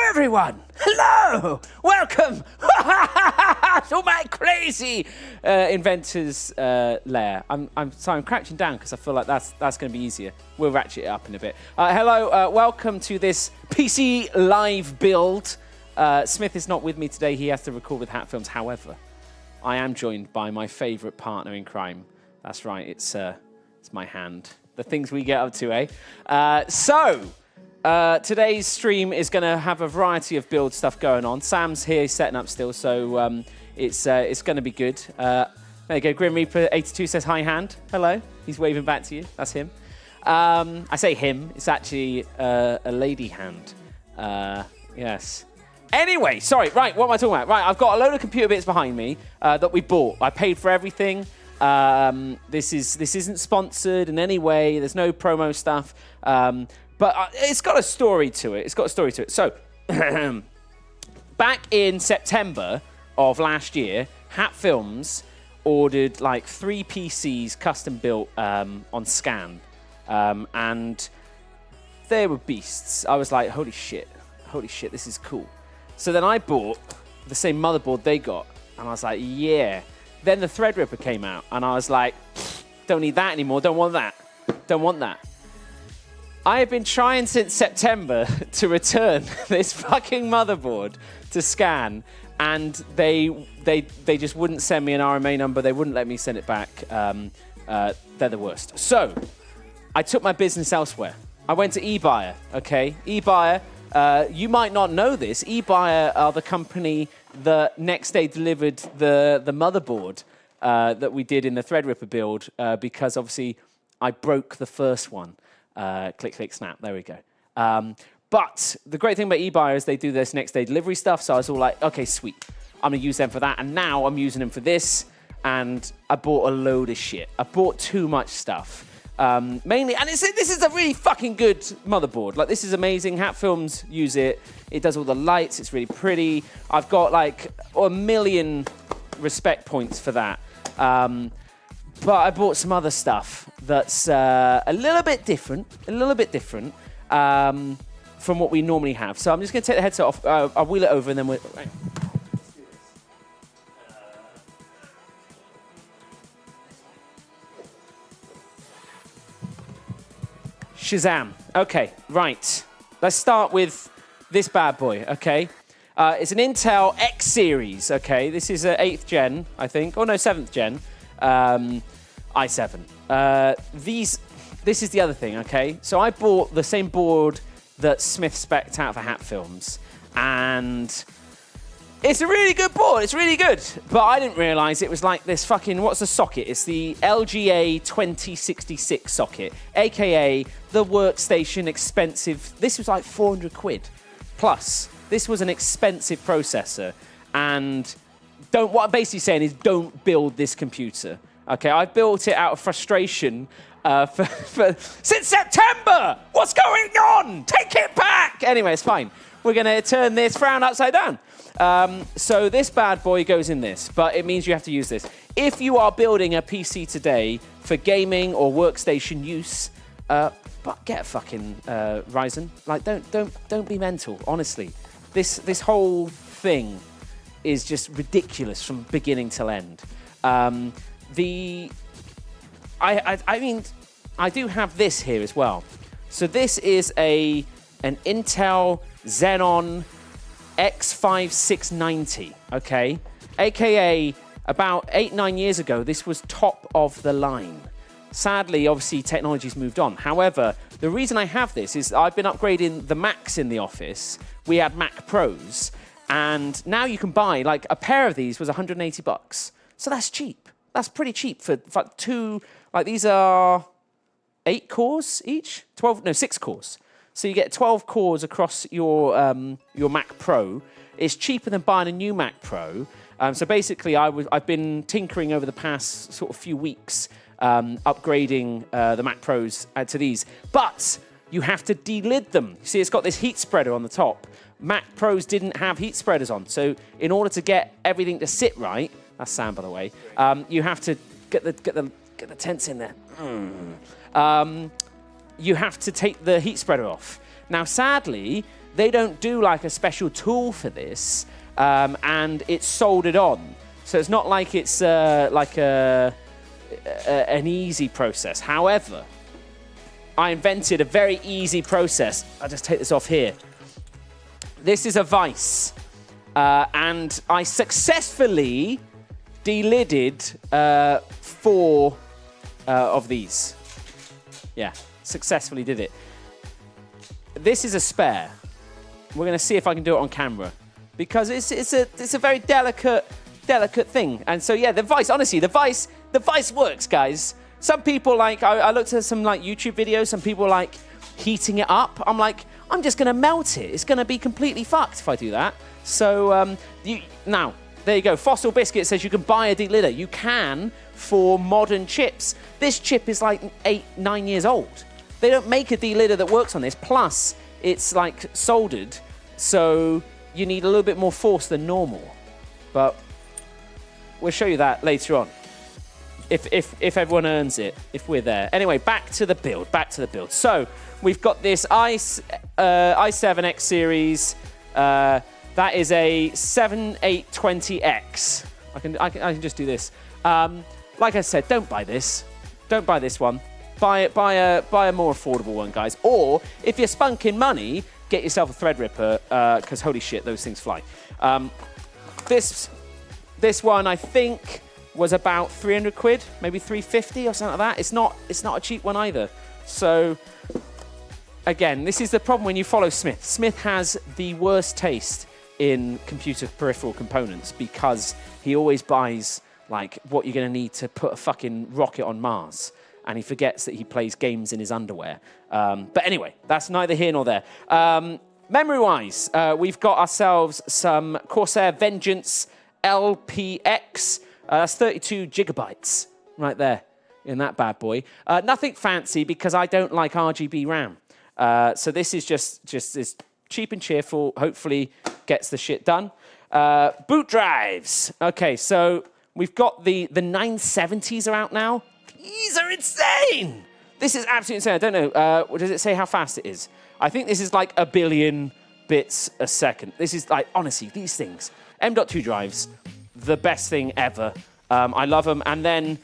everyone! Hello! Welcome to my crazy inventor's lair. I'm crouching down because I feel like that's going to be easier. We'll ratchet it up in a bit. Hello, welcome to this PC live build. Smith is not with me today. He has to record with Hat Films. However, I am joined by my favourite partner in crime. That's right, it's my hand. The things we get up to, eh? Today's stream is going to have a variety of build stuff going on. Sam's here setting up still, so it's going to be good. There you go. Grim Reaper 82 says hi, hand. Hello. He's waving back to you. That's him. I say him. It's actually a lady hand. Yes. Anyway, sorry. Right, what am I talking about? Right, I've got a load of computer bits behind me that we bought. I paid for everything. This isn't sponsored in any way. There's no promo stuff. But it's got a story to it. So, back in September of last year, Hat Films ordered like 3 PCs custom built on scan. And they were beasts. I was like, holy shit, this is cool. So then I bought the same motherboard they got. And I was like, yeah. Then the Threadripper came out. And I was like, don't need that anymore. Don't want that. I have been trying since September to return this fucking motherboard to scan, and they just wouldn't send me an RMA number. They wouldn't let me send it back. They're the worst. So I took my business elsewhere. I went to eBuyer. Okay, eBuyer. You might not know this. eBuyer are the company that next day delivered the motherboard that we did in the Threadripper build because obviously I broke the first one. Click, click, snap. There we go. But the great thing about eBuyer is they do this next day delivery stuff. So I was all like, okay, sweet. I'm going to use them for that. And now I'm using them for this. And I bought a load of shit. I bought too much stuff. Mainly, and this is a really fucking good motherboard. Like, this is amazing. Hat Films use it. It does all the lights. It's really pretty. I've got like a million respect points for that. But I bought some other stuff that's a little bit different from what we normally have. So I'm just going to take the headset off. I'll wheel it over and then we'll... Right. Let's do this. Shazam. Okay, right. Let's start with this bad boy, okay? It's an Intel X series, okay? This is 8th gen, I think. Oh, no, 7th gen. i7. This is the other thing, okay? So I bought the same board that Smith spec'd out for Hat Films, and it's a really good board. It's really good, but I didn't realize it was like this fucking, what's the socket? It's the LGA 2066 socket, aka the workstation expensive. This was like 400 quid plus. This was an expensive processor, and what I'm basically saying is don't build this computer. Okay, I built it out of frustration since September. What's going on? Take it back. Anyway, it's fine. We're going to turn this frown upside down. So this bad boy goes in this, but it means you have to use this. If you are building a PC today for gaming or workstation use, but get a fucking Ryzen. Like, don't be mental. Honestly, this whole thing is just ridiculous from beginning till end. I mean, I do have this here as well. So this is an Intel Xenon X5690, okay? AKA about 8-9 years ago, this was top of the line. Sadly, obviously, technology's moved on. However, the reason I have this is I've been upgrading the Macs in the office. We had Mac Pros, and now you can buy, like, a pair of these was $180. So that's cheap. That's pretty cheap for 2, like, these are 8 cores each? 6 cores. So you get 12 cores across your Mac Pro. It's cheaper than buying a new Mac Pro. So basically, I've been tinkering over the past sort of few weeks, upgrading the Mac Pros to these. But you have to delid them. You see, it's got this heat spreader on the top. Mac Pros didn't have heat spreaders on. So in order to get everything to sit right, that's Sam, by the way, you have to get the tents in there. You have to take the heat spreader off. Now, sadly, they don't do like a special tool for this, and it's soldered on. So it's not like it's like an easy process. However, I invented a very easy process. I'll just take this off here. This is a vise, and I successfully delidded 4 of these. Yeah, successfully did it. This is a spare. We're going to see if I can do it on camera, because it's a very delicate thing. And so yeah, the vise. Honestly, the vise works, guys. Some people like. I looked at some like YouTube videos. Some people like heating it up. I'm like, I'm just going to melt it. It's going to be completely fucked if I do that. So now there you go. Fossil Biscuit says you can buy a delidder. You can for modern chips. This chip is like 8-9 years old. They don't make a delidder that works on this. Plus, it's like soldered, so you need a little bit more force than normal. But we'll show you that later on. If everyone earns it, if we're there. Anyway, back to the build. So we've got this i7X series. That is a 7820X. I can just do this. Like I said, don't buy this. Don't buy this one. Buy a more affordable one, guys. Or if you're spunking money, get yourself a Threadripper, because holy shit, those things fly. This one, I think, was about 300 quid, maybe 350 or something like that. It's not a cheap one either. So again, this is the problem when you follow Smith. Smith has the worst taste in computer peripheral components, because he always buys like what you're going to need to put a fucking rocket on Mars, and he forgets that he plays games in his underwear. But anyway, that's neither here nor there. Memory-wise, we've got ourselves some Corsair Vengeance LPX. That's 32 gigabytes right there in that bad boy. Nothing fancy, because I don't like RGB RAM. So this is just this cheap and cheerful, hopefully gets the shit done. Boot drives. Okay, so we've got the 970s are out now. These are insane. This is absolutely insane. I don't know. Does it say how fast it is? I think this is like 1 billion bits a second. This is like, honestly, these things. M.2 drives, the best thing ever. I love them. And then,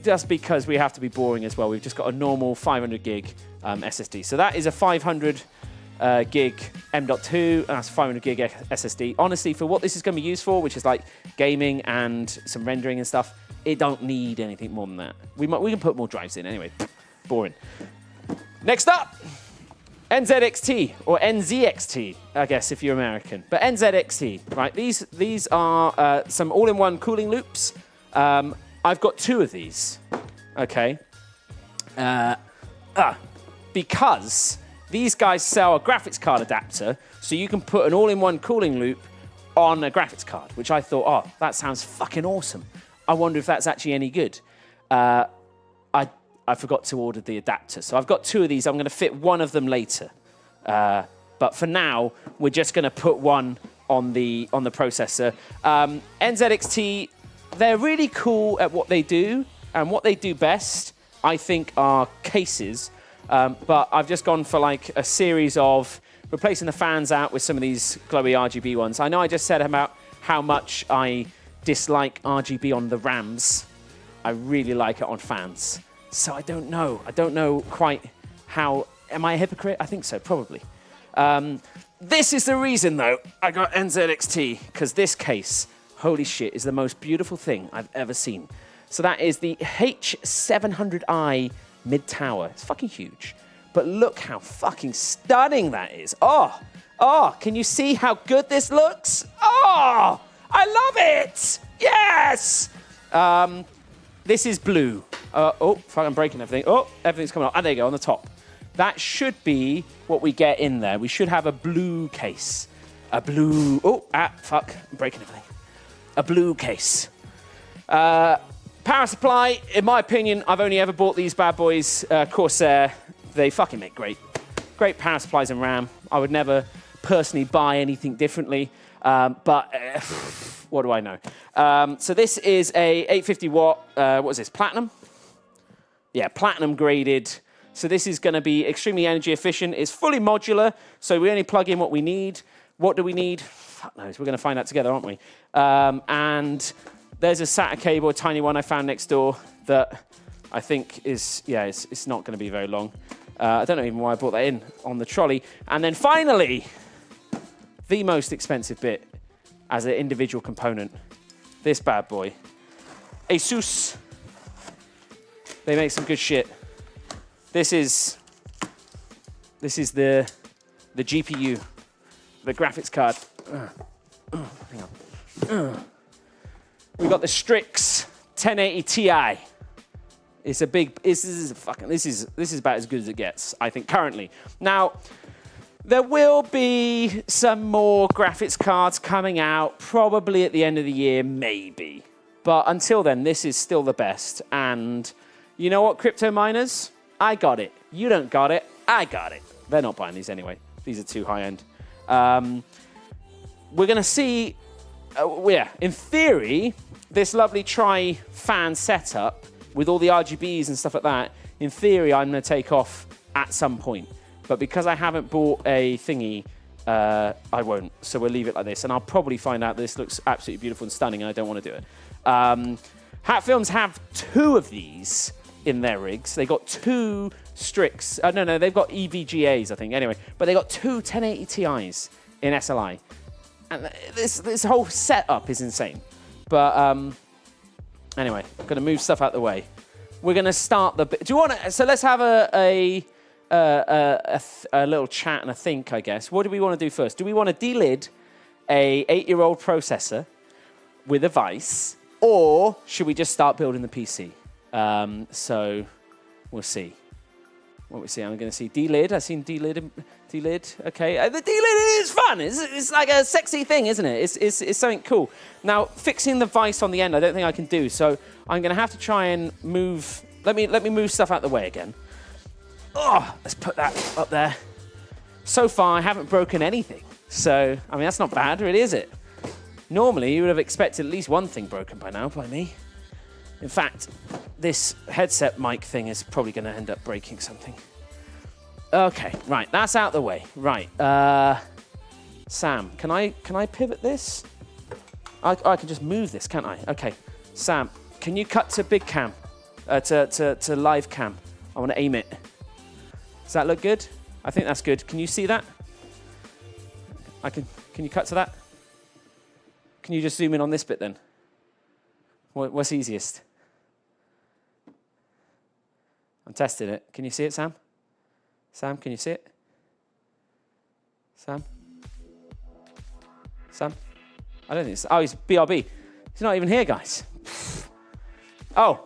just because we have to be boring as well, we've just got a normal 500 gig SSD. So that is a 500 gig M.2, and that's 500 gig SSD. Honestly, for what this is going to be used for, which is like gaming and some rendering and stuff, it don't need anything more than that. We can put more drives in anyway. Boring. Next up, NZXT, or NZXT, I guess, if you're American. But NZXT, right? These are some all-in-one cooling loops. I've got 2 of these, okay? Because these guys sell a graphics card adapter, so you can put an all-in-one cooling loop on a graphics card, which I thought, oh, that sounds fucking awesome. I wonder if that's actually any good. I forgot to order the adapter, so I've got 2 of these. I'm going to fit one of them later. But for now, we're just going to put one on the processor. NZXT, they're really cool at what they do, and what they do best, I think, are cases. But I've just gone for like a series of replacing the fans out with some of these glowy RGB ones. I know I just said about how much I dislike RGB on the RAMs. I really like it on fans. So I don't know. I don't know quite how. Am I a hypocrite? I think so, probably. This is the reason, though, I got NZXT, because this case, holy shit, is the most beautiful thing I've ever seen. So that is the H700i mid-tower. It's fucking huge. But look how fucking stunning that is. Oh, can you see how good this looks? Oh, I love it. Yes. This is blue. Oh, fuck, I'm breaking everything. Oh, everything's coming off. And there you go, on the top. That should be what we get in there. We should have a blue case. A blue... Oh, fuck, I'm breaking everything. A blue case. Power supply, in my opinion, I've only ever bought these bad boys, Corsair. They fucking make great power supplies and RAM. I would never personally buy anything differently. But what do I know? So this is a 850 watt, what is this, platinum? Yeah, platinum graded So this is going to be extremely energy efficient. It's fully modular, so we only plug in what we need. What do we need? Fuck knows. We're going to find out together, aren't we? And there's a SATA cable, a tiny one I found next door that I think is, it's not going to be very long. I don't know even why I brought that in on the trolley. And then finally, the most expensive bit as an individual component, this bad boy. Asus. They make some good shit. This is the GPU, the graphics card. Hang on. We got the Strix 1080 Ti. It's a big. This is about as good as it gets, I think, currently. Now, there will be some more graphics cards coming out, probably at the end of the year, maybe. But until then, this is still the best. And you know what, crypto miners? I got it. You don't got it. I got it. They're not buying these anyway. These are too high end. We're going to see, in theory, this lovely tri-fan setup with all the RGBs and stuff like that, in theory, I'm going to take off at some point. But because I haven't bought a thingy, I won't. So we'll leave it like this. And I'll probably find out this looks absolutely beautiful and stunning, and I don't want to do it. Hat Films have 2 of these in their rigs. They got 2 Strix. No, they've got EVGAs, I think. Anyway, but they got 2 1080 Ti's in SLI. And this whole setup is insane. But anyway, I'm going to move stuff out the way. We're going to start the... Do you want to... So let's have a little chat and a think, I guess. What do we want to do first? Do we want to delid a 8-year-old processor with a Vice, or should we just start building the PC? So we'll see. What we see, I'm going to see delid. I've seen delid. Okay, the delid is fun. It's like a sexy thing, isn't it? It's something cool. Now, fixing the Vice on the end, I don't think I can do. So I'm going to have to try and move. Let me move stuff out the way again. Oh, let's put that up there. So far, I haven't broken anything. So, I mean, that's not bad, really, is it? Normally, you would have expected at least one thing broken by now by me. In fact, this headset mic thing is probably going to end up breaking something. Okay, right, that's out the way. Right, Sam, can I pivot this? I can just move this, can't I? Okay, Sam, can you cut to big cam, to live cam? I want to aim it. Does that look good? I think that's good. Can you see that? Can you cut to that? Can you just zoom in on this bit then? What's easiest? I'm testing it. Can you see it, Sam? Sam, can you see it? Sam? Sam? I don't think it's... Oh, he's BRB. He's not even here, guys. Oh,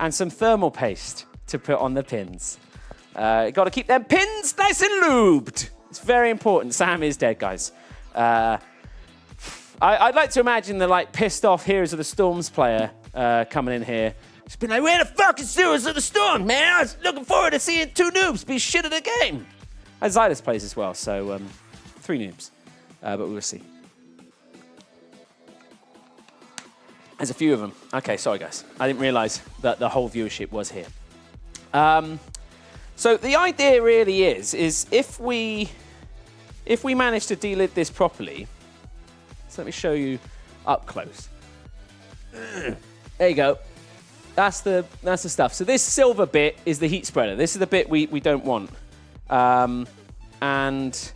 and some thermal paste to put on the pins. Got to keep them pins nice and lubed. It's very important. Sam is dead, guys. I'd like to imagine the pissed off Heroes of the Storms player coming in here. He's been like, where the fuck is Heroes of the Storm, man? I was looking forward to seeing 2 noobs be shit at the game. And Xylus plays as well, so 3 noobs. But we'll see. There's a few of them. Okay, sorry, guys. I didn't realize that the whole viewership was here. So the idea really is if we manage to delid this properly, so let me show you up close. There you go. That's the stuff. So this silver bit is the heat spreader. This is the bit we don't want, and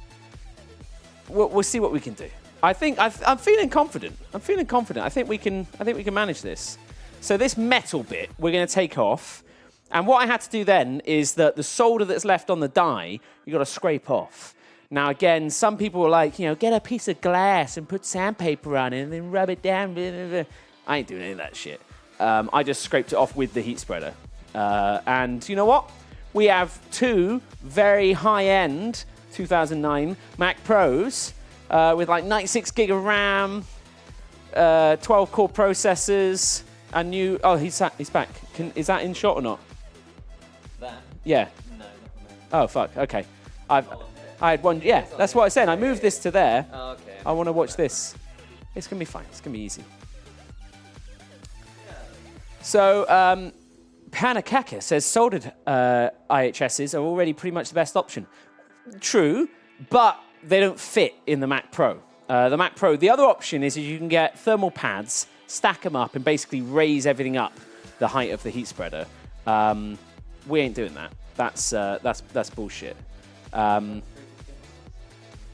we'll see what we can do. I'm feeling confident. I think we can manage this. So this metal bit we're going to take off. And what I had to do then is that the solder that's left on the die, you got to scrape off. Now, again, some people were like, get a piece of glass and put sandpaper on it and then rub it down. Blah, blah, blah. I ain't doing any of that shit. I just scraped it off with the heat spreader. And you know what? We have 2 very high-end 2009 Mac Pros with 96 gig of RAM, 12-core processors, and new... Oh, he's back. Is that in shot or not? That? Yeah. No. Oh, fuck. Okay. I had one... Yeah, that's what I said. I moved this to there. Oh, okay. I want to watch this. It's going to be fine. It's going to be easy. So, Panakaka says soldered IHSs are already pretty much the best option. True, but they don't fit in the Mac Pro. The Mac Pro, the other option is you can get thermal pads, stack them up, and basically raise everything up the height of the heat spreader. We ain't doing that. That's bullshit.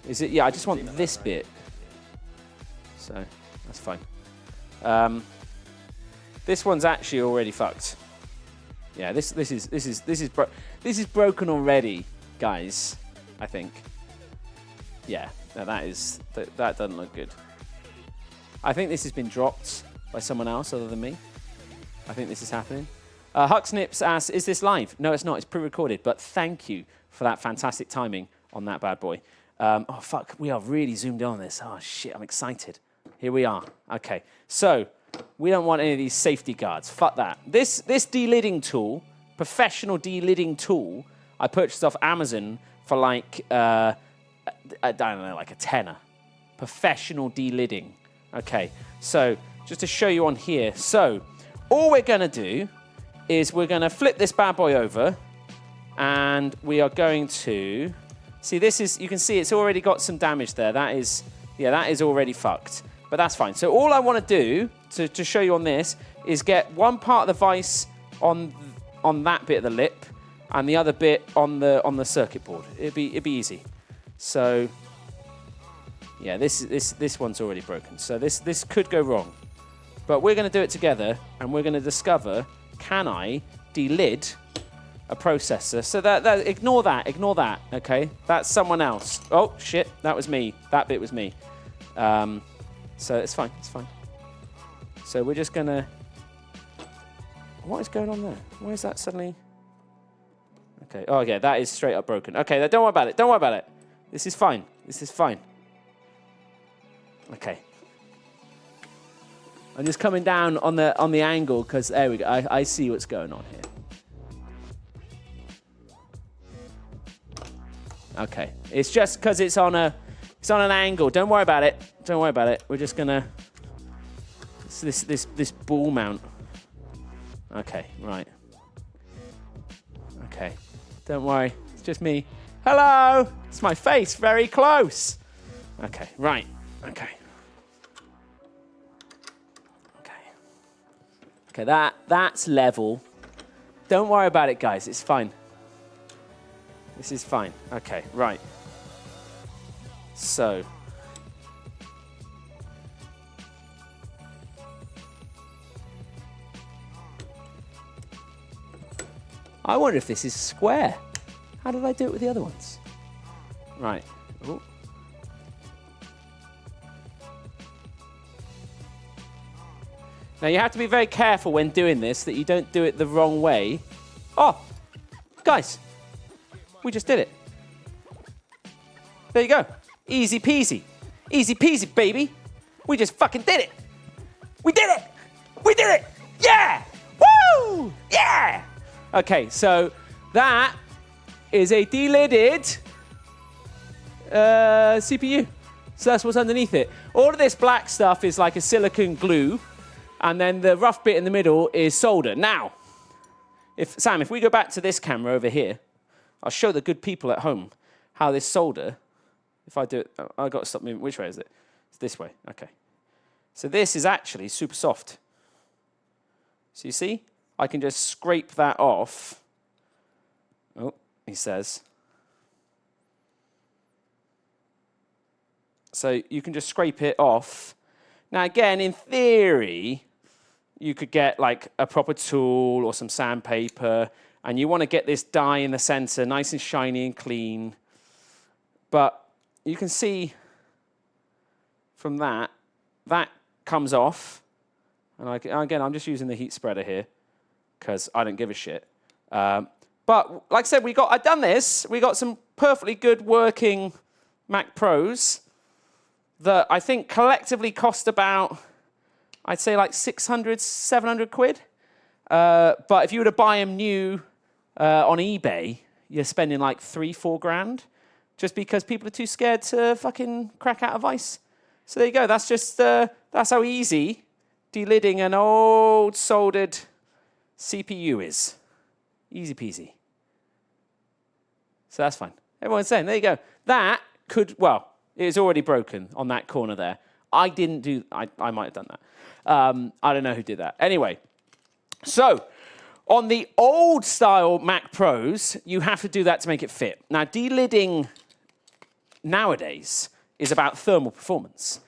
Is it? Yeah, I just want this bit. So that's fine. This one's actually already fucked. Yeah, this is broken already, guys. I think. Yeah, that doesn't look good. I think this has been dropped by someone else other than me. I think this is happening. Hucksnips asks, is this live? No, it's not. It's pre-recorded. But thank you for that fantastic timing on that bad boy. Oh, fuck. We are really zoomed in on this. Oh, shit. I'm excited. Here we are. Okay. So we don't want any of these safety guards. Fuck that. This delidding tool, professional delidding tool, I purchased off Amazon for like, I don't know, like a tenner. Professional delidding. Okay. So just to show you on here. So all we're going to do is we're going to flip this bad boy over, and we are going to see, this is, you can see it's already got some damage there. That is already fucked, but that's fine. So all I want to do to show you on this is get one part of the vise on that bit of the lip and the other bit on the circuit board. It'd be easy. So yeah, this one's already broken. So this could go wrong, but we're going to do it together, and we're going to discover, can I delid a processor? So that ignore that, okay? That's someone else. Oh, shit, that was me. That bit was me. So it's fine. So we're just going to... What is going on there? Why is that suddenly... Okay, oh, yeah, that is straight up broken. Okay, don't worry about it. This is fine. Okay. I'm just coming down on the angle because there we go. I see what's going on here. Okay, it's just because it's on an angle. Don't worry about it. We're just gonna this ball mount. Okay, right. Okay, don't worry. It's just me. Hello. It's my face. Very close. Okay, right. Okay. Okay, that's level. Don't worry about it, guys. It's fine. This is fine. Okay, right. So. I wonder if this is square. How did I do it with the other ones? Right. Ooh. Now, you have to be very careful when doing this that you don't do it the wrong way. Oh, guys, we just did it. There you go. Easy peasy. Easy peasy, baby. We just fucking did it. We did it. Yeah. Woo. Yeah. Okay, so that is a delidded CPU. So that's what's underneath it. All of this black stuff is like a silicone glue. And then the rough bit in the middle is solder. Now, if we go back to this camera over here, I'll show the good people at home how this solder, if I do it, I've got to stop moving. Which way is it? It's this way. Okay. So this is actually super soft. So you see? I can just scrape that off. Oh, he says. So you can just scrape it off. Now, again, in theory, you could get like a proper tool or some sandpaper, and you want to get this die in the center nice and shiny and clean. But you can see from that comes off. And again, I'm just using the heat spreader here because I don't give a shit. But like I said, I've done this. We got some perfectly good working Mac Pros that I think collectively cost about, I'd say like 600, 700 quid. But if you were to buy them new on eBay, you're spending like 3-4 grand just because people are too scared to fucking crack out a vice. So there you go. That's just, that's how easy delidding an old soldered CPU is. Easy peasy. So that's fine. Everyone's saying, there you go. That could, well, it's already broken on that corner there. I didn't do, I might have done that. I don't know who did that. Anyway, so on the old style Mac Pros, you have to do that to make it fit. Now, delidding nowadays is about thermal performance.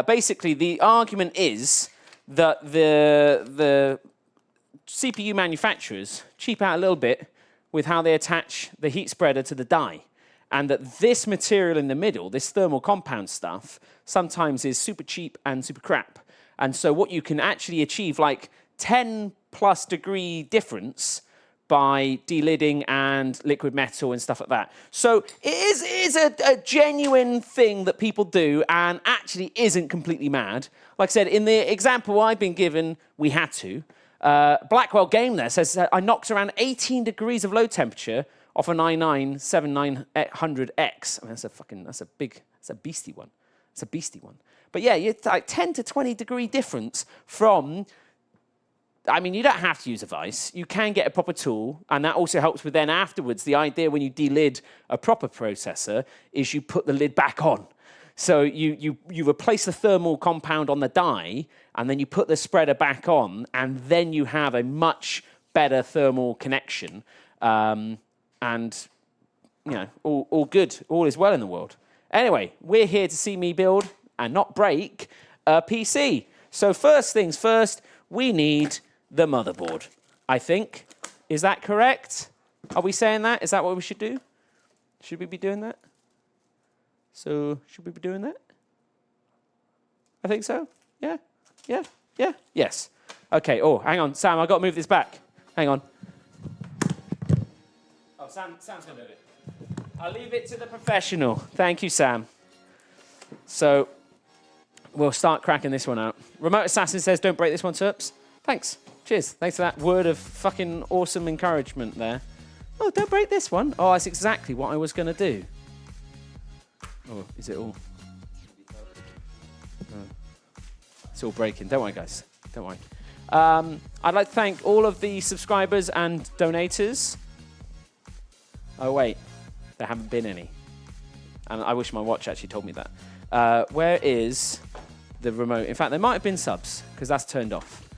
Basically, the argument is that the CPU manufacturers cheap out a little bit with how they attach the heat spreader to the die. And that this material in the middle, this thermal compound stuff, sometimes is super cheap and super crap. And so what you can actually achieve, like 10 plus degree difference by delidding and liquid metal and stuff like that. So it is a genuine thing that people do and actually isn't completely mad. Like I said, in the example I've been given, we had to. Blackwell Game there says I knocked around 18 degrees of low temperature off an i9-7900X. I mean, that's a beastie one. It's a beastie one. But yeah, you're like 10 to 20 degree difference from, I mean, you don't have to use a vise. You can get a proper tool, and that also helps with then afterwards. The idea when you delid a proper processor is you put the lid back on. So you replace the thermal compound on the die, and then you put the spreader back on, and then you have a much better thermal connection. And, you know, all good. All is well in the world. Anyway, we're here to see me build and not break a PC. So first things first, we need the motherboard, I think. Is that correct? Are we saying that? Is that what we should do? Should we be doing that? So, should we be doing that? I think so. Yeah? Yeah? Yeah? Yes. Okay, oh, hang on. Sam, I've got to move this back. Hang on. Oh, Sam's going to do it. I'll leave it to the professional. Thank you, Sam. So, we'll start cracking this one out. Remote Assassin says, don't break this one, Turps. Thanks. Cheers. Thanks for that word of fucking awesome encouragement there. Oh, don't break this one. Oh, that's exactly what I was going to do. Oh, is it all? Oh. It's all breaking. Don't worry, guys. Don't worry. I'd like to thank all of the subscribers and donators. Oh, wait. There haven't been any. And I wish my watch actually told me that. Where is the remote? In fact, there might have been subs, because that's turned off.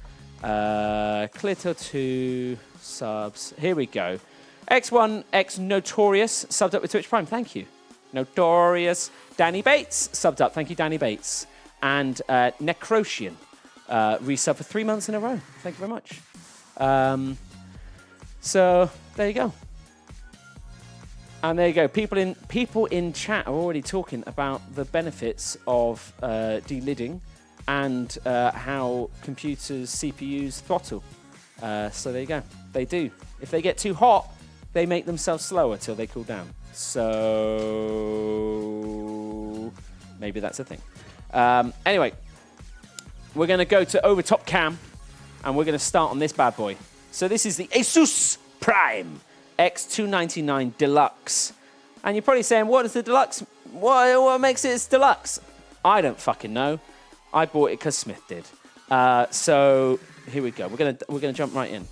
Clitter 2 subs. Here we go. X1X Notorious subbed up with Twitch Prime. Thank you. Notorious. Danny Bates subbed up. Thank you, Danny Bates. And Necrocian resubbed for 3 months in a row. Thank you very much. So there you go. And there you go. People in chat are already talking about the benefits of delidding and how computers, CPUs throttle. So there you go. They do. If they get too hot, they make themselves slower till they cool down. So maybe that's a thing. Anyway, we're going to go to Overtop Cam, and we're going to start on this bad boy. So this is the Asus Prime X299 Deluxe. And you're probably saying, what is the Deluxe? What makes it Deluxe? I don't fucking know. I bought it because Smith did. So here we go. We're gonna jump right in.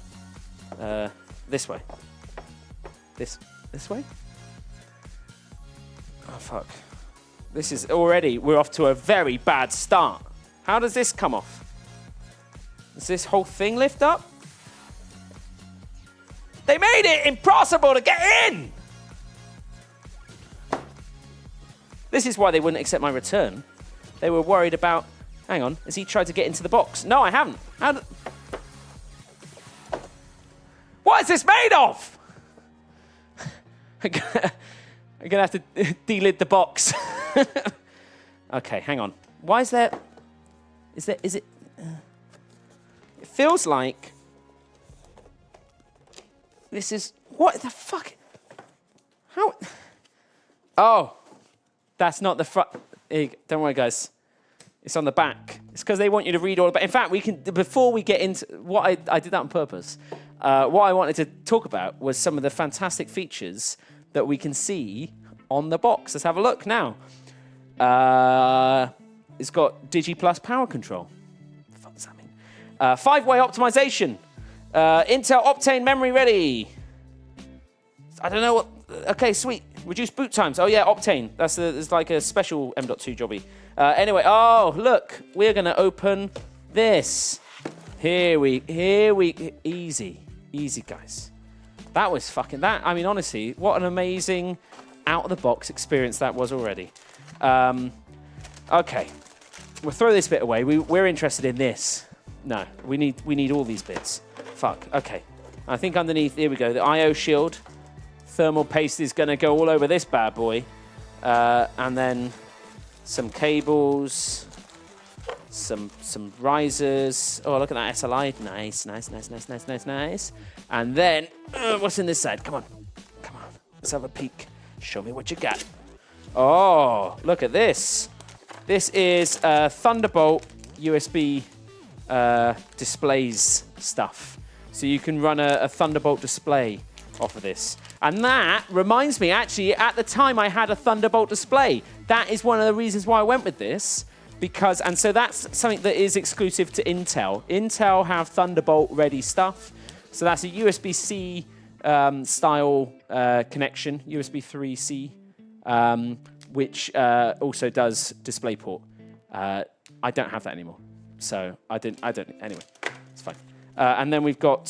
This way. This way? Oh, fuck. This is already, we're off to a very bad start. How does this come off? Does this whole thing lift up? They made it impossible to get in! This is why they wouldn't accept my return. They were worried about, hang on, has he tried to get into the box? No, I haven't. What is this made of? I'm gonna have to delid the box. Okay, hang on. Why is there? Is it? It feels like this is what the fuck? How? Oh, that's not the front. Don't worry, guys. It's on the back. It's because they want you to read all about. In fact, we can before we get into what I did that on purpose. What I wanted to talk about was some of the fantastic features that we can see on the box. Let's have a look now. It's got Digi Plus power control. What the fuck does that mean? 5-way optimization. Intel Optane memory ready. I don't know what. Okay, sweet. Reduced boot times. Oh yeah, Optane. It's like a special M.2 jobby. Anyway, oh look, we're gonna open this. Here we. Easy, guys. That was fucking that. I mean, honestly, what an amazing out of the box experience that was already. Okay, we'll throw this bit away. We're interested in this. No, we need all these bits. Fuck. Okay, I think underneath here we go. The I/O shield. Thermal paste is going to go all over this bad boy. And then some cables, some risers. Oh, look at that SLI. Nice. And then, what's in this side? Come on. Let's have a peek. Show me what you got. Oh, look at this. This is Thunderbolt USB displays stuff. So you can run a Thunderbolt display off of this. And that reminds me, actually, at the time I had a Thunderbolt display. That is one of the reasons why I went with this. And so that's something that is exclusive to Intel. Intel have Thunderbolt ready stuff. So that's a USB-C style connection, USB 3C, which also does DisplayPort. I don't have that anymore. So I don't, anyway, it's fine. And then we've got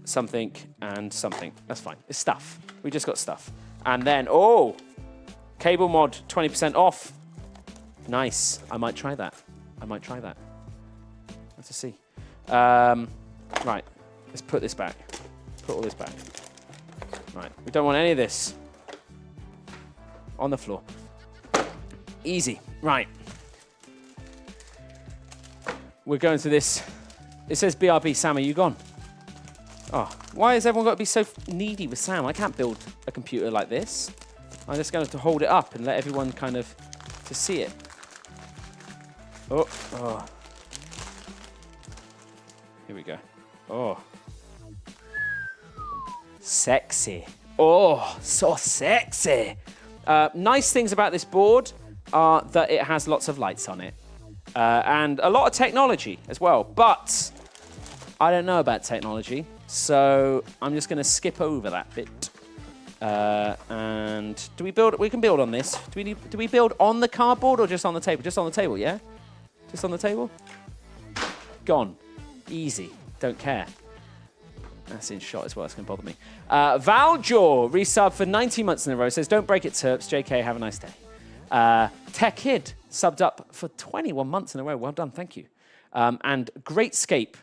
something and something. That's fine. It's stuff. We just got stuff. And then, cable mod 20% off. Nice. I might try that. Let's see. Right. Let's put this back. Put all this back. Right. We don't want any of this on the floor. Easy. Right. We're going through this. It says BRB. Sam, are you gone? Oh, why has everyone got to be so needy with Sam? I can't build a computer like this. I'm just going to hold it up and let everyone kind of to see it. Oh. Here we go. Oh. Sexy. Oh, so sexy. Nice things about this board are that it has lots of lights on it. And a lot of technology as well. But I don't know about technology. So I'm just going to skip over that bit. And do we build? We can build on this. Do we build on the cardboard or just on the table? Just on the table, yeah? Just on the table? Gone. Easy. Don't care. That's in shot as well. It's going to bother me. Valjaw, resub for 90 months in a row, says, don't break it, Turps. JK, have a nice day. Tech Kid, subbed up for 21 months in a row. Well done. Thank you. And Greatscape,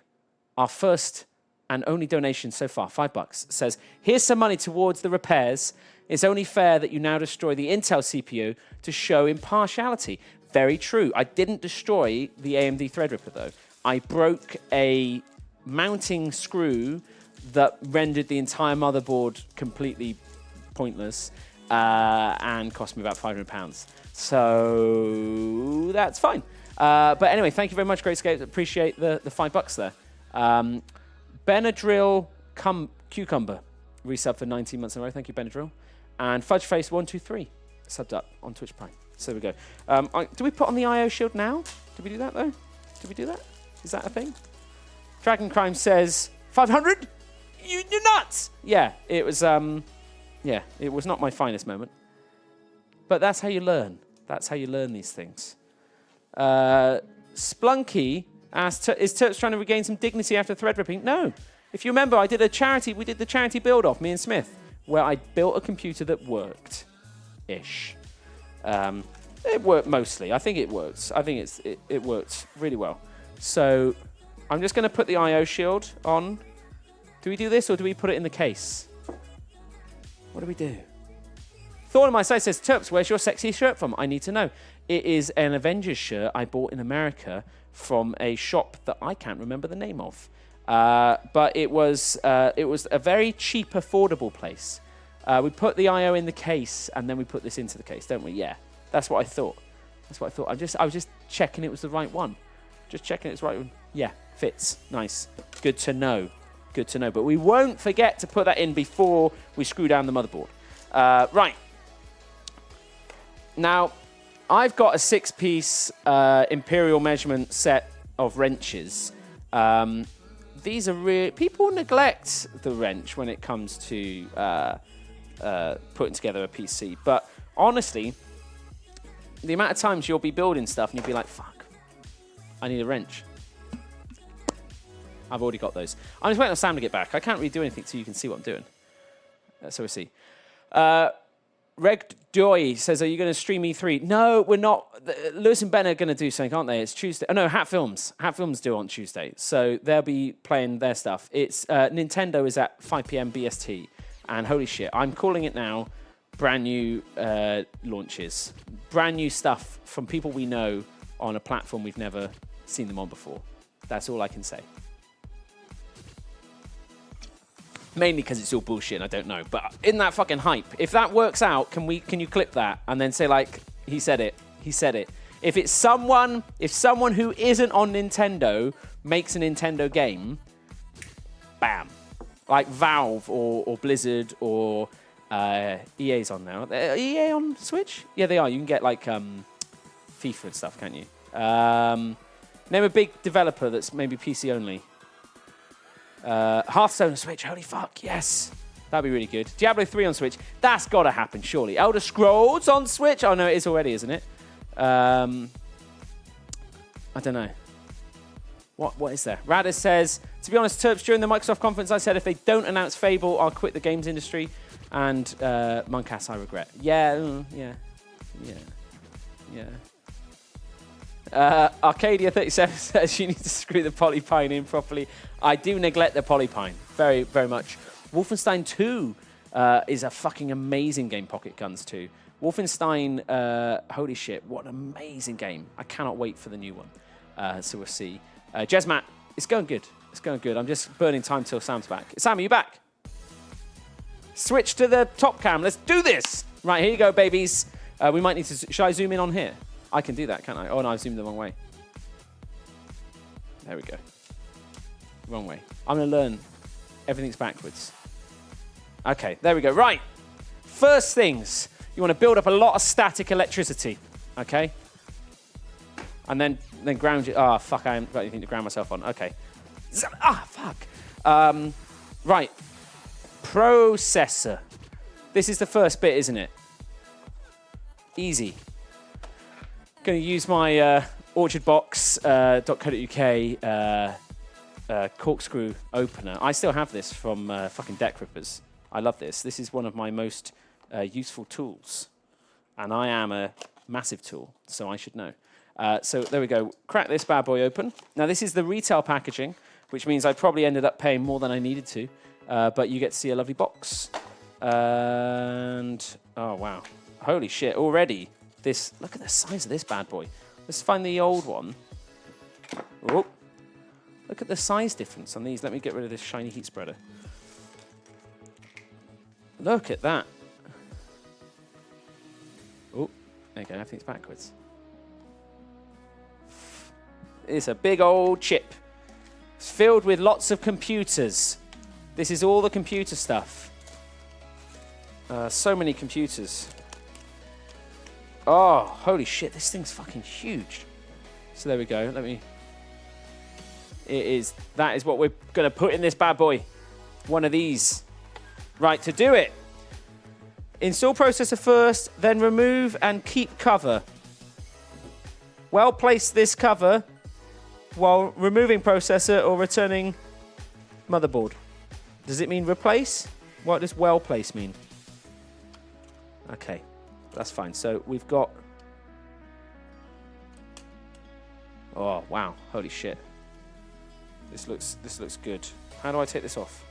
our first and only donation so far, $5, says, here's some money towards the repairs. It's only fair that you now destroy the Intel CPU to show impartiality. Very true. I didn't destroy the AMD Threadripper, though. I broke a mounting screw that rendered the entire motherboard completely pointless and cost me about £500. So that's fine. But anyway, thank you very much, Greatscape. Appreciate the $5 there. Benadryl Cucumber, resub for 19 months in a row. Thank you, Benadryl. And Fudgeface123, subbed up on Twitch Prime. So there we go. Do we put on the I/O shield now? Did we do that, though? Did we do that? Is that a thing? Dragon Crime says, 500? You're nuts! Yeah, it was, it was not my finest moment. But that's how you learn. That's how you learn these things. Splunky asked, is Turps trying to regain some dignity after thread ripping? No. If you remember, we did the charity build-off, me and Smith, where I built a computer that worked-ish. It worked mostly. I think it works. I think it worked really well. So I'm just going to put the I/O shield on. Do we do this or do we put it in the case? What do we do? Thorn on my side says, Turps, where's your sexy shirt from? I need to know. It is an Avengers shirt I bought in America from a shop that I can't remember the name of. But it was a very cheap, affordable place. We put the I/O in the case and then we put this into the case, don't we? Yeah, that's what I thought. I was just checking it was the right one. Just checking it's the right one. Yeah, fits. Nice. Good to know. Good to know. But we won't forget to put that in before we screw down the motherboard. Right. Now, I've got a 6-piece Imperial measurement set of wrenches. these are real. People neglect the wrench when it comes to putting together a PC. But honestly, the amount of times you'll be building stuff and you'll be like, fuck, I need a wrench. I've already got those. I'm just waiting on Sam to get back. I can't really do anything so you can see what I'm doing. So we'll see. Reg Joy says, are you going to stream E3? No, we're not. Lewis and Ben are going to do something, aren't they? It's Tuesday. Oh, no, Hat Films. Hat Films do on Tuesday. So they'll be playing their stuff. It's Nintendo is at 5 p.m. BST. And holy shit, I'm calling it now. Brand new launches. Brand new stuff from people we know on a platform we've never seen them on before. That's all I can say. Mainly because it's all bullshit and I don't know. But in that fucking hype, if that works out, can you clip that and then say, like, he said it. He said it. If someone who isn't on Nintendo makes a Nintendo game, bam. Like Valve or Blizzard or EA's on now. Are EA on Switch? Yeah, they are. You can get like FIFA and stuff, can't you? Name a big developer that's maybe PC only. Hearthstone on Switch. Holy fuck, yes. That'd be really good. Diablo 3 on Switch. That's got to happen, surely. Elder Scrolls on Switch. Oh, no, it is already, isn't it? I don't know. What is there? Radis says, to be honest, Turps, during the Microsoft conference, I said if they don't announce Fable, I'll quit the games industry. And Monkass, I regret. Yeah. Arcadia37 says you need to screw the polypine in properly. I do neglect the polypine very, very much. Wolfenstein 2 is a fucking amazing game. Pocket Guns 2. Wolfenstein, holy shit, what an amazing game. I cannot wait for the new one. So we'll see. Jesmat, it's going good. It's going good. I'm just burning time till Sam's back. Sam, are you back? Switch to the top cam. Let's do this. Right, here you go, babies. We might need to... Should I zoom in on here? I can do that, can't I? Oh, no, I zoomed the wrong way. There we go. Wrong way. I'm going to learn. Everything's backwards. Okay, there we go. Right. First things, you want to build up a lot of static electricity, okay? And then ground it. Oh, fuck, I haven't got anything to ground myself on. Okay. Fuck. Right. Processor. This is the first bit, isn't it? Easy. Going to use my orchardbox.co.uk corkscrew opener. I still have this from fucking Deck Rippers. I love this. This is one of my most useful tools. And I am a massive tool, so I should know. So there we go. Crack this bad boy open. Now, this is the retail packaging, which means I probably ended up paying more than I needed to. But you get to see a lovely box. And, oh, wow. Holy shit, already. Look at the size of this bad boy. Let's find the old one. Oh, look at the size difference on these. Let me get rid of this shiny heat spreader. Look at that. Oh, there you go. Everything's backwards. It's a big old chip. It's filled with lots of computers. This is all the computer stuff. So many computers. Oh, holy shit, this thing's fucking huge. So there we go. That is what we're going to put in this bad boy. One of these. Right, to do it. Install processor first, then remove and keep cover. Well, place this cover while removing processor or returning motherboard. Does it mean replace? What does well place mean? Okay. That's fine. So we've got... Oh, wow. Holy shit. This looks good. How do I take this off?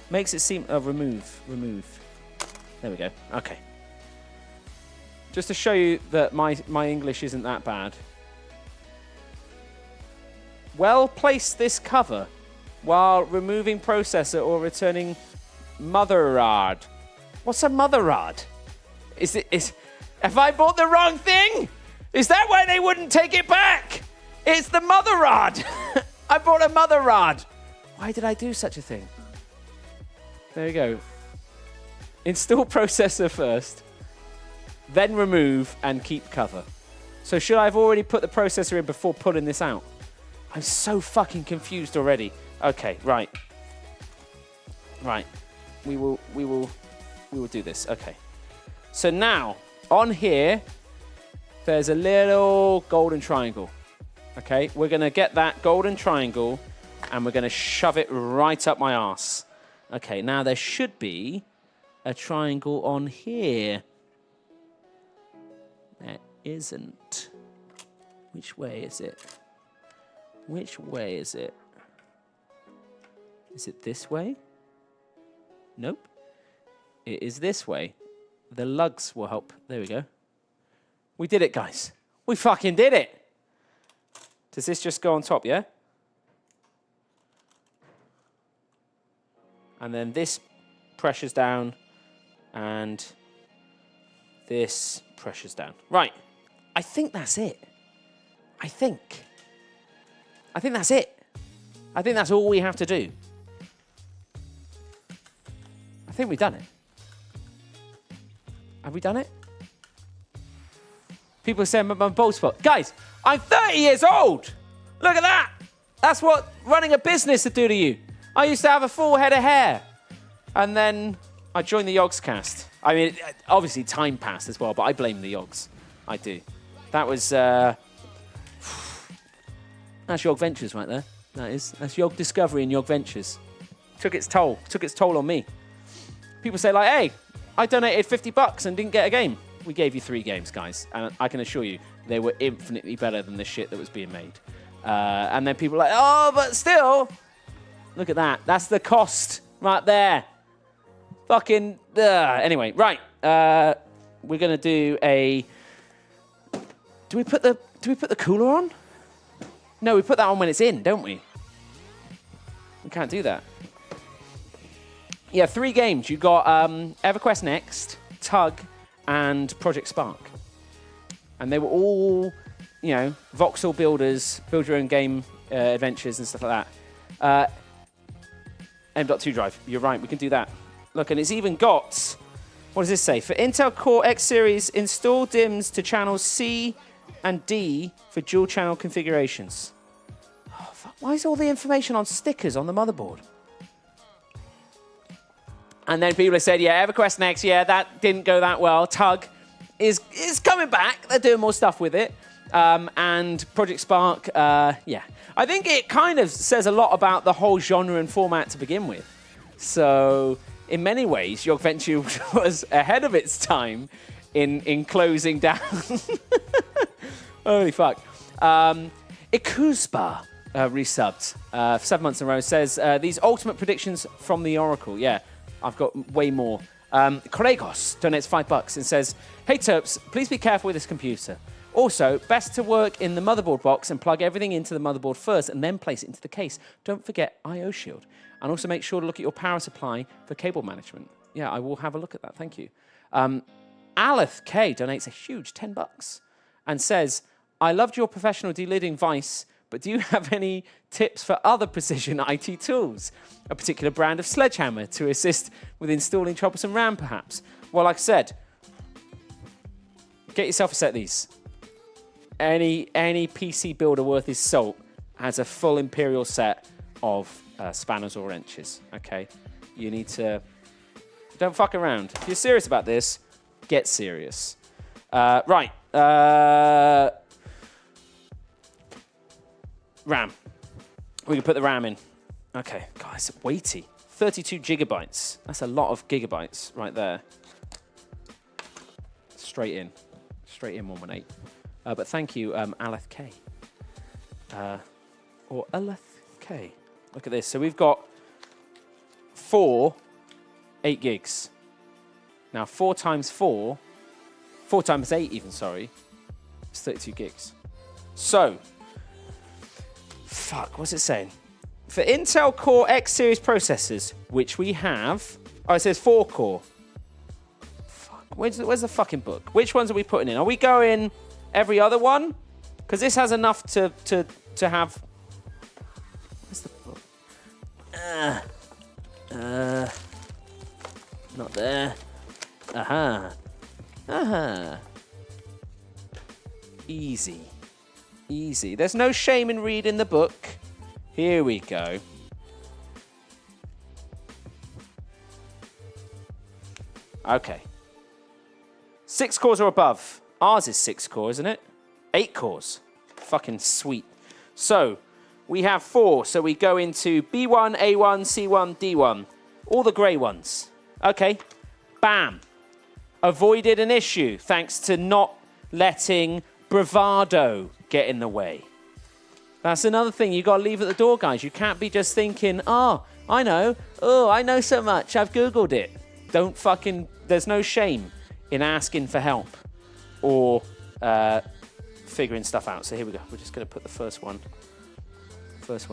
Makes it seem... Oh, remove. There we go. Okay. Just to show you that my English isn't that bad. Well, place this cover while removing processor or returning motherboard. What's a motherboard? Have I bought the wrong thing? Is that why they wouldn't take it back? It's the motherboard. I bought a motherboard. Why did I do such a thing? There you go. Install processor first, then remove and keep cover. So should I have already put the processor in before pulling this out? I'm so fucking confused already. Okay, right. Right. We will do this. Okay. So now, on here, there's a little golden triangle. Okay, we're going to get that golden triangle and we're going to shove it right up my arse. Okay, now there should be a triangle on here. There isn't. Which way is it? Which way is it? Is it this way? Nope. It is this way. The lugs will help. There we go. We did it, guys. We fucking did it. Does this just go on top, yeah? And then this pressures down, and this pressures down. Right. I think that's it. I think that's it. I think that's all we have to do. I think we've done it. Have we done it? People are saying my bald spot. Guys, I'm 30 years old. Look at that. That's what running a business would do to you. I used to have a full head of hair. And then I joined the Yogscast. I mean, obviously time passed as well, but I blame the Yogs. I do. That was... that's Yog Ventures right there. That is. That's Yog Discovery and Yog Ventures. Took its toll. Took its toll on me. People say like, hey, I donated $50 and didn't get a game. We gave you 3 games, guys. And I can assure you, they were infinitely better than the shit that was being made. And then people are like, oh, but still. Look at that. That's the cost right there. Fucking, anyway, right. We're going to do a... Do we put the cooler on? No, we put that on when it's in, don't we? We can't do that. Yeah, 3 games. You got EverQuest Next, Tug, and Project Spark. And they were all, you know, voxel builders, build your own game adventures and stuff like that. M.2 drive. You're right, we can do that. Look, and it's even got, what does this say? For Intel Core X Series, install DIMMs to channels C and D for dual channel configurations. Oh, fuck. Why is all the information on stickers on the motherboard? And then people have said, yeah, EverQuest Next, yeah, that didn't go that well. Tug is coming back. They're doing more stuff with it. And Project Spark, yeah. I think it kind of says a lot about the whole genre and format to begin with. So, in many ways, Yog Venture was ahead of its time in closing down. Holy fuck. Ikuzba resubbed for 7 months in a row. Says, these ultimate predictions from the Oracle. Yeah. I've got way more. Kregos donates $5 and says, hey, Turps, please be careful with this computer. Also, best to work in the motherboard box and plug everything into the motherboard first and then place it into the case. Don't forget I/O shield. And also make sure to look at your power supply for cable management. Yeah, I will have a look at that. Thank you. Aleph K donates a huge $10 and says, I loved your professional delidding Vice, but do you have any tips for other precision IT tools? A particular brand of sledgehammer to assist with installing troublesome RAM, perhaps? Well, like I said, get yourself a set of these. Any PC builder worth his salt has a full Imperial set of spanners or wrenches, okay? You need to... Don't fuck around. If you're serious about this, get serious. Right. RAM. We can put the RAM in. Okay. God, it's weighty. 32 gigabytes. That's a lot of gigabytes right there. Straight in. Straight in 118. But thank you, Aleph K. Or Aleph K. Look at this. So we've got 4 8 gigs. Now 4 times 4 times 8 even, sorry, it's 32 gigs. So, fuck, what's it saying? For Intel Core X series processors, which we have, oh, it says 4 core. Fuck, where's the fucking book? Which ones are we putting in? Are we going every other one? Because this has enough to have... Where's the book? Not there. Aha. Aha. Easy. Easy. There's no shame in reading the book. Here we go. Okay. 6 cores or above. Ours is 6 core, isn't it? 8 cores. Fucking sweet. So, we have 4. So we go into B1, A1, C1, D1. All the grey ones. Okay. Bam. Avoided an issue thanks to not letting bravado get in the way. That's another thing you got to leave at the door, guys. You can't be just thinking, oh, I know. Oh, I know so much. I've Googled it. Don't fucking... There's no shame in asking for help or figuring stuff out. So here we go. We're just going to put the first one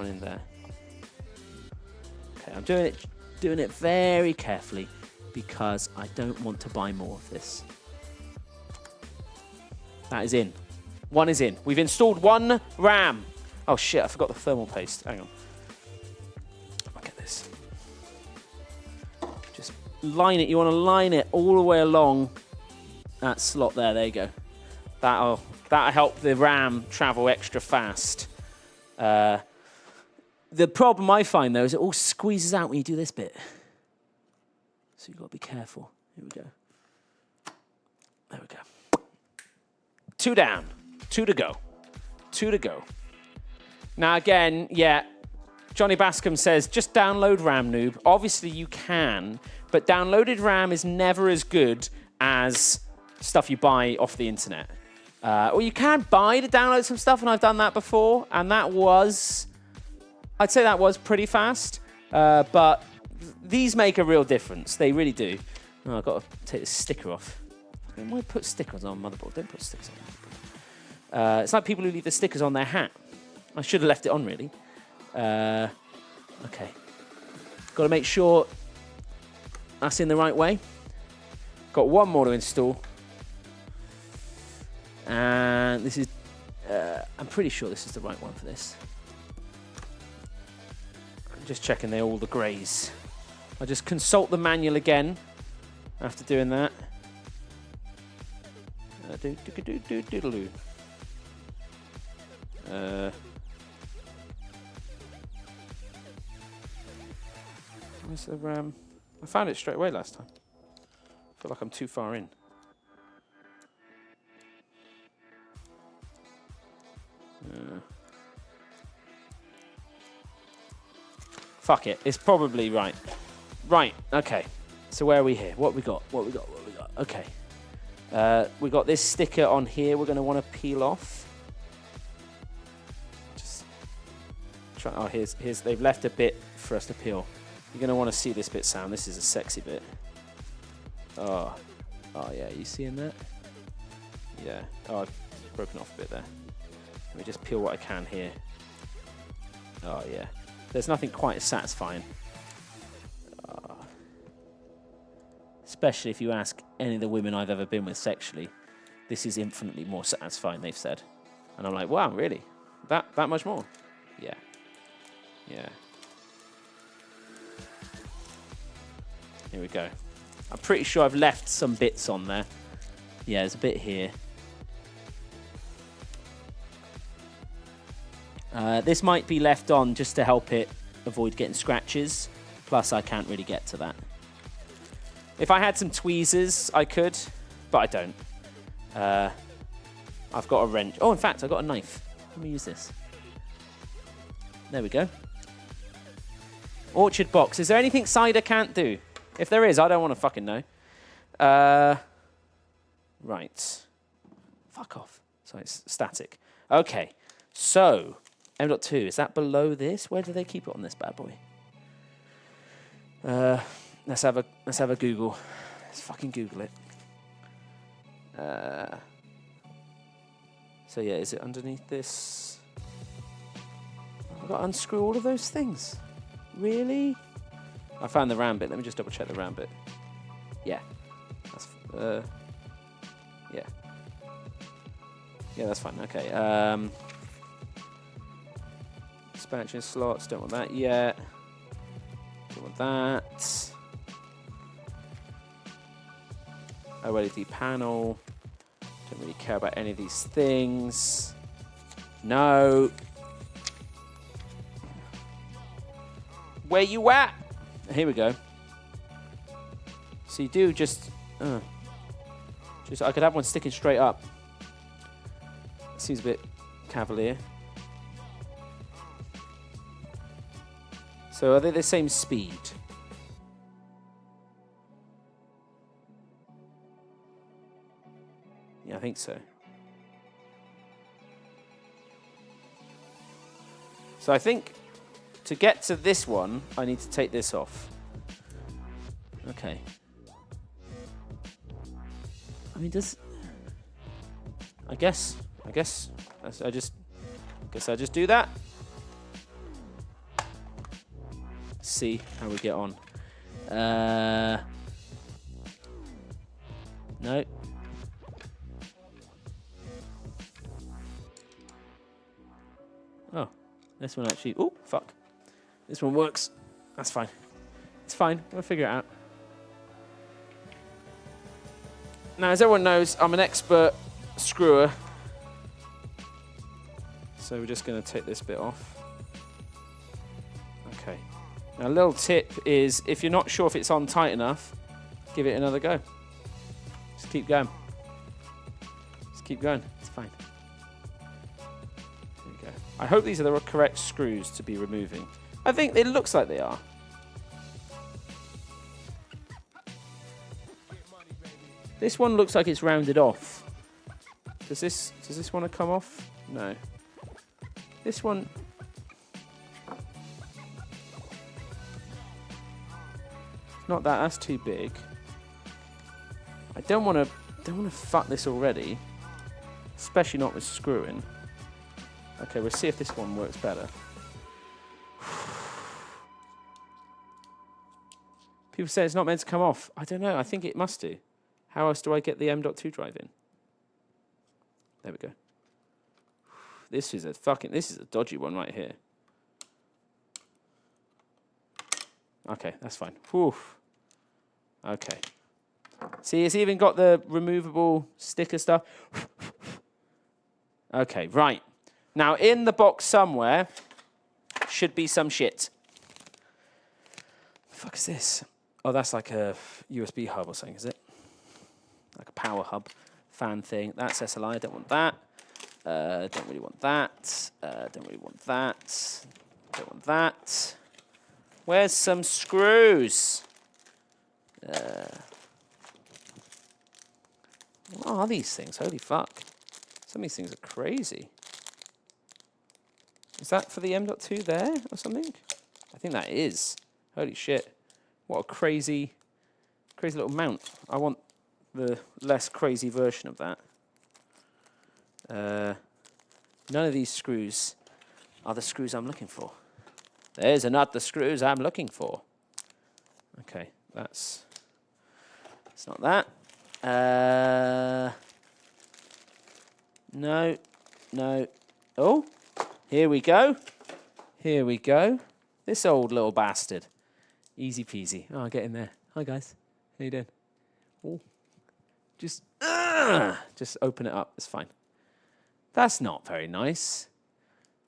in there. Okay, I'm doing it very carefully because I don't want to buy more of this. That is in. One is in. We've installed 1 RAM. Oh shit, I forgot the thermal paste. Hang on. Look at this. Just line it. You want to line it all the way along that slot there. There you go. That'll help the RAM travel extra fast. The problem I find, though, is it all squeezes out when you do this bit. So you've got to be careful. Here we go. There we go. 2 down. 2 to go. 2 to go. Now, again, yeah, Johnny Bascom says, just download RAM, noob. Obviously, you can, but downloaded RAM is never as good as stuff you buy off the internet. Or you can buy to download some stuff, and I've done that before, and I'd say that was pretty fast, but these make a real difference. They really do. Oh, I've got to take this sticker off. Why put stickers on motherboard? Don't put stickers on motherboard. It's like people who leave the stickers on their hat. I should have left it on, really. Okay. Got to make sure that's in the right way. Got 1 more to install. And this is... I'm pretty sure this is the right one for this. I'm just checking they're all the greys. I'll just consult the manual again after doing that. Where's the RAM? I found it straight away last time. I feel like I'm too far in. Fuck it. It's probably right. Right. Okay. So where are we here? What we got? Okay. We got this sticker on here. We're going to want to peel off. Just try. Oh, here's. They've left a bit for us to peel. You're going to want to see this bit, Sam. This is a sexy bit. Oh yeah. You seeing that? Yeah. Oh, I've broken off a bit there. Let me just peel what I can here. Oh yeah. There's nothing quite as satisfying. Especially if you ask any of the women I've ever been with sexually, this is infinitely more satisfying, they've said. And I'm like, wow, really? That much more? Yeah. Yeah. Here we go. I'm pretty sure I've left some bits on there. Yeah, there's a bit here. This might be left on just to help it avoid getting scratches. Plus, I can't really get to that. If I had some tweezers, I could, but I don't. I've got a wrench. Oh, in fact, I've got a knife. Let me use this. There we go. Orchard box. Is there anything cider can't do? If there is, I don't want to fucking know. Right. Fuck off. Sorry, it's static. Okay. So, M.2, is that below this? Where do they keep it on this bad boy? Let's have a Google. Let's fucking Google it. So yeah, is it underneath this? I've got to unscrew all of those things. Really? I found the RAM bit. Let me just double check the RAM bit. Yeah. That's yeah. Yeah, that's fine. Okay. Expansion slots. Don't want that yet. Don't want that. OLED panel. Don't really care about any of these things. No. Where you at? Here we go. So you do just I could have one sticking straight up. Seems a bit cavalier. So are they the same speed? Yeah, I think so. So I think to get to this one, I need to take this off. Okay. I mean, I guess I just do that. See how we get on. No. Oh, this one actually. Oh, fuck. This one works. That's fine. It's fine. We'll figure it out. Now, as everyone knows, I'm an expert screwer. So we're just going to take this bit off. Okay. Now, a little tip is, if you're not sure if it's on tight enough, give it another go. Just keep going. Just keep going. It's fine. There we go. I hope these are the correct screws to be removing. I think it looks like they are. This one looks like it's rounded off. Does this want to come off? No. This one. Not that. That's too big. I don't want to fuck this already, especially not with screwing. Okay, we'll see if this one works better. People say it's not meant to come off. I don't know. I think it must do. How else do I get the M.2 drive in? There we go. This is a dodgy one right here. Okay, that's fine. Whew. Okay. See, it's even got the removable sticker stuff. Okay, right. Now, in the box somewhere should be some shit. The fuck is this? Oh, that's like a USB hub or something, is it? Like a power hub fan thing. That's SLI. I don't want that. Don't really want that. Don't really want that. Don't want that. Where's some screws? What are these things? Holy fuck. Some of these things are crazy. Is that for the M.2 there or something? I think that is. Holy shit. What a crazy little mount. I want the less crazy version of that. None of these screws are the screws I'm looking for. Those are not the screws I'm looking for. Okay, it's not that. No. Oh, here we go. Here we go. This old little bastard. Easy peasy. Oh, get in there. Hi, guys. How you doing? Oh, just open it up. It's fine. That's not very nice.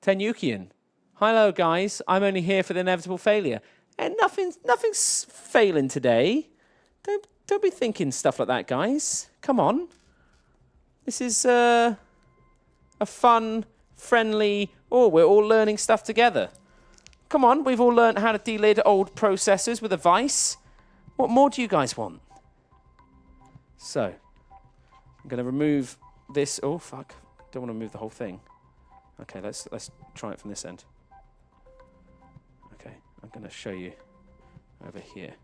Tenyukian. Hello, guys. I'm only here for the inevitable failure. And nothing's failing today. Don't be thinking stuff like that, guys. Come on. This is a fun, friendly. Oh, we're all learning stuff together. Come on, we've all learned how to delid old processors with a vice. What more do you guys want? So, I'm going to remove this. Oh, fuck. Don't want to move the whole thing. Okay, let's try it from this end. Okay, I'm going to show you over here.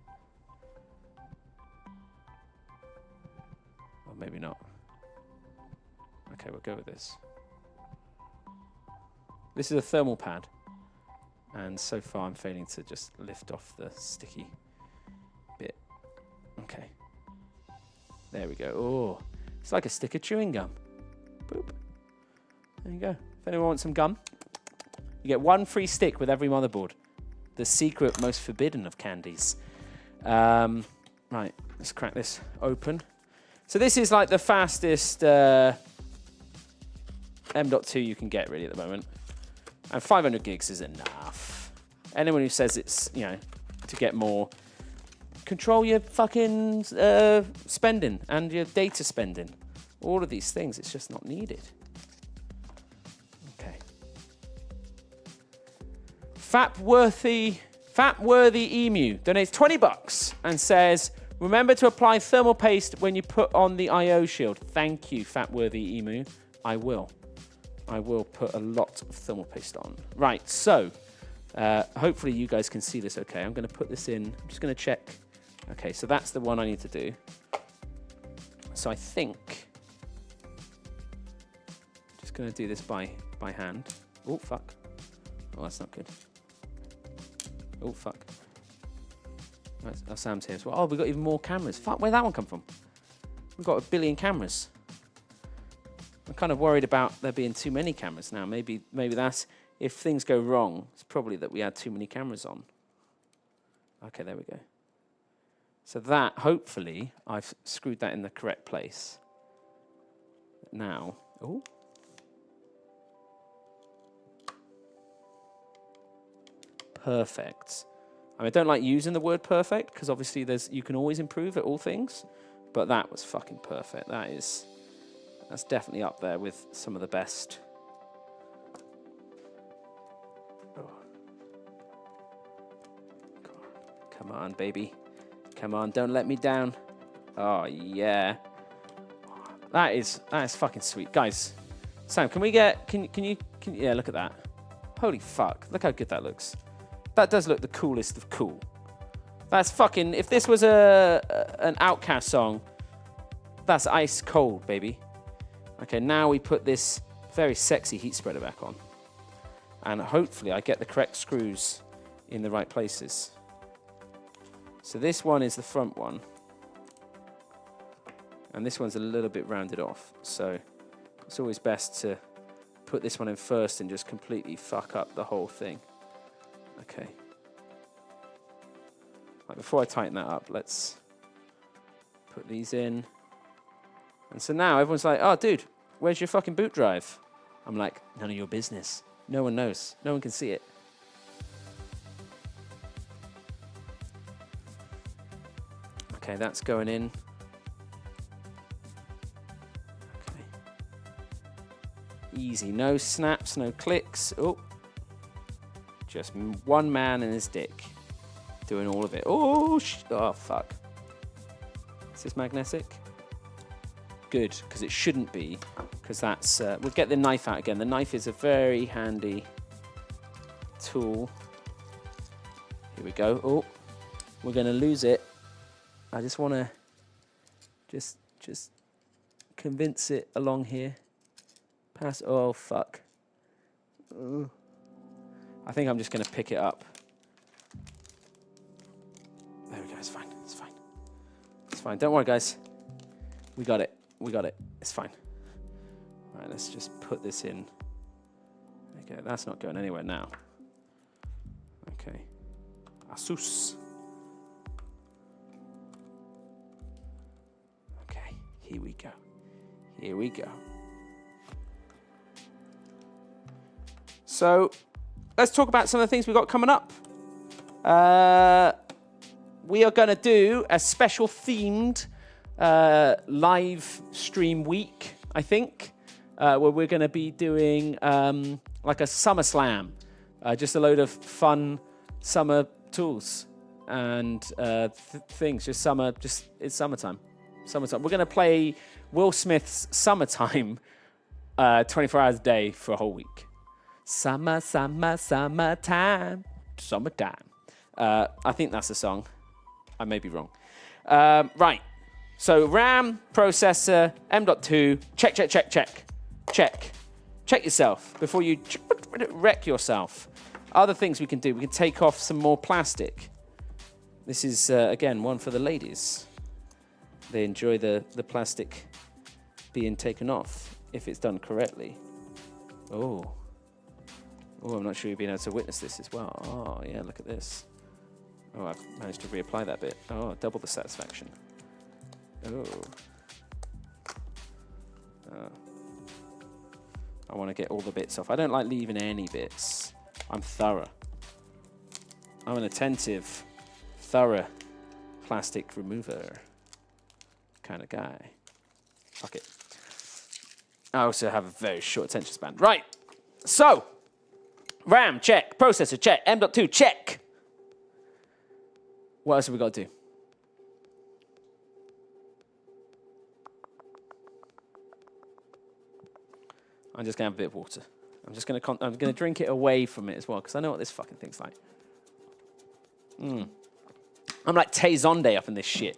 Or maybe not. Okay, we'll go with this. This is a thermal pad. And so far I'm failing to just lift off the sticky bit. Okay. There we go. Oh, it's like a stick of chewing gum. Boop. There you go. If anyone wants some gum, you get one free stick with every motherboard. The secret, most forbidden of candies. Right, let's crack this open. So this is like the fastest M.2 you can get really at the moment. And 500 gigs is enough. Anyone who says it's, you know, to get more, control your fucking spending and your data spending. All of these things, it's just not needed. Okay. Fapworthy Emu donates $20 and says, remember to apply thermal paste when you put on the IO shield. Thank you, Fapworthy Emu. I will put a lot of thermal paste on. Right, so hopefully you guys can see this okay. I'm going to put this in. I'm just going to check. Okay, so that's the one I need to do. So I think just going to do this by hand. Oh, fuck. Oh, that's not good. Oh, fuck. Right, oh, Sam's here as well. Oh, we've got even more cameras. Fuck, where'd that one come from? We've got 1 billion cameras. I'm kind of worried about there being too many cameras now. Maybe that's, if things go wrong, it's probably that we had too many cameras on. Okay, there we go. So that, hopefully, I've screwed that in the correct place. Now, oh. Perfect. I mean, I don't like using the word perfect because obviously you can always improve at all things, but that was fucking perfect. That's definitely up there with some of the best. Oh. Come on, baby. Come on, don't let me down. Oh yeah. That is fucking sweet. Guys, Sam, can you yeah, look at that. Holy fuck. Look how good that looks. That does look the coolest of cool. That's fucking, if this was an Outcast song, that's ice cold, baby. Okay, now we put this very sexy heat spreader back on. And hopefully I get the correct screws in the right places. So this one is the front one. And this one's a little bit rounded off. So it's always best to put this one in first and just completely fuck up the whole thing. Okay. Right, before I tighten that up, let's put these in. And so now everyone's like, oh, dude, where's your fucking boot drive? I'm like, none of your business. No one knows. No one can see it. Okay, that's going in. Okay. Easy. No snaps, no clicks. Oh. Just one man and his dick doing all of it. Oh, oh fuck. Is this magnetic? Good, because it shouldn't be, because that's... we'll get the knife out again. The knife is a very handy tool. Here we go. Oh, we're going to lose it. I just want to just convince it along here. Pass... Oh, fuck. Ooh. I think I'm just going to pick it up. There we go. It's fine. It's fine. It's fine. Don't worry, guys. We got it. We got it. It's fine. All right, let's just put this in. Okay, that's not going anywhere now. Okay. Asus. Okay, here we go. Here we go. So... let's talk about some of the things we've got coming up. We are going to do a special themed live stream week, I think, where we're going to be doing like a summer slam, just a load of fun summer tools and things. It's summertime. Summertime. We're going to play Will Smith's Summertime 24 hours a day for a whole week. Summertime. I think that's the song. I may be wrong. Right. So RAM, processor, M.2, check. Check yourself before you wreck yourself. Other things we can do. We can take off some more plastic. This is, again, one for the ladies. They enjoy the plastic being taken off if it's done correctly. Oh, I'm not sure you've been able to witness this as well. Oh, yeah, look at this. Oh, I've managed to reapply that bit. Oh, double the satisfaction. Oh. I want to get all the bits off. I don't like leaving any bits. I'm thorough. I'm an attentive, thorough plastic remover kind of guy. Fuck it. I also have a very short attention span. Right. So, RAM, check. Processor, check. M.2, check. What else have we got to do? I'm just going to have a bit of water. I'm going to drink it away from it as well, because I know what this fucking thing's like. I'm like Tay Zonde up in this shit.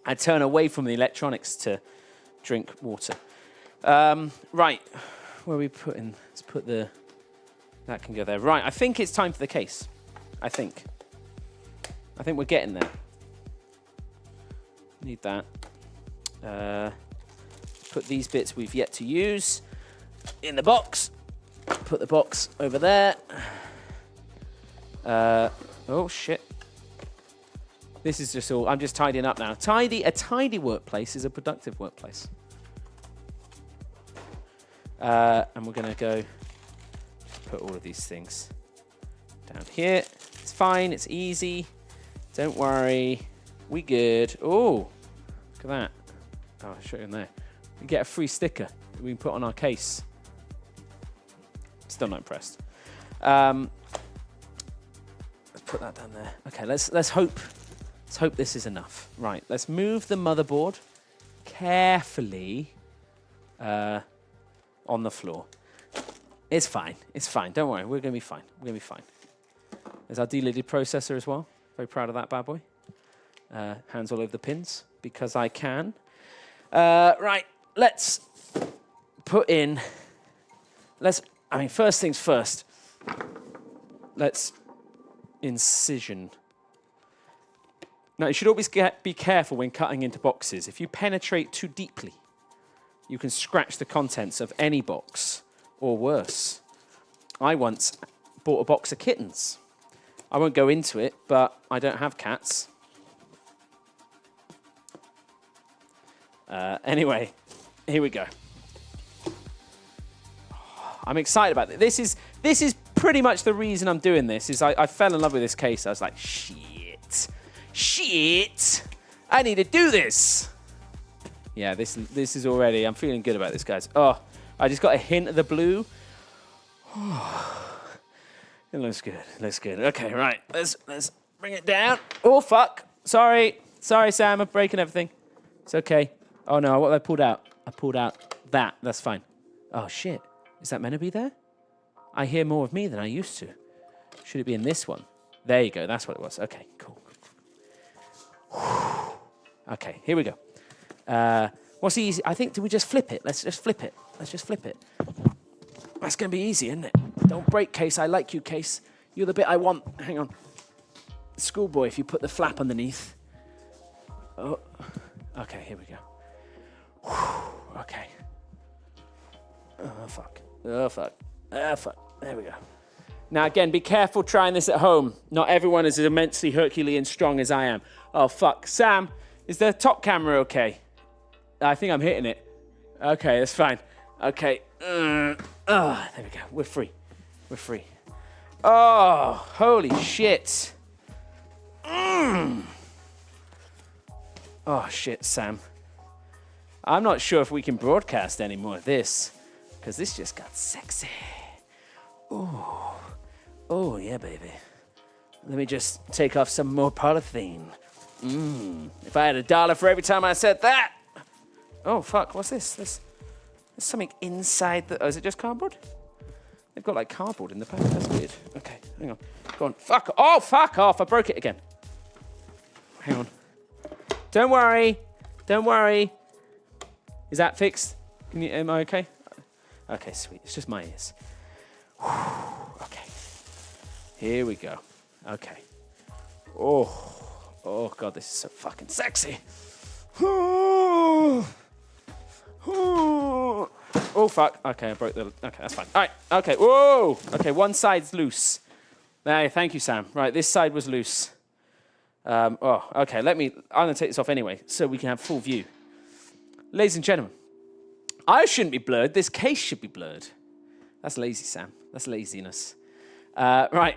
I turn away from the electronics to drink water. Right. Where are we putting? Let's put the... That can go there. Right. I think it's time for the case. I think we're getting there. Need that. Put these bits we've yet to use in the box. Put the box over there. Oh, shit. This is just all... I'm just tidying up now. A tidy workplace is a productive workplace. And we're going to go... Put all of these things down here. It's fine. It's easy. Don't worry. We good. Oh, look at that. Oh, I'll show you in there. We get a free sticker that we can put on our case. Still not impressed. Let's put that down there. Okay, let's hope this is enough. Right, let's move the motherboard carefully on the floor. It's fine. It's fine. Don't worry. We're going to be fine. We're going to be fine. There's our delidded processor as well. Very proud of that bad boy. Hands all over the pins because I can. Right, let's put in... first things first. Let's incision. Now, you should always be careful when cutting into boxes. If you penetrate too deeply, you can scratch the contents of any box, or worse. I once bought a box of kittens. I won't go into it, but I don't have cats. Anyway, here we go. I'm excited about it. This is pretty much the reason I'm doing this. Is I fell in love with this case. I was like, shit, I need to do this. Yeah, this is already. I'm feeling good about this, guys. Oh, I just got a hint of the blue. It looks good. Looks good. Okay, right. Let's bring it down. Oh fuck. Sorry, Sam. I'm breaking everything. It's okay. Oh no, what have I pulled out? I pulled out that. That's fine. Oh shit. Is that meant to be there? I hear more of me than I used to. Should it be in this one? There you go. That's what it was. Okay, cool. Okay, here we go. What's easy? I think, do we just flip it? Let's just flip it. That's going to be easy, isn't it? Don't break, Case. I like you, Case. You're the bit I want. Hang on. Schoolboy, if you put the flap underneath. Oh, okay, here we go. Okay. Oh, fuck. Oh, fuck. Oh, fuck. There we go. Now, again, be careful trying this at home. Not everyone is as immensely Herculean strong as I am. Oh, fuck. Sam, is the top camera okay? I think I'm hitting it. Okay, that's fine. Okay. There we go. We're free. Oh, holy shit. Oh, shit, Sam. I'm not sure if we can broadcast any more of this, because this just got sexy. Oh, yeah, baby. Let me just take off some more polythene. If I had $1 for every time I said that. Oh, fuck, what's this? There's something inside the... Oh, is it just cardboard? They've got, like, cardboard in the pack. That's weird. Okay, hang on. Go on. Fuck off. I broke it again. Hang on. Don't worry. Is that fixed? Am I okay? Okay, sweet. It's just my ears. Okay. Here we go. Okay. Oh, God, this is so fucking sexy. Oh, fuck. Okay, I broke the... Okay, that's fine. All right. Okay. Whoa. Okay, one side's loose. Hey, thank you, Sam. Right, this side was loose. Okay, I'm going to take this off anyway so we can have full view. Ladies and gentlemen, I shouldn't be blurred. This case should be blurred. That's lazy, Sam. That's laziness. Right.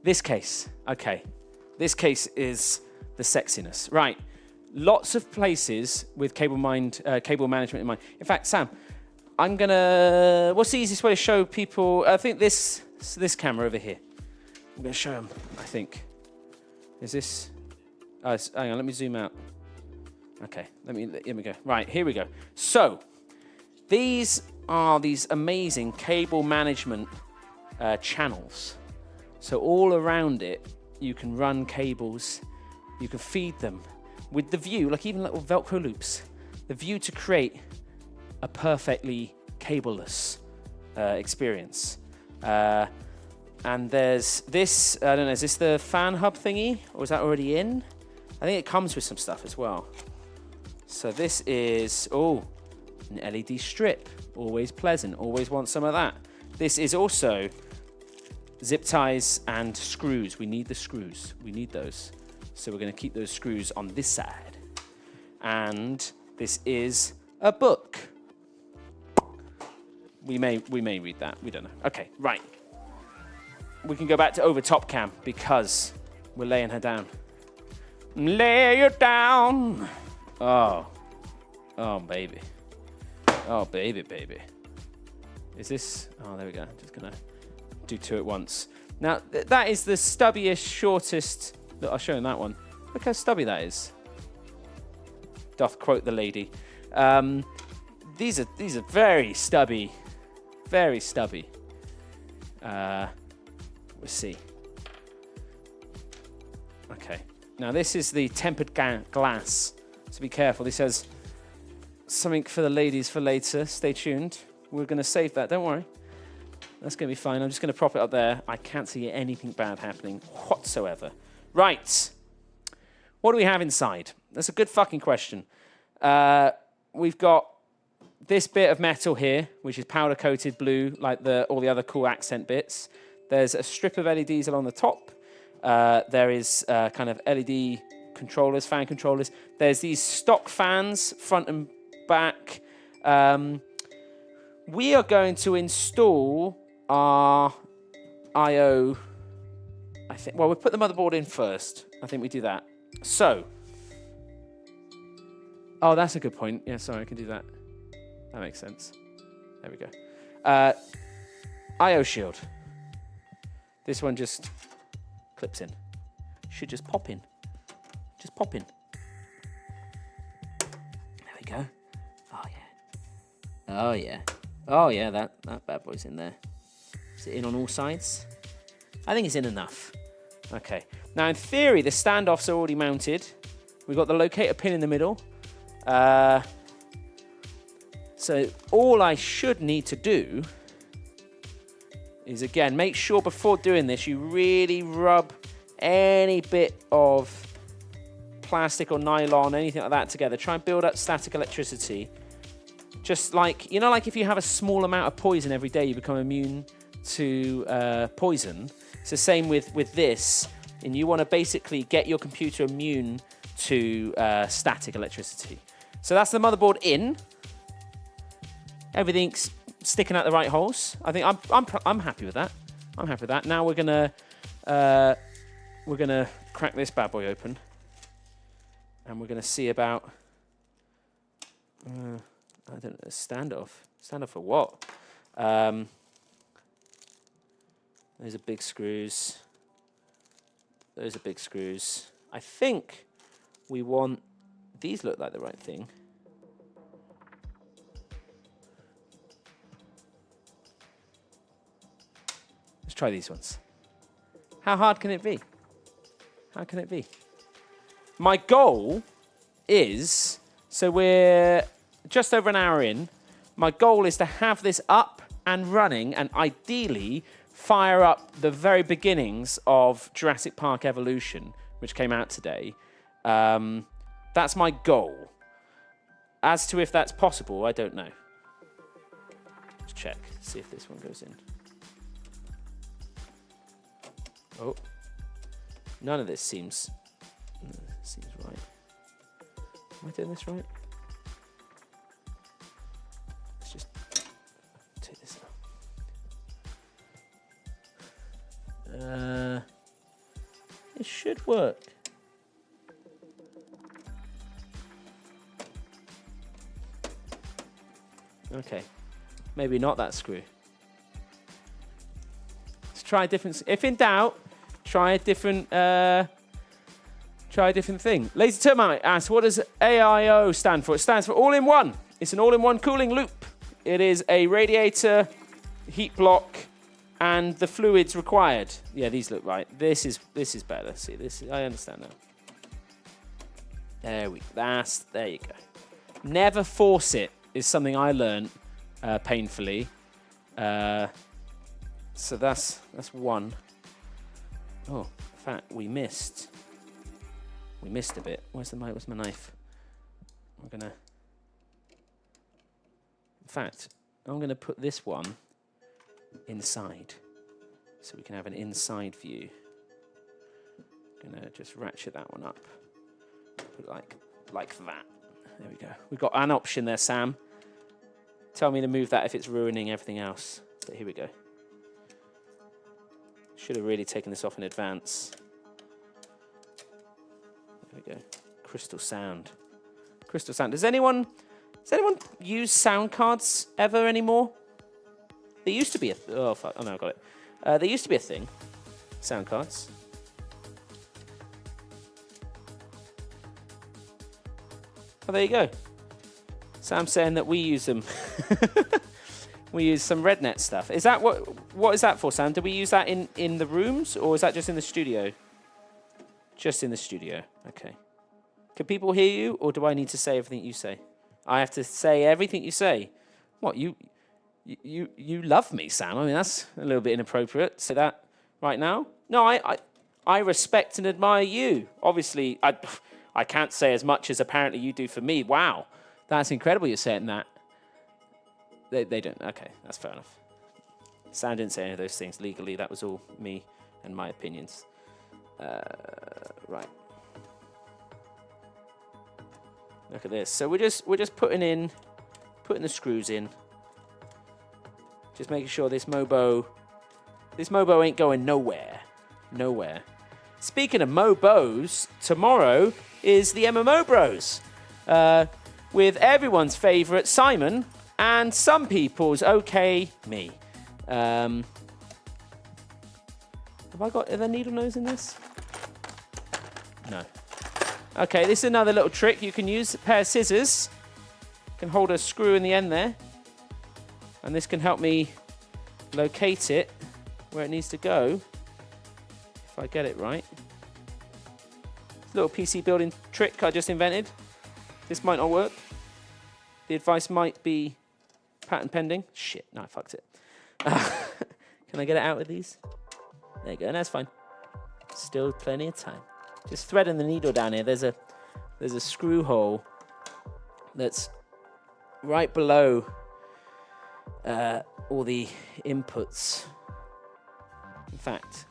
This case. Okay. This case is the sexiness. Right. Lots of places with cable management in mind. In fact, Sam, I'm going to... What's the easiest way to show people... I think this camera over here. I'm going to show them, I think. Is this... Oh, hang on, let me zoom out. Okay, let me go. Right, here we go. So, these are these amazing cable management channels. So all around it, you can run cables, you can feed them with the view, like even little Velcro loops, the view to create a perfectly cableless experience. And there's this, I don't know, is this the fan hub thingy? Or is that already in? I think it comes with some stuff as well. So this is, an LED strip. Always pleasant, always want some of that. This is also zip ties and screws. We need the screws, we need those. So we're gonna keep those screws on this side. And this is a book. We may read that, we don't know. Okay, right. We can go back to over top cam because we're laying her down. Lay you down. Oh, baby. Oh, baby. Is this? Oh, there we go. Just gonna do two at once. Now, that is the stubbiest, shortest. Look, I'll show you that one. Look how stubby that is. Doth quote the lady. These are very stubby. Very stubby. We'll see. Okay. Now, this is the tempered glass. So be careful. This has something for the ladies for later. Stay tuned. We're going to save that. Don't worry. That's going to be fine. I'm just going to prop it up there. I can't see anything bad happening whatsoever. Right. What do we have inside? That's a good fucking question. We've got this bit of metal here, which is powder-coated blue, like all the other cool accent bits. There's a strip of LEDs along the top. There is kind of LED controllers, fan controllers. There's these stock fans, front and back. We are going to install our I/O, I think. Well, we'll put the motherboard in first. I think we do that. So. Oh, that's a good point. Yeah, sorry, I can do that. That makes sense. There we go. I/O shield. This one just clips in. Should just pop in. Just pop in. There we go. Oh, yeah. Oh, yeah. Oh, yeah, that bad boy's in there. Is it in on all sides? I think it's in enough. Okay. Now, in theory, the standoffs are already mounted. We've got the locator pin in the middle. So all I should need to do is, again, make sure before doing this, you really rub any bit of plastic or nylon, anything like that together. Try and build up static electricity. Just like, like if you have a small amount of poison every day, you become immune to poison. It's the same with this. And you want to basically get your computer immune to static electricity. So that's the motherboard in. Everything's sticking out the right holes. I think I'm happy with that. I'm happy with that. Now we're gonna crack this bad boy open, and we're gonna see about I don't know, standoff. Standoff for what? Those are big screws. Those are big screws. I think we want these. Look like the right thing. Let's try these ones. How hard can it be? How can it be? My goal is, so we're just over an hour in, my goal is to have this up and running and ideally fire up the very beginnings of Jurassic Park Evolution, which came out today. That's my goal. As to if that's possible, I don't know. Let's check, see if this one goes in. Oh, none of this seems right. Am I doing this right? It should work. Okay, maybe not that screw. Let's try a different. If in doubt, try a different. Try a different thing. Lazy Termite asks, what does AIO stand for? It stands for all-in-one. It's an all-in-one cooling loop. It is a radiator, heat block, and the fluids required. Yeah, these look right. This is better. See, I understand now. There you go. Never force it is something I learned painfully. So that's one. Oh, in fact, we missed a bit. Where's my knife? In fact, I'm gonna put this one inside, so we can have an inside view. Gonna just ratchet that one up, put it like that. There we go. We've got an option there, Sam. Tell me to move that if it's ruining everything else. But here we go. Should have really taken this off in advance. There we go. Crystal sound. Crystal sound. Does anyone use sound cards ever anymore? There used to be oh fuck! Oh no, I got it. There used to be a thing. Sound cards. Oh, there you go. Sam's saying that we use them. We use some RedNet stuff. Is that what is that for, Sam? Do we use that in the rooms, or is that just in the studio? Just in the studio. Okay. Can people hear you, or do I need to say everything you say? I have to say everything you say. What, you love me, Sam? I mean, that's a little bit inappropriate to say that right now. No, I respect and admire you. Obviously, I can't say as much as apparently you do for me. Wow, that's incredible you're saying that. They don't. Okay, that's fair enough. Sam didn't say any of those things legally. That was all me and my opinions. Right. Look at this. So we're just putting the screws in. Just making sure this Mobo ain't going nowhere. Nowhere. Speaking of Mobos, tomorrow is the MMO Bros. With everyone's favourite Simon and some people's me. Are there needle nose in this? No. Okay, this is another little trick you can use. A pair of scissors can hold a screw in the end there. And this can help me locate it where it needs to go. If I get it right. Little PC building trick I just invented. This might not work. The advice might be patent pending. Shit, no, I fucked it. Can I get it out with these? There you go, that's fine. Still plenty of time. Just threading the needle down here. There's a screw hole that's right below all the inputs. In fact,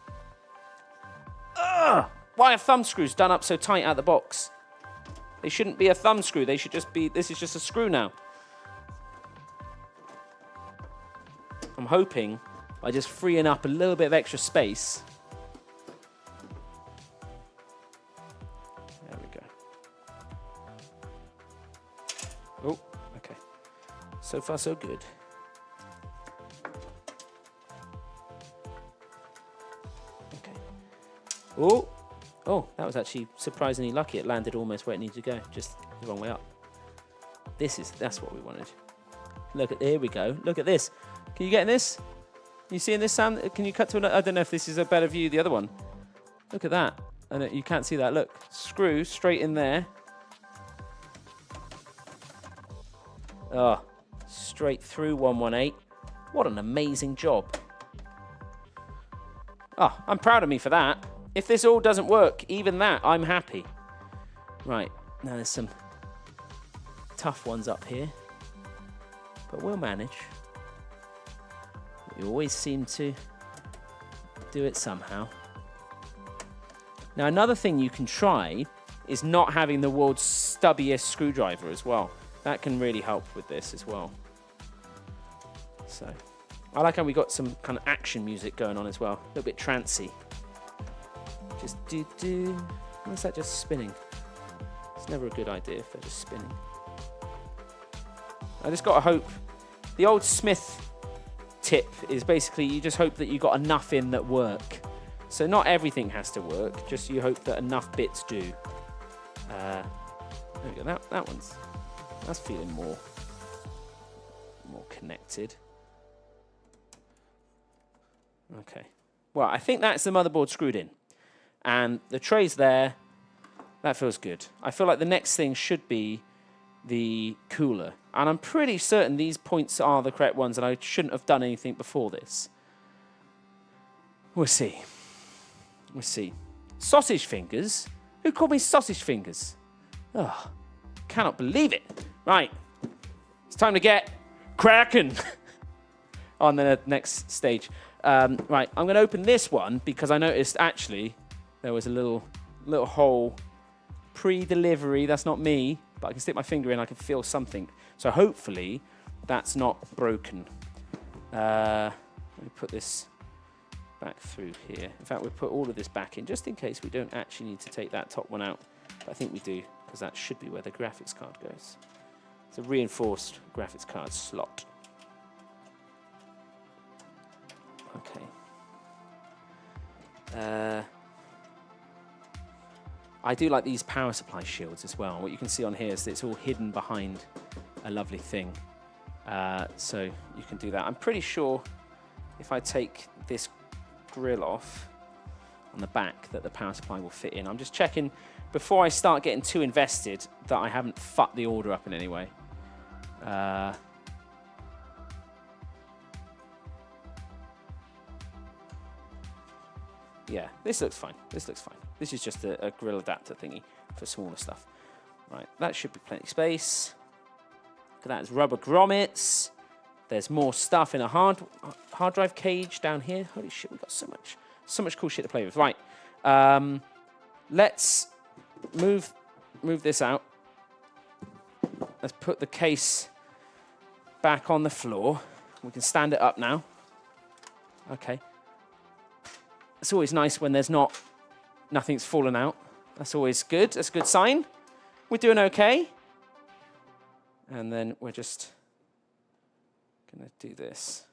why are thumb screws done up so tight out the box? They shouldn't be a thumb screw. They should just be. This is just a screw now. I'm hoping by just freeing up a little bit of extra space. There we go. Oh, okay. So far, so good. Okay. Oh, that was actually surprisingly lucky. It landed almost where it needed to go, just the wrong way up. That's what we wanted. Here we go. Look at this. Can you get in this? You seeing this, Sam? Can you cut to another? I don't know if this is a better view, the other one. Look at that. And you can't see that. Look, screw straight in there. Oh, straight through 118. What an amazing job. Oh, I'm proud of me for that. If this all doesn't work, even that, I'm happy. Right, now there's some tough ones up here. But we'll manage. We always seem to do it somehow. Now, another thing you can try is not having the world's stubbiest screwdriver as well. That can really help with this as well. So, I like how we got some kind of action music going on as well. A little bit trancy. Just do. Why is that just spinning? It's never a good idea if they're just spinning. I just got to hope. The old Smith tip is basically you just hope that you got enough in that work. So not everything has to work, just you hope that enough bits do. There we go, that's feeling more connected. Okay, well, I think that's the motherboard screwed in. And the tray's there, that feels good. I feel like the next thing should be the cooler. And I'm pretty certain these points are the correct ones and I shouldn't have done anything before this. We'll see. We'll see. Sausage fingers? Who called me sausage fingers? Oh, cannot believe it. Right. It's time to get cracking on the next stage. Right, I'm going to open this one because I noticed actually there was a little hole pre-delivery. That's not me, but I can stick my finger in. I can feel something. So hopefully that's not broken. Let me put this back through here. In fact, we'll put all of this back in just in case we don't actually need to take that top one out. But I think we do because that should be where the graphics card goes. It's a reinforced graphics card slot. Okay. I do like these power supply shields as well. What you can see on here is that it's all hidden behind a lovely thing. So you can do that. I'm pretty sure if I take this grill off on the back that the power supply will fit in. I'm just checking before I start getting too invested that I haven't fucked the order up in any way. Yeah, this looks fine. This looks fine. This is just a grill adapter thingy for smaller stuff. Right, that should be plenty of space. Look at that, it's rubber grommets. There's more stuff in a hard drive cage down here. Holy shit, we've got so much cool shit to play with. Right, let's move this out. Let's put the case back on the floor. We can stand it up now. Okay. It's always nice when there's nothing's fallen out. That's always good. That's a good sign. We're doing okay. And then we're just going to do this.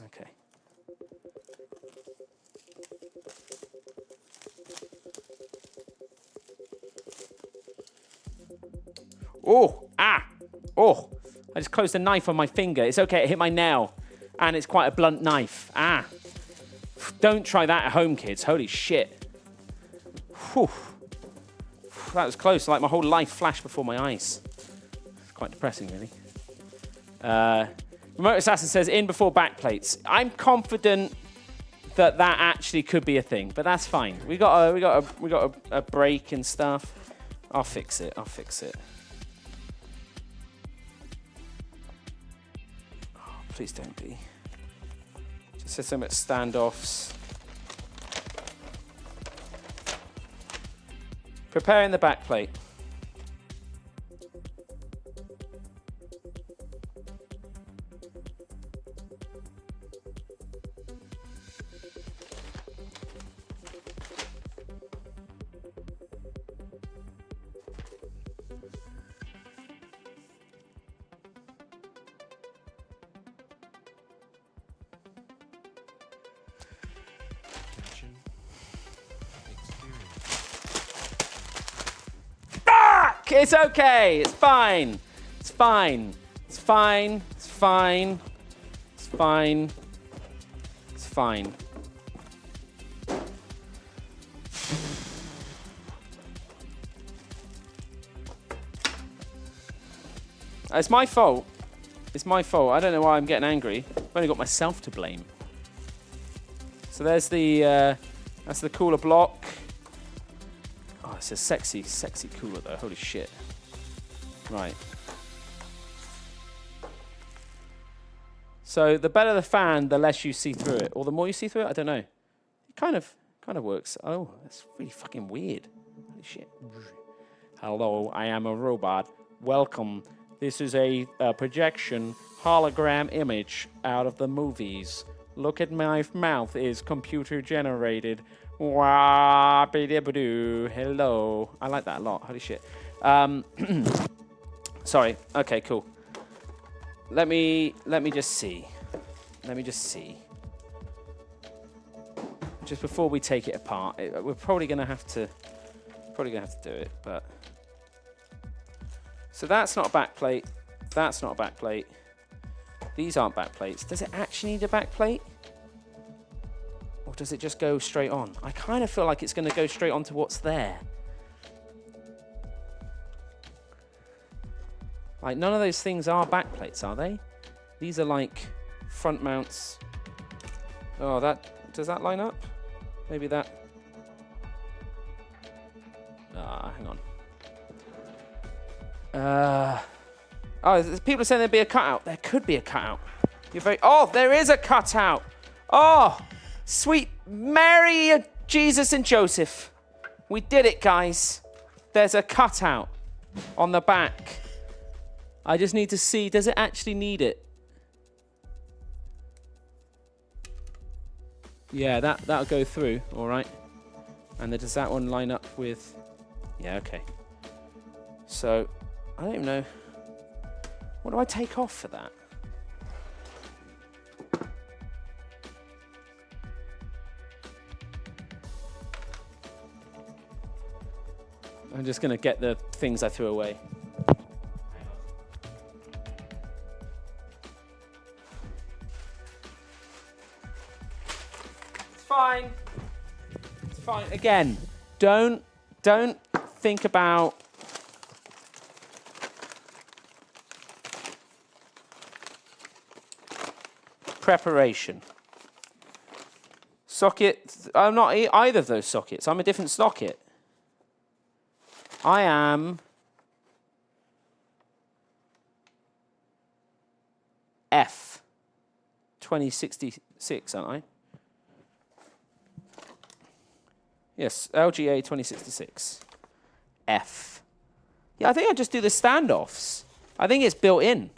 Okay. Oh, oh, I just closed a knife on my finger. It's okay, it hit my nail. And it's quite a blunt knife. Don't try that at home, kids. Holy shit. Whew. That was close. Like my whole life flashed before my eyes. It's quite depressing, really. Remote Assassin says, in before backplates. I'm confident that actually could be a thing, but that's fine. We got a break and stuff. I'll fix it. Please don't be. Just said so much standoffs. Preparing the back plate. It's okay. It's fine. It's fine. It's fine. It's fine. It's fine. It's fine. It's my fault. It's my fault. I don't know why I'm getting angry. I've only got myself to blame. So there's the that's the cooler block. Oh, it's a sexy cooler though. Holy shit. Right. So the better the fan, the less you see through it. Or the more you see through it, I don't know. It kind of works. Oh, that's really fucking weird. Holy shit. Hello, I am a robot. Welcome This is a projection hologram image out of the movies. Look at my mouth is computer generated. Wah, hello. I like that a lot. Holy shit. Sorry. Okay, cool. Let me just see. Let me just see. Just before we take it apart, we're probably gonna have to do it, but. So that's not a back plate. That's not a back plate. These aren't back plates. Does it actually need a back plate? Or does it just go straight on? I kind of feel like it's going to go straight onto what's there. Like, none of those things are back plates, are they? These are like front mounts. Oh, does that line up? Maybe that. Hang on. People are saying there'd be a cutout. There could be a cutout. Oh, there is a cutout. Oh, sweet Mary, Jesus, and Joseph. We did it, guys. There's a cutout on the back. I just need to see, does it actually need it? Yeah, that'll go through, all right. And then does that one line up with... Yeah, okay. So, I don't even know. What do I take off for that? I'm just going to get the things I threw away. It's fine. It's fine. Again, don't think about... preparation. Socket. I'm not either of those sockets. I'm a different socket. I am F 2066, aren't I? Yes, LGA 2066. F. Yeah, I think I just do the standoffs. I think it's built in.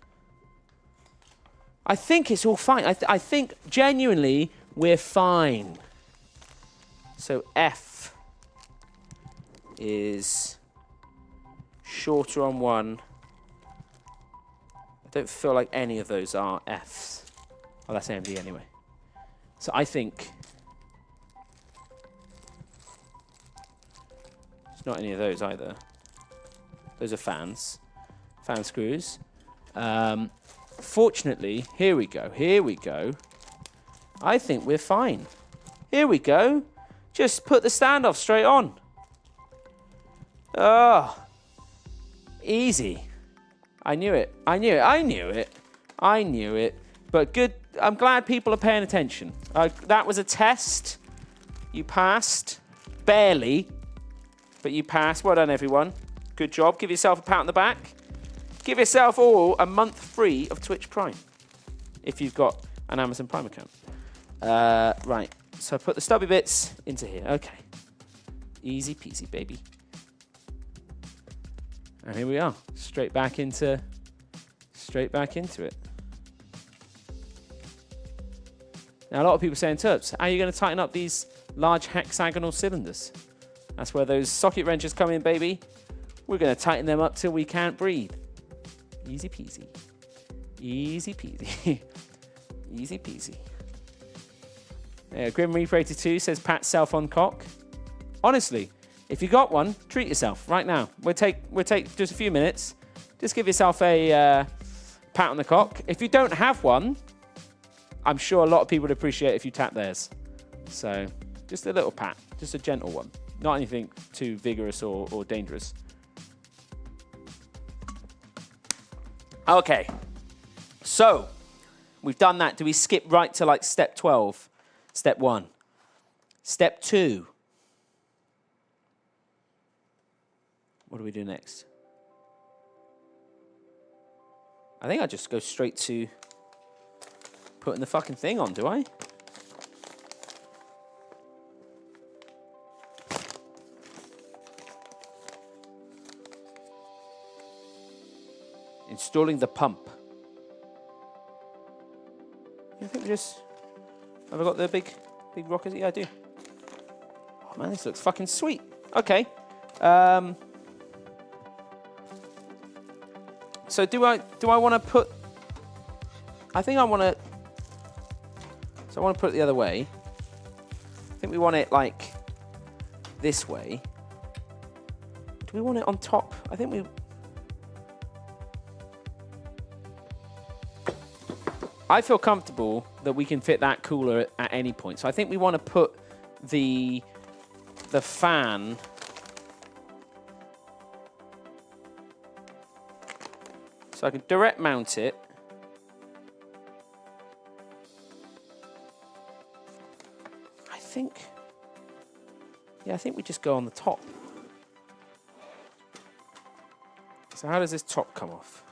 I think it's all fine. I think genuinely we're fine. So F is shorter on one. I don't feel like any of those are Fs. Oh, that's AMD anyway. So I think it's not any of those either. Those are fans. Fan screws. Fortunately, here we go. Here we go. I think we're fine. Here we go. Just put the standoff straight on. Oh. Easy. I knew it. I knew it. I knew it. I knew it. But good. I'm glad people are paying attention. That was a test. You passed. Barely. But you passed. Well done, everyone. Good job. Give yourself a pat on the back. Give yourself all a month free of Twitch Prime. If you've got an Amazon Prime account. Right. So I put the stubby bits into here. Okay. Easy peasy, baby. And here we are. Straight back into it. Now, a lot of people saying, Turps, how are you going to tighten up these large hexagonal cylinders? That's where those socket wrenches come in, baby. We're going to tighten them up till we can't breathe. Easy peasy. Easy peasy. Easy peasy. Grim Reaper 82 says pat self on cock. Honestly, if you got one, treat yourself right now. We'll take just a few minutes. Just give yourself a pat on the cock. If you don't have one, I'm sure a lot of people would appreciate if you tap theirs. So just a little pat, just a gentle one. Not anything too vigorous or dangerous. Okay, so we've done that. Do we skip right to like step 12? Step 1. Step 2. What do we do next? I think I just go straight to putting the fucking thing on, do I? In Installing the pump. I think we just... Have I got the big rockers? Yeah, I do. Oh man, this looks fucking sweet. Okay. So do I want to put... I think I want to... So I want to put it the other way. I think we want it like this way. Do we want it on top? I think we... I feel comfortable that we can fit that cooler at any point. So I think we want to put the fan... So I can direct mount it. I think we just go on the top. So how does this top come off?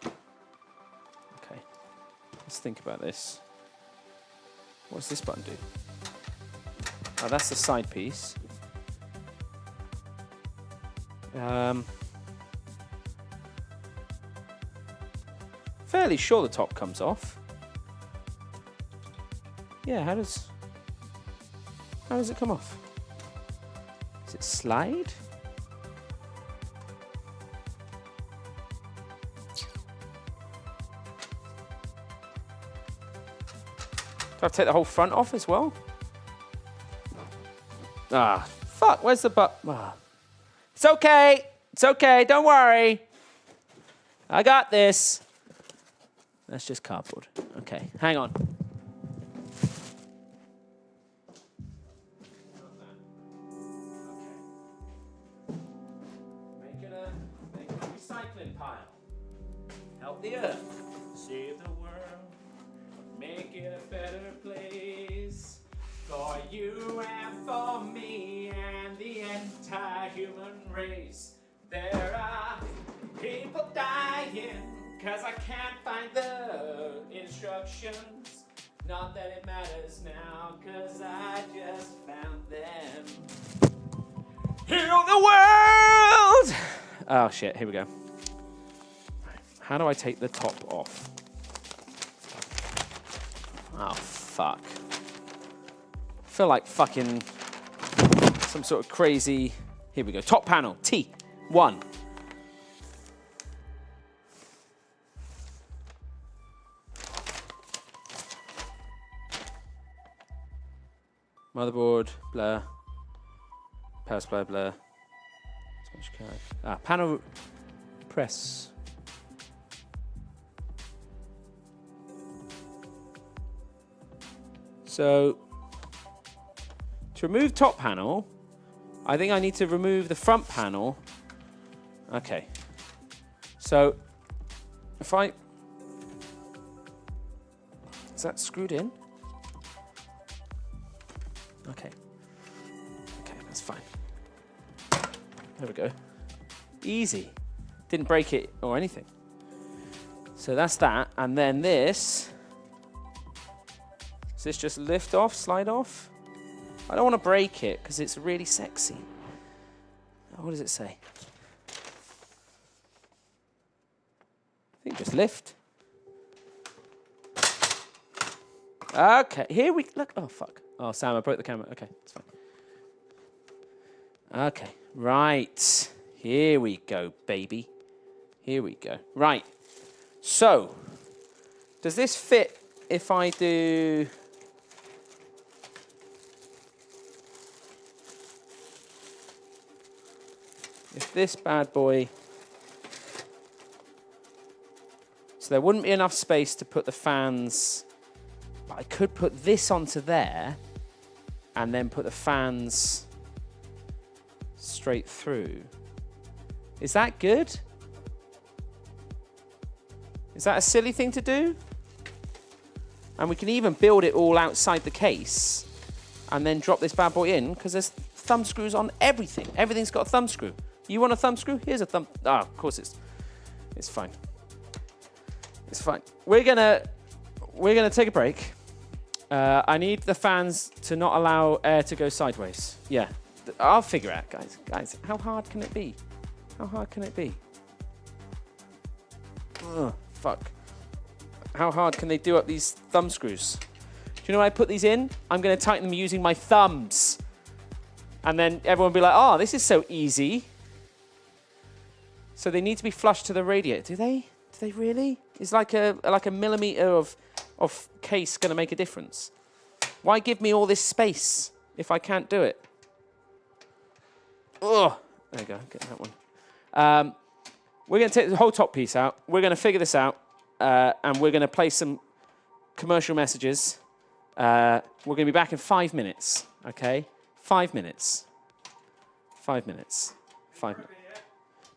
Okay, let's think about this. What does this button do? Oh, that's the side piece. Fairly sure the top comes off. Yeah, how does it come off? Does it slide? Do I have to take the whole front off as well? Ah, fuck, where's the button? Ah. It's okay, don't worry. I got this. That's just cardboard. Okay, hang on. Make a recycling pile. Help the earth. Save the world. Make it a better place. For you and for me and the entire human race. There are people dying 'cause I can't find the instructions. Not that it matters now 'cause I just found them. Heal the world! Oh shit, here we go. How do I take the top off? Oh fuck. I feel like fucking some sort of crazy... Here we go, top panel, T1. Motherboard, blur. Power supply, blur. Panel press. So, to remove top panel, I think I need to remove the front panel. Okay. So, if I... Is that screwed in? Okay. Okay, that's fine. There we go. Easy. Didn't break it or anything. So that's that. And then this. Does this just lift off, slide off? I don't want to break it because it's really sexy. What does it say? I think just lift. Okay, here we look. Oh fuck. Oh Sam, I broke the camera. Okay, it's fine. Okay, right. Here we go, baby. Here we go. Right. So, does this fit if I do... If this bad boy... So there wouldn't be enough space to put the fans... But I could put this onto there and then put the fans straight through. Is that good? Is that a silly thing to do? And we can even build it all outside the case and then drop this bad boy in because there's thumb screws on everything. Everything's got a thumb screw. You want a thumb screw? Here's a thumb. Ah, of course it's fine. It's fine. We're gonna take a break. I need the fans to not allow air to go sideways. Yeah, I'll figure it out, guys. Guys, how hard can it be? How hard can it be? Ugh, fuck. How hard can they do up these thumb screws? Do you know when I put these in? I'm going to tighten them using my thumbs. And then everyone will be like, oh, this is so easy. So they need to be flush to the radiator. Do they? Do they really? Is like a millimeter of case going to make a difference? Why give me all this space if I can't do it? Ugh. There you go. Get that one. We're going to take the whole top piece out. We're going to figure this out. And we're going to play some commercial messages. We're going to be back in 5 minutes. Okay? 5 minutes. 5 minutes. 5 minutes.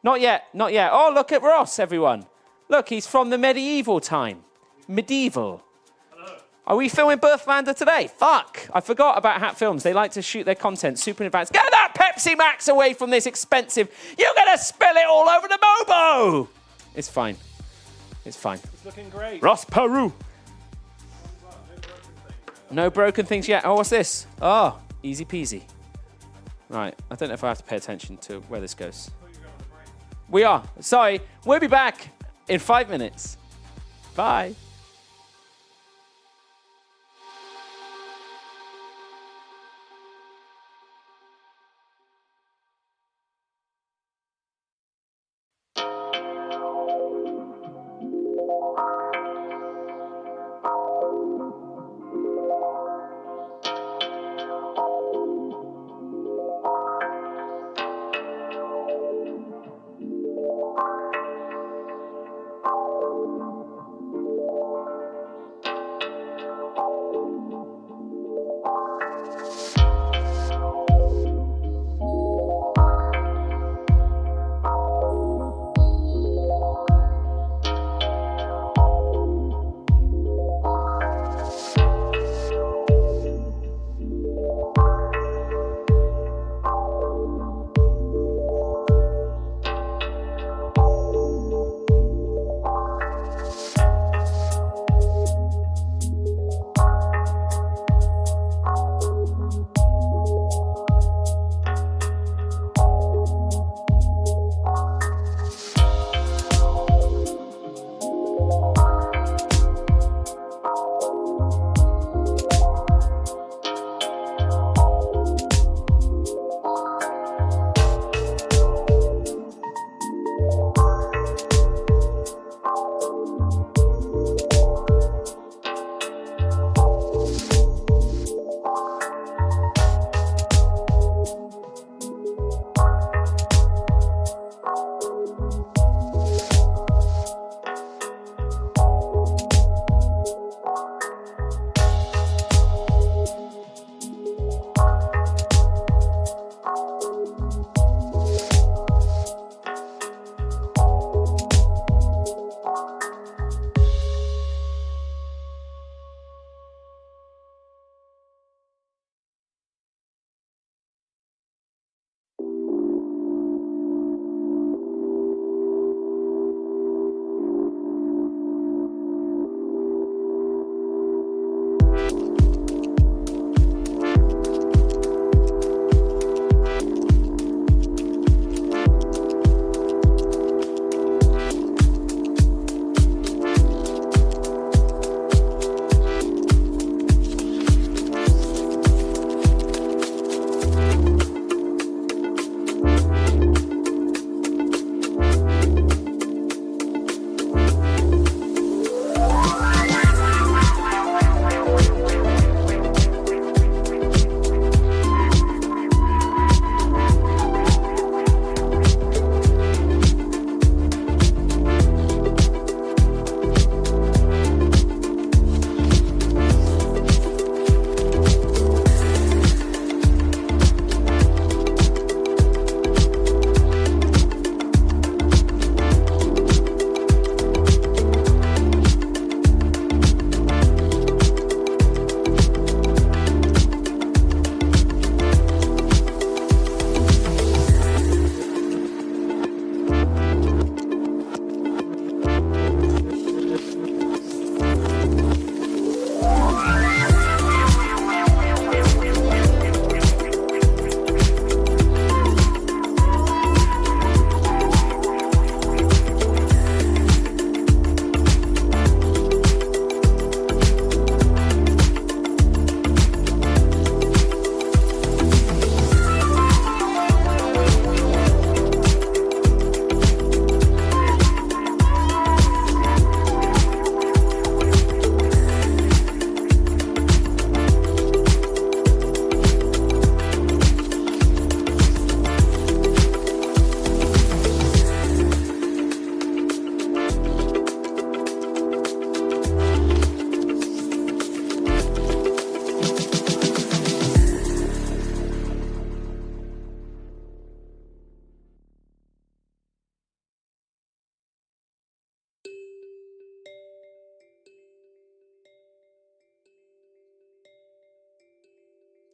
Not yet. Not yet. Oh, look at Ross, everyone. Look, he's from the medieval time. Medieval. Hello. Are we filming Birthlander today? Fuck. I forgot about Hat Films. They like to shoot their content super in advance. Get that Pepsi Max away from this expensive. You're going to spill it all over the Mobo. It's fine. It's fine. It's looking great. Ross Peru. No broken things yet. Oh, what's this? Oh, easy peasy. Right. I don't know if I have to pay attention to where this goes. We are. Sorry. We'll be back in 5 minutes. Bye.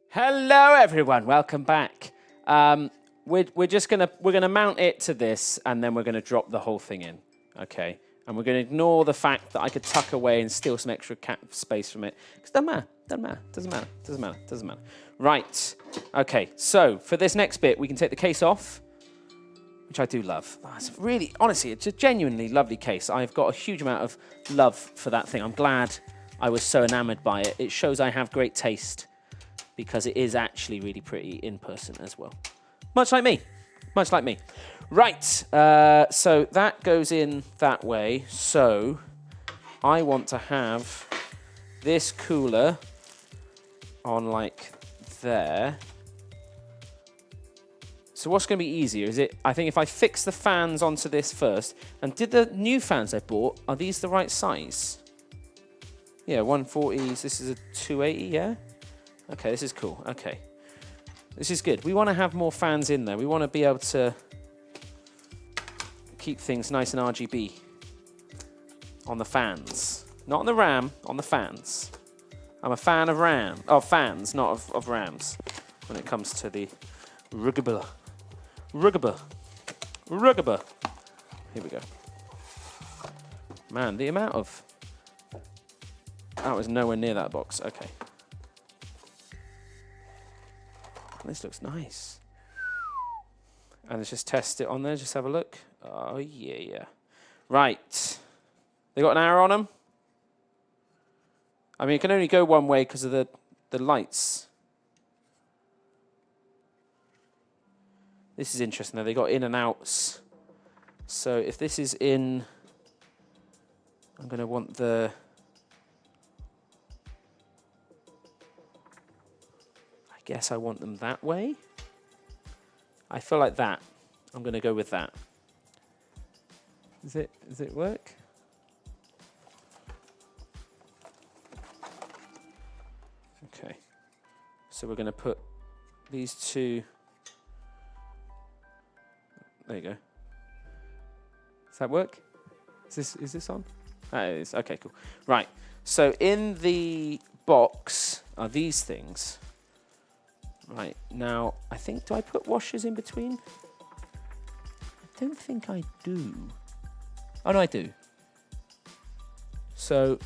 Hello, everyone. Welcome back. We're gonna mount it to this, and then we're gonna drop the whole thing in. Okay, and we're gonna ignore the fact that I could tuck away and steal some extra space from it. It doesn't matter. Right. Okay. So for this next bit, we can take the case off, which I do love. Oh, it's really, honestly, it's a genuinely lovely case. I've got a huge amount of love for that thing. I'm glad I was so enamored by it. It shows I have great taste because it is actually really pretty in person as well. Much like me. Right, so that goes in that way. So I want to have this cooler on like there. So what's going to be easier is I think if I fix the fans onto this first, and did the new fans I bought, are these the right size? Yeah, 140s, this is a 280, yeah? Okay, this is cool, okay. This is good. We want to have more fans in there. We want to be able to keep things nice and RGB on the fans. Not on the RAM, on the fans. I'm a fan of fans, not of RAMs, when it comes to the ruggable. Here we go. Man, the amount of... That was nowhere near that box. Okay. This looks nice. And let's just test it on there. Just have a look. Oh, yeah. Right. They got an arrow on them. I mean, it can only go one way because of the lights. This is interesting, though. They got in and outs. So if this is in, I'm going to want the... I guess I want them that way. I feel like that. I'm going to go with that. Does it work? Okay. So we're going to put these two... There you go. Does that work? Is this on? Ah, it is. Okay, cool. Right. So in the box are these things. Right. Now, I think, do I put washers in between? I don't think I do. Oh, no, I do. So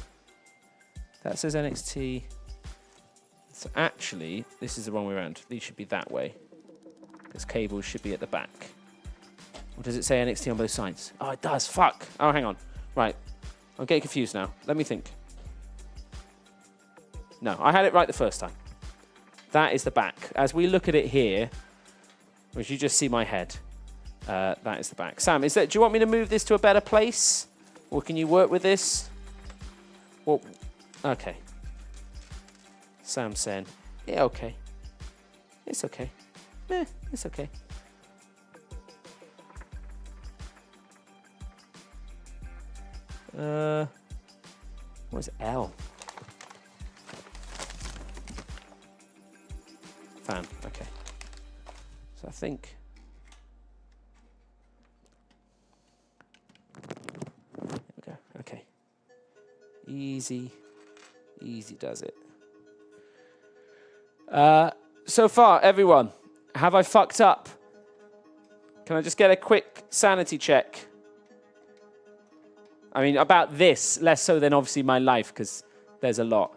that says NXT. So actually, this is the wrong way around. These should be that way. Because cables should be at the back. Or does it say NXT on both sides? Oh, it does. Fuck. Oh, hang on. Right. I'm getting confused now. Let me think. No, I had it right the first time. That is the back. As we look at it here, which you just see my head, that is the back. Sam, do you want me to move this to a better place? Or can you work with this? Well, okay. Sam's saying, yeah, okay. It's okay. It's okay. What is L? Fan, okay. So I think... There we go, okay. Easy does it. So far, everyone, have I fucked up? Can I just get a quick sanity check? I mean, about this, less so than obviously my life, because there's a lot.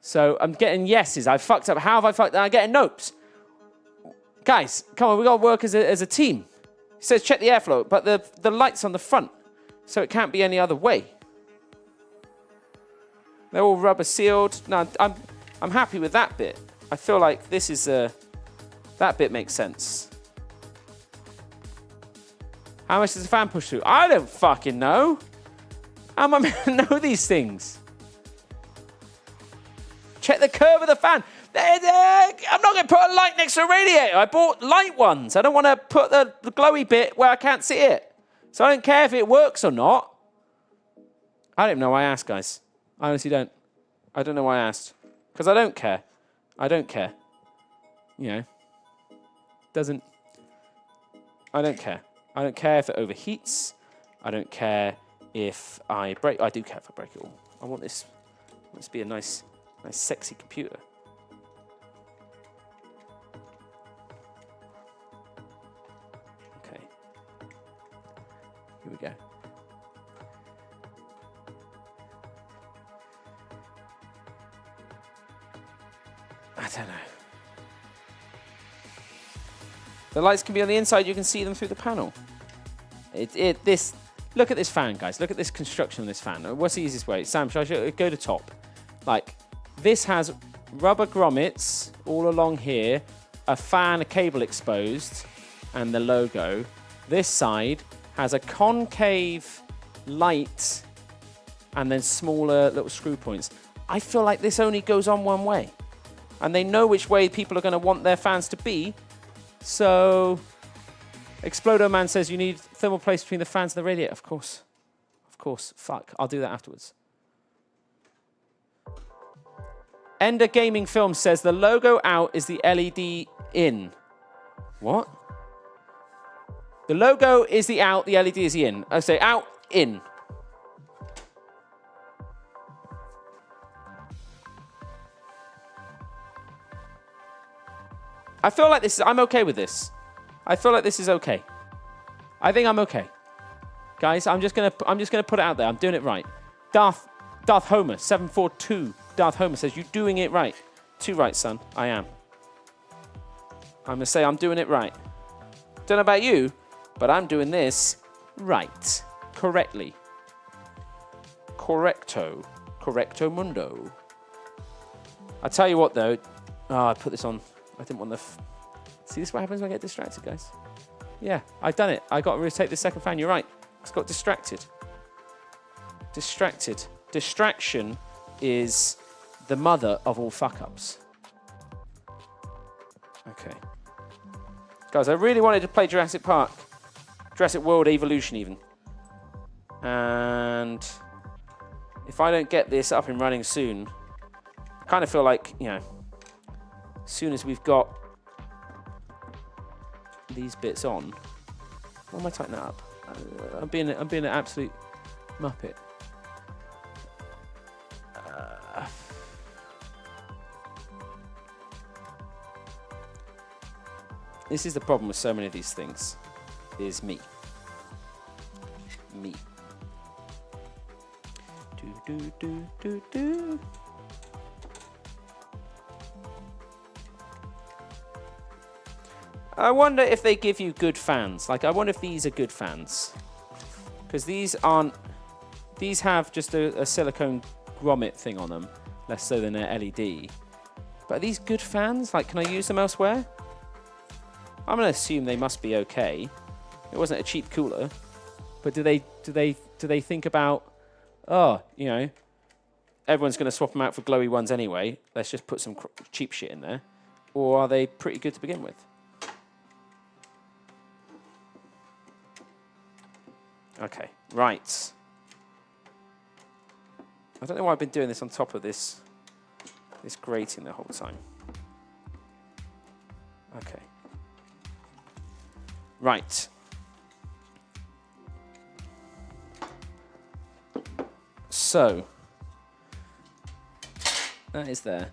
So I'm getting yeses. I fucked up. How have I fucked up? I'm getting nopes. Guys, come on, we got to work as a team. It says check the airflow, but the light's on the front, so it can't be any other way. They're all rubber sealed. No, I'm happy with that bit. I feel like this is that bit makes sense. How much does the fan push through? I don't fucking know. How am I meant to know these things? Check the curve of the fan. I'm not going to put a light next to a radiator. I bought light ones. I don't want to put the glowy bit where I can't see it. So I don't care if it works or not. I don't know why I asked, guys. I honestly don't. I don't know why I asked. Because I don't care. I don't care. You know. I don't care. I don't care if it overheats. I don't care if I break. I do care if I break it all. I want this to be a nice sexy computer. Here we go. I don't know. The lights can be on the inside. You can see them through the panel. Look at this fan, guys. Look at this construction on this fan. What's the easiest way? Sam, should I go to top? Like, this has rubber grommets all along here, a fan, a cable exposed, and the logo. This side has a concave light and then smaller little screw points. I feel like this only goes on one way. And they know which way people are going to want their fans to be. So, Explodo Man says you need thermal place between the fans and the radiator. Of course. Of course. Fuck. I'll do that afterwards. Ender Gaming Film says the logo out is the LED in. What? The logo is the out, the LED is the in. I say out, in. I feel like I'm okay with this. I feel like this is okay. I think I'm okay. Guys, I'm just gonna put it out there. I'm doing it right. Darth Homer, 742. Darth Homer says, you're doing it right. Too right, son. I am. I'm gonna say I'm doing it right. Don't know about you, but I'm doing this right. Correctly. Correcto. Correcto mundo. I tell you what, though. Oh, I put this on. I didn't want the... See, this is what happens when I get distracted, guys. Yeah, I've done it. I got to rotate the second fan. You're right. I just got distracted. Distracted. Distraction is the mother of all fuck-ups. Okay. Guys, I really wanted to play Jurassic Park. Jurassic World Evolution, even. And if I don't get this up and running soon, I kind of feel like, you know, as soon as we've got these bits on, why am I tightening that up? I'm being an absolute muppet. This is the problem with so many of these things, is me. Me. Do. I wonder if they give you good fans. Like, I wonder if these are good fans. Because these aren't... These have just a silicone grommet thing on them. Less so than an LED. But are these good fans? Like, can I use them elsewhere? I'm going to assume they must be okay. It wasn't a cheap cooler. But do they think about... Oh, you know... Everyone's going to swap them out for glowy ones anyway. Let's just put some cheap shit in there. Or are they pretty good to begin with? Okay, right. I don't know why I've been doing this on top of this grating the whole time. Okay. Right. So, that is there.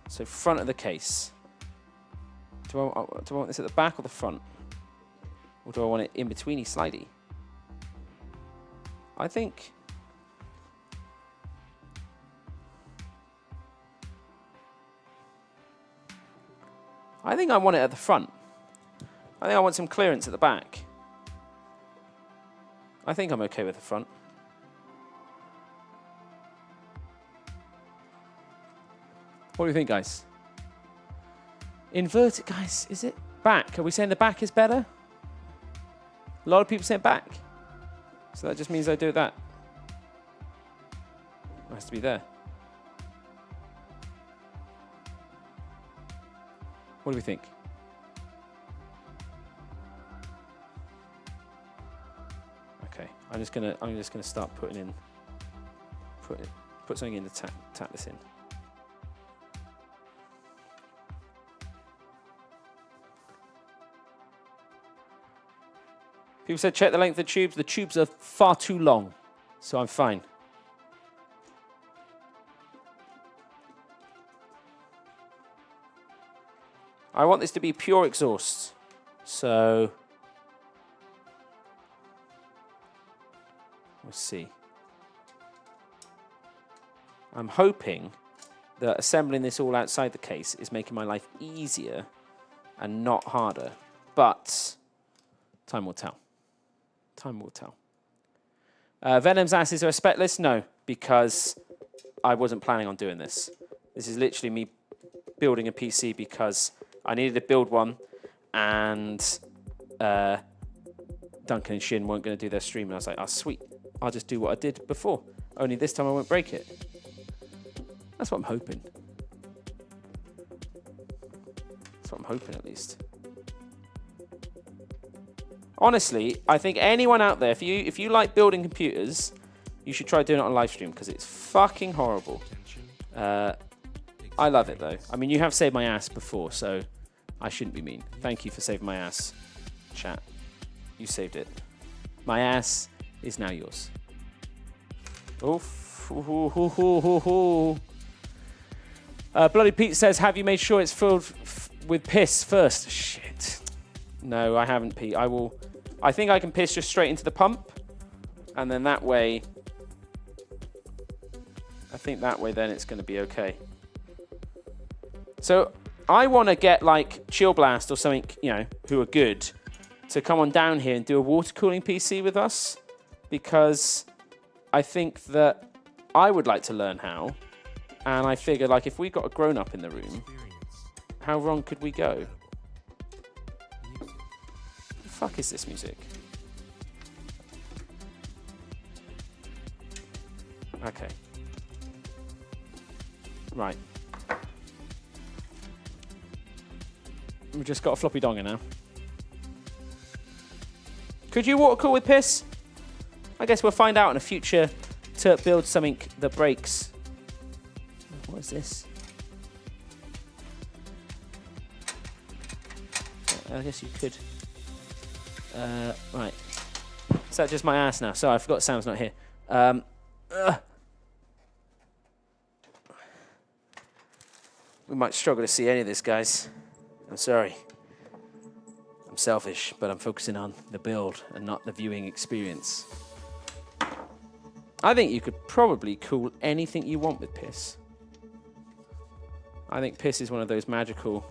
So front of the case. Do I want this at the back or the front? Or do I want it in betweeny slidey? I think... I want it at the front. I think I want some clearance at the back. I think I'm okay with the front. What do you think, guys? Inverted, guys, is it? Back. Are we saying the back is better? A lot of people saying back. So that just means I do that. It has to be there. What do we think? Okay, I'm just gonna start putting in, put something in to tap this in. People said check the length of the tubes. The tubes are far too long, so I'm fine. I want this to be pure exhaust, so see. I'm hoping that assembling this all outside the case is making my life easier and not harder. But time will tell. Time will tell. Venom's asked, is there a spec list? No, because I wasn't planning on doing this. This is literally me building a PC because I needed to build one, and Duncan and Shin weren't going to do their stream, and I was like, oh, sweet. I'll just do what I did before. Only this time I won't break it. That's what I'm hoping. That's what I'm hoping, at least. Honestly, I think anyone out there, if you like building computers, you should try doing it on live stream because it's fucking horrible. I love it though. I mean, you have saved my ass before, so I shouldn't be mean. Thank you for saving my ass, chat. You saved it. My ass is now yours. Oof. Bloody Pete says, have you made sure it's filled with piss first? Shit. No, I haven't, Pete. I think I can piss just straight into the pump. And then that way, I think that way then it's going to be okay. So I want to get like Chill Blast or something, you know, who are good, to come on down here and do a water cooling PC with us. Because I think that I would like to learn how. And I figure, like, if we got a grown-up in the room, how wrong could we go? What the fuck is this music? Okay. Right. We've just got a floppy donger now. Could you water cool with piss? I guess we'll find out in a future to build something that breaks. What is this? I guess you could. Right. Is that just my ass now? Sorry, I forgot Sam's not here. We might struggle to see any of this, guys. I'm sorry. I'm selfish, but I'm focusing on the build and not the viewing experience. I think you could probably cool anything you want with piss. I think piss is one of those magical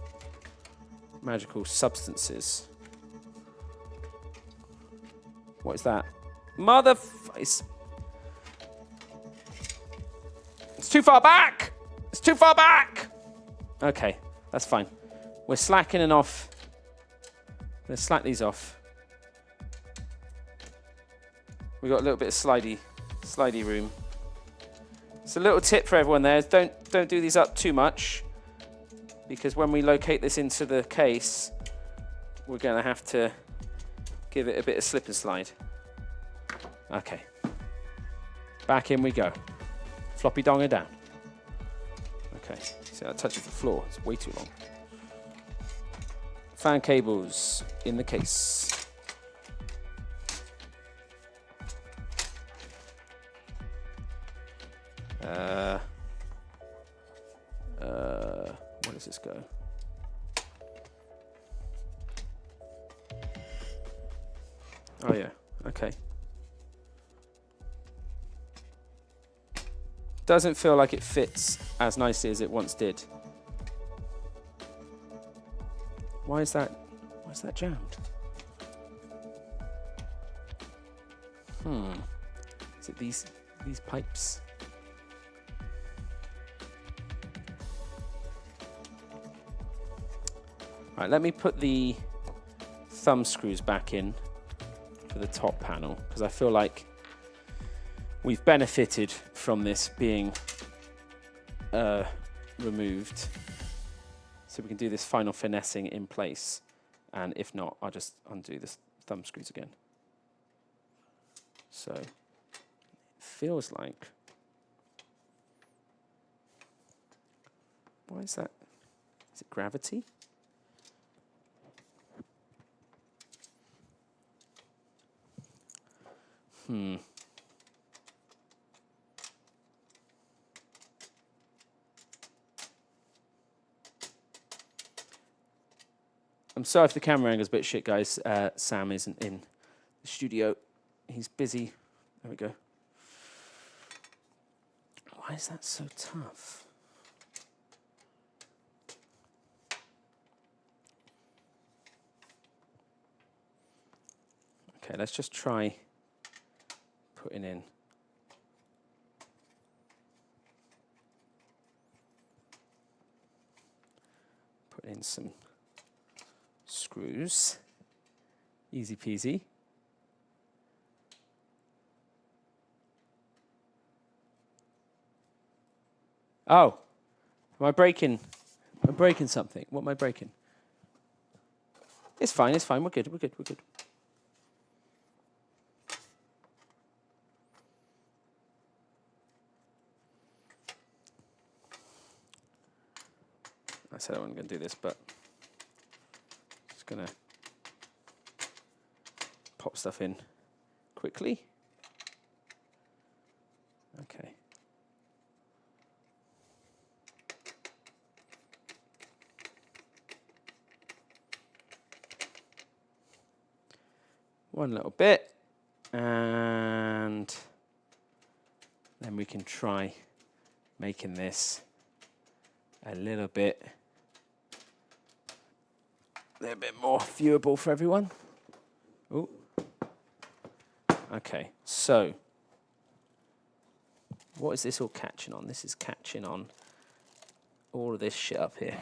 substances. What is that? It's too far back! It's too far back! Okay, that's fine. We're slacking and off. Let's slack these off. We got a little bit of slidey room. It's a little tip for everyone there. Don't do these up too much, because when we locate this into the case, we're going to have to give it a bit of slip and slide. Okay. Back in we go. Floppy donger down. Okay. See, that touches the floor. It's way too long. Fan cables in the case. Where does this go? Oh yeah, okay. Doesn't feel like it fits as nicely as it once did. Why is that jammed? Is it these pipes? Right, let me put the thumb screws back in for the top panel, because I feel like we've benefited from this being removed. So we can do this final finessing in place. And if not, I'll just undo the thumb screws again. So it feels like... Why is that? Is it gravity? I'm sorry if the camera angle's a bit shit, guys. Sam isn't in the studio. He's busy. There we go. Why is that so tough? Okay, let's just try putting in. Put in some screws. Easy peasy. Oh, am I breaking something? What am I breaking? It's fine, we're good. I said I wasn't going to do this, but just going to pop stuff in quickly. Okay. One little bit, and then we can try making this a little bit more viewable for everyone. Ooh. Okay, so what is this all catching on? This is catching on all of this shit up here.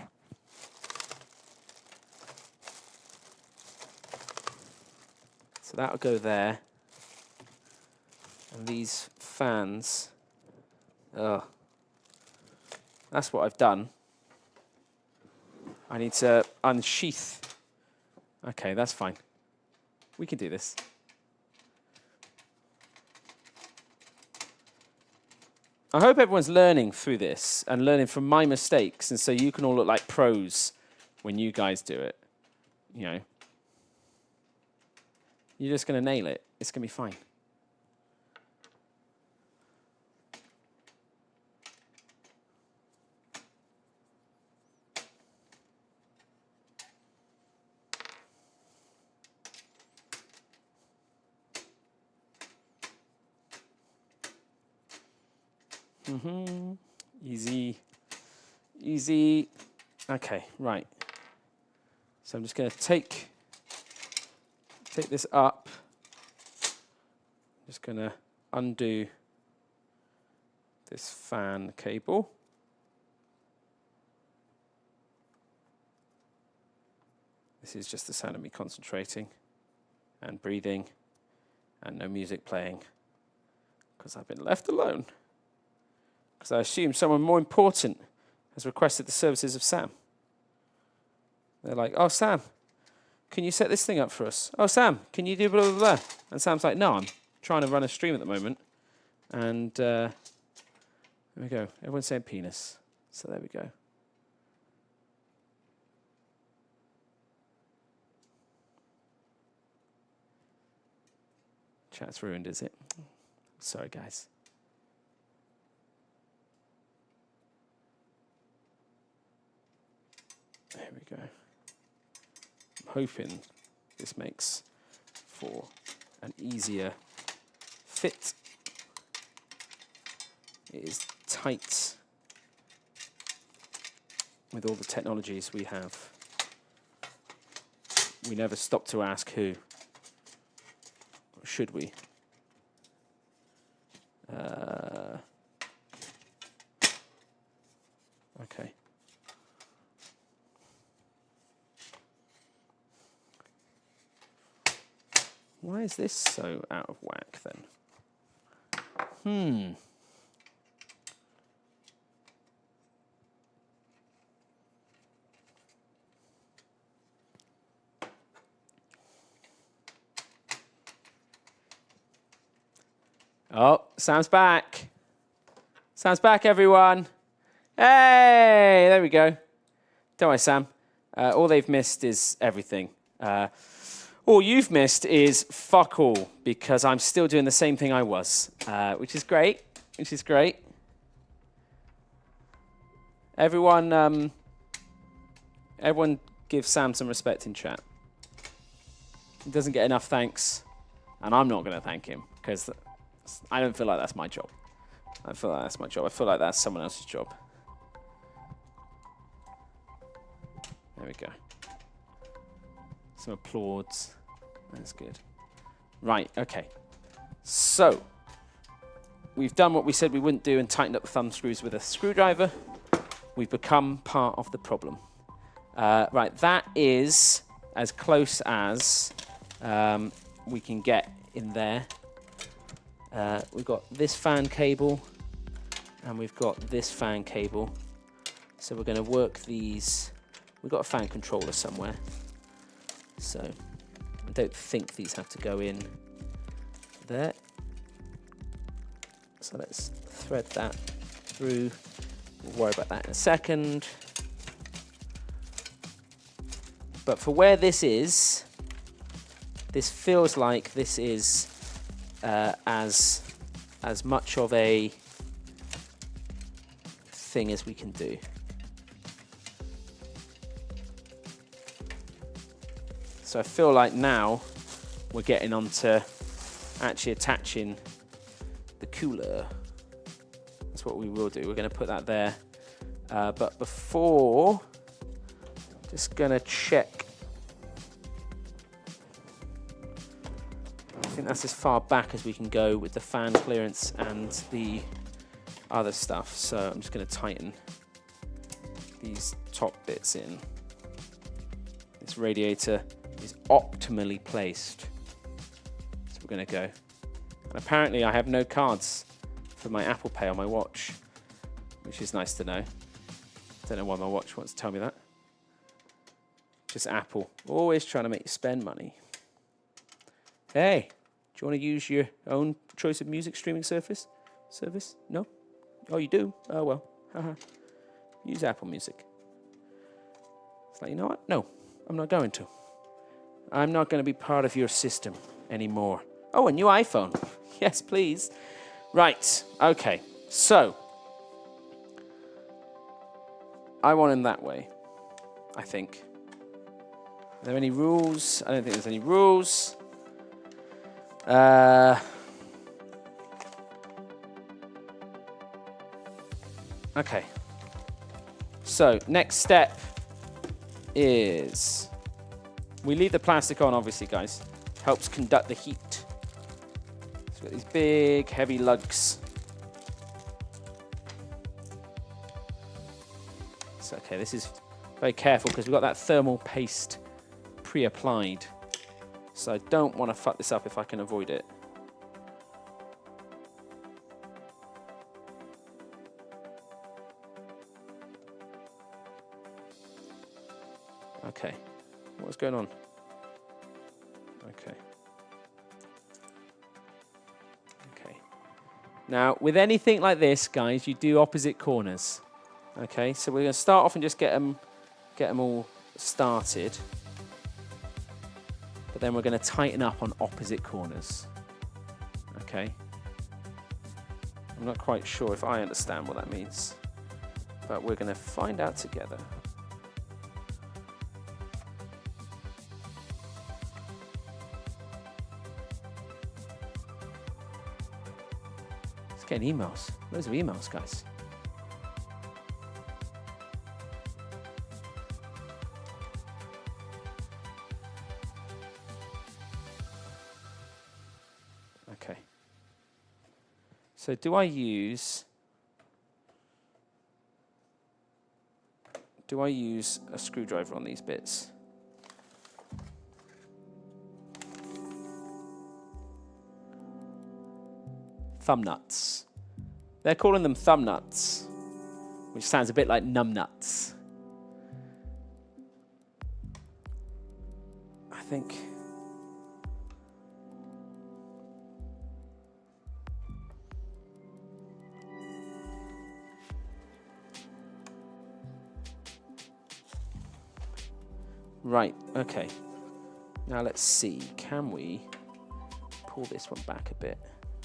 So that'll go there. And these fans, that's what I've done. I need to unsheath. Okay, that's fine. We can do this. I hope everyone's learning through this and learning from my mistakes, and so you can all look like pros when you guys do it. You know. You're just going to nail it. It's going to be fine. Easy. Easy. Okay, right. So I'm just going to take this up. Just going to undo this fan cable. This is just the sound of me concentrating and breathing and no music playing because I've been left alone. Because I assume someone more important has requested the services of Sam. They're like, oh, Sam, can you set this thing up for us? Oh, Sam, can you do blah, blah, blah? And Sam's like, no, I'm trying to run a stream at the moment. And there we go. Everyone's saying penis. So there we go. Chat's ruined, is it? Sorry, guys. There we go. I'm hoping this makes for an easier fit. It is tight with all the technologies we have. We never stop to ask who. Or should we? Okay. Why is this so out of whack then? Oh, Sam's back. Sam's back, everyone. Hey, there we go. Don't worry, Sam. All they've missed is everything. All you've missed is fuck all, because I'm still doing the same thing I was, which is great, Everyone give Sam some respect in chat. He doesn't get enough thanks, and I'm not going to thank him, because I don't feel like that's my job. I feel like that's my job. I feel like that's someone else's job. There we go. Some applauds. That's good. Right, okay. So, we've done what we said we wouldn't do and tightened up the thumb screws with a screwdriver. We've become part of the problem. Right, that is as close as we can get in there. We've got this fan cable and we've got this fan cable. So we're going to work these. We've got a fan controller somewhere. So I don't think these have to go in there. So let's thread that through. We'll worry about that in a second. But for where this is, this feels like this is as much of a thing as we can do. So I feel like now we're getting onto actually attaching the cooler. That's what we will do. We're going to put that there. But before, just going to check. I think that's as far back as we can go with the fan clearance and the other stuff. So I'm just going to tighten these top bits in. This radiator is optimally placed. So we're going to go. And apparently I have no cards for my Apple Pay on my watch, which is nice to know. Don't know why my watch wants to tell me that. Just Apple, always trying to make you spend money. Hey, do you want to use your own choice of music streaming service? No? Oh, you do? Oh, well. Haha. Use Apple Music. It's like, you know what? No, I'm not going to. I'm not going to be part of your system anymore. Oh, a new iPhone. Yes, please. Right, okay. So, I want him that way, I think. Are there any rules? I don't think there's any rules. Okay. So, next step is we leave the plastic on, obviously, guys. Helps conduct the heat. So we've got these big, heavy lugs. So, okay, this is very careful because we've got that thermal paste pre-applied. So I don't want to fuck this up if I can avoid it. Okay, what's going on? Okay. Okay. Now, with anything like this, guys, you do opposite corners. Okay, so we're going to start off and just get them all started. But then we're going to tighten up on opposite corners. Okay. I'm not quite sure if I understand what that means, but we're going to find out together. It's getting emails. Loads of emails, guys. So do I use a screwdriver on these bits? Thumb nuts. They're calling them thumb nuts, which sounds a bit like numb nuts. I think. Right, okay. Now let's see, can we pull this one back a bit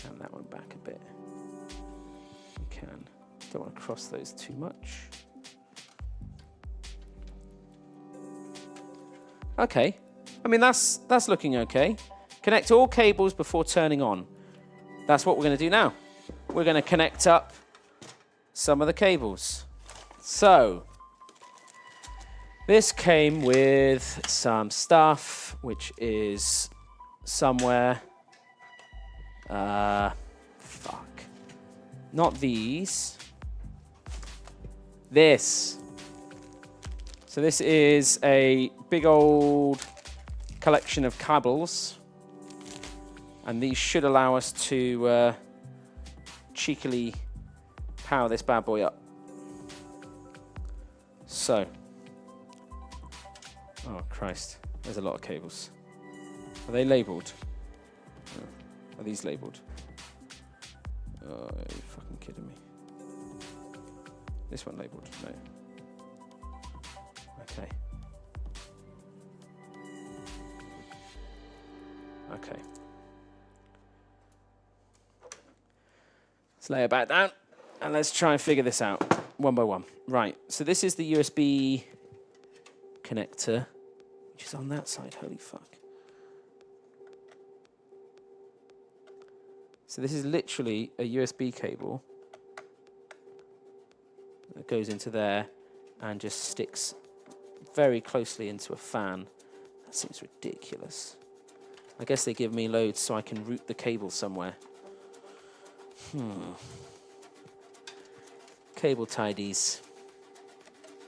and that one back a bit? We can. Don't want to cross those too much. Okay, I mean that's looking okay. Connect all cables before turning on. That's what we're going to do now. we're going to connect up some of the cables. So this came with some stuff, which is somewhere. Fuck. Not these. This. So this is a big old collection of cables. And these should allow us to cheekily power this bad boy up. So. Oh, Christ. There's a lot of cables. Are they labelled? Are these labelled? Oh, are you fucking kidding me? This one labelled? No. Okay. Okay. Let's lay it back down and let's try and figure this out one by one. Right, so this is the USB connector, which is on that side. Holy fuck. So this is literally a USB cable that goes into there and just sticks very closely into a fan. That seems ridiculous. I guess they give me loads so I can route the cable somewhere. Cable tidies.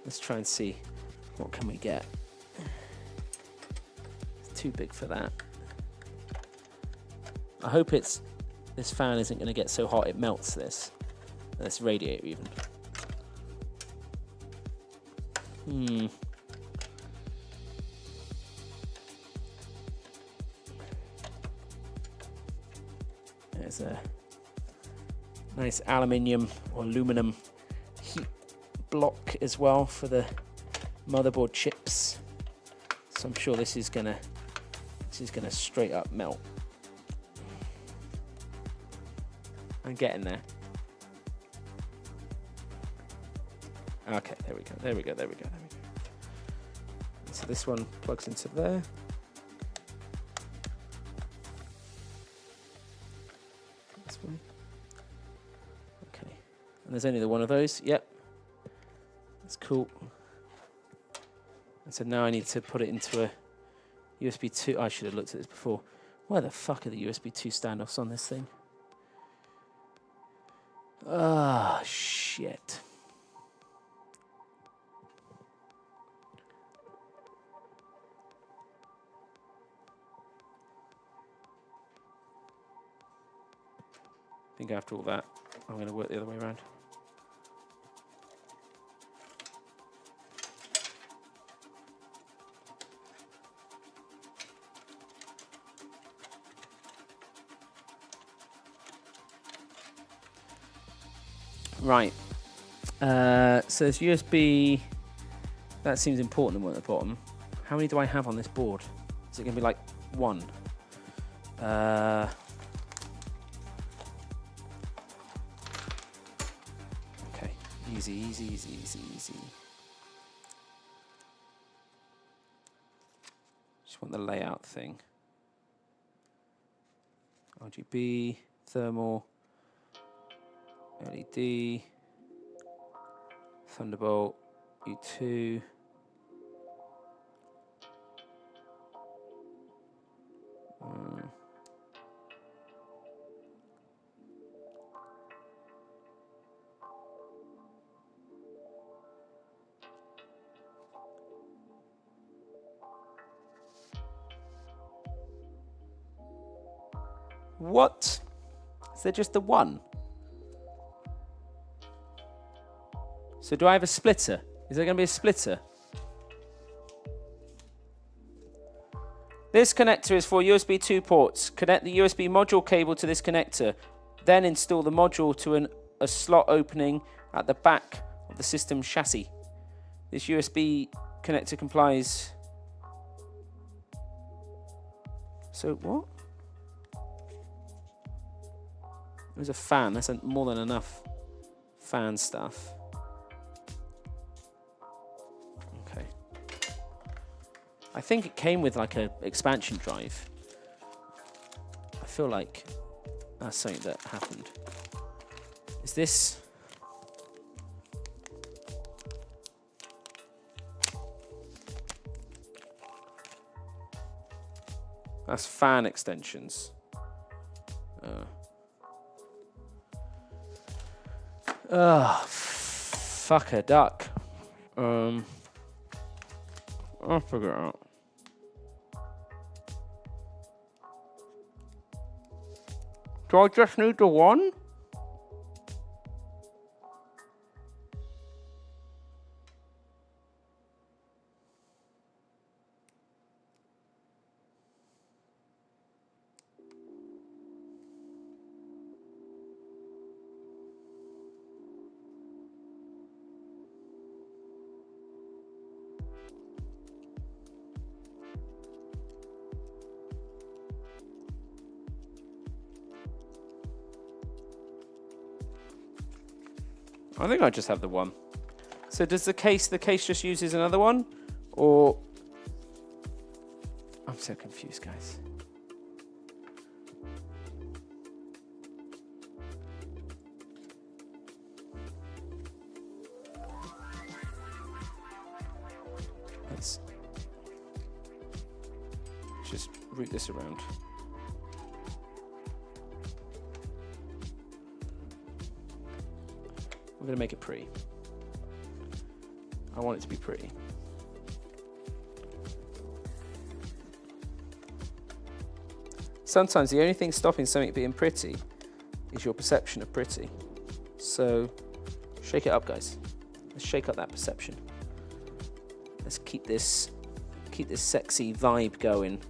Let's try and see what can we get. It's too big for that. I hope this fan isn't going to get so hot it melts this radiator even. There's a nice aluminium or aluminum heat block as well for the motherboard chips. So I'm sure this is gonna straight up melt. I'm getting there. Okay, there we go. There we go. There we go. There we go. So this one plugs into there. This way. Okay. And there's only the one of those. Yep. That's cool. And so now I need to put it into a USB 2. I should have looked at this before. Where the fuck are the USB 2 standoffs on this thing? Ah, shit. I think after all that, I'm going to work the other way around. Right. So there's USB. That seems important, the one at the bottom. How many do I have on this board? Is it going to be like one? Okay. Easy, easy, easy, easy, easy. Just want the layout thing. RGB, thermal, LED, Thunderbolt, U2. What? Is there just the one? So do I have a splitter? Is there going to be a splitter? This connector is for USB 2 ports. Connect the USB module cable to this connector. Then install the module to a slot opening at the back of the system chassis. This USB connector complies. So what? There's a fan. That's more than enough fan stuff. Okay. I think it came with like an expansion drive. I feel like that's something that happened. Is this... That's fan extensions. Fuck a duck. I'll figure it out. Do I just need the one? I think I just have the one. So does the case just uses another one? Or... I'm so confused, guys. Let's just route this around. We're going to make it pretty. I want it to be pretty. Sometimes the only thing stopping something being pretty is your perception of pretty. So shake it up, guys. Let's shake up that perception. Let's keep this sexy vibe going.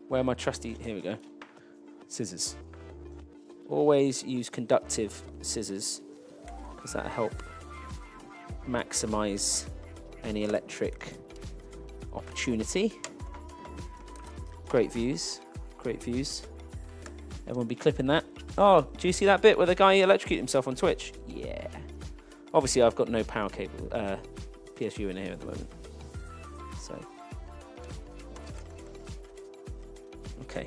Where are my trusty... Here we go. Scissors. Always use conductive scissors because that'll help maximize any electric opportunity. Great views, great views. Everyone be clipping that. Oh, do you see that bit where the guy electrocuted himself on Twitch? Yeah. Obviously, I've got no power cable, PSU in here at the moment. So, okay.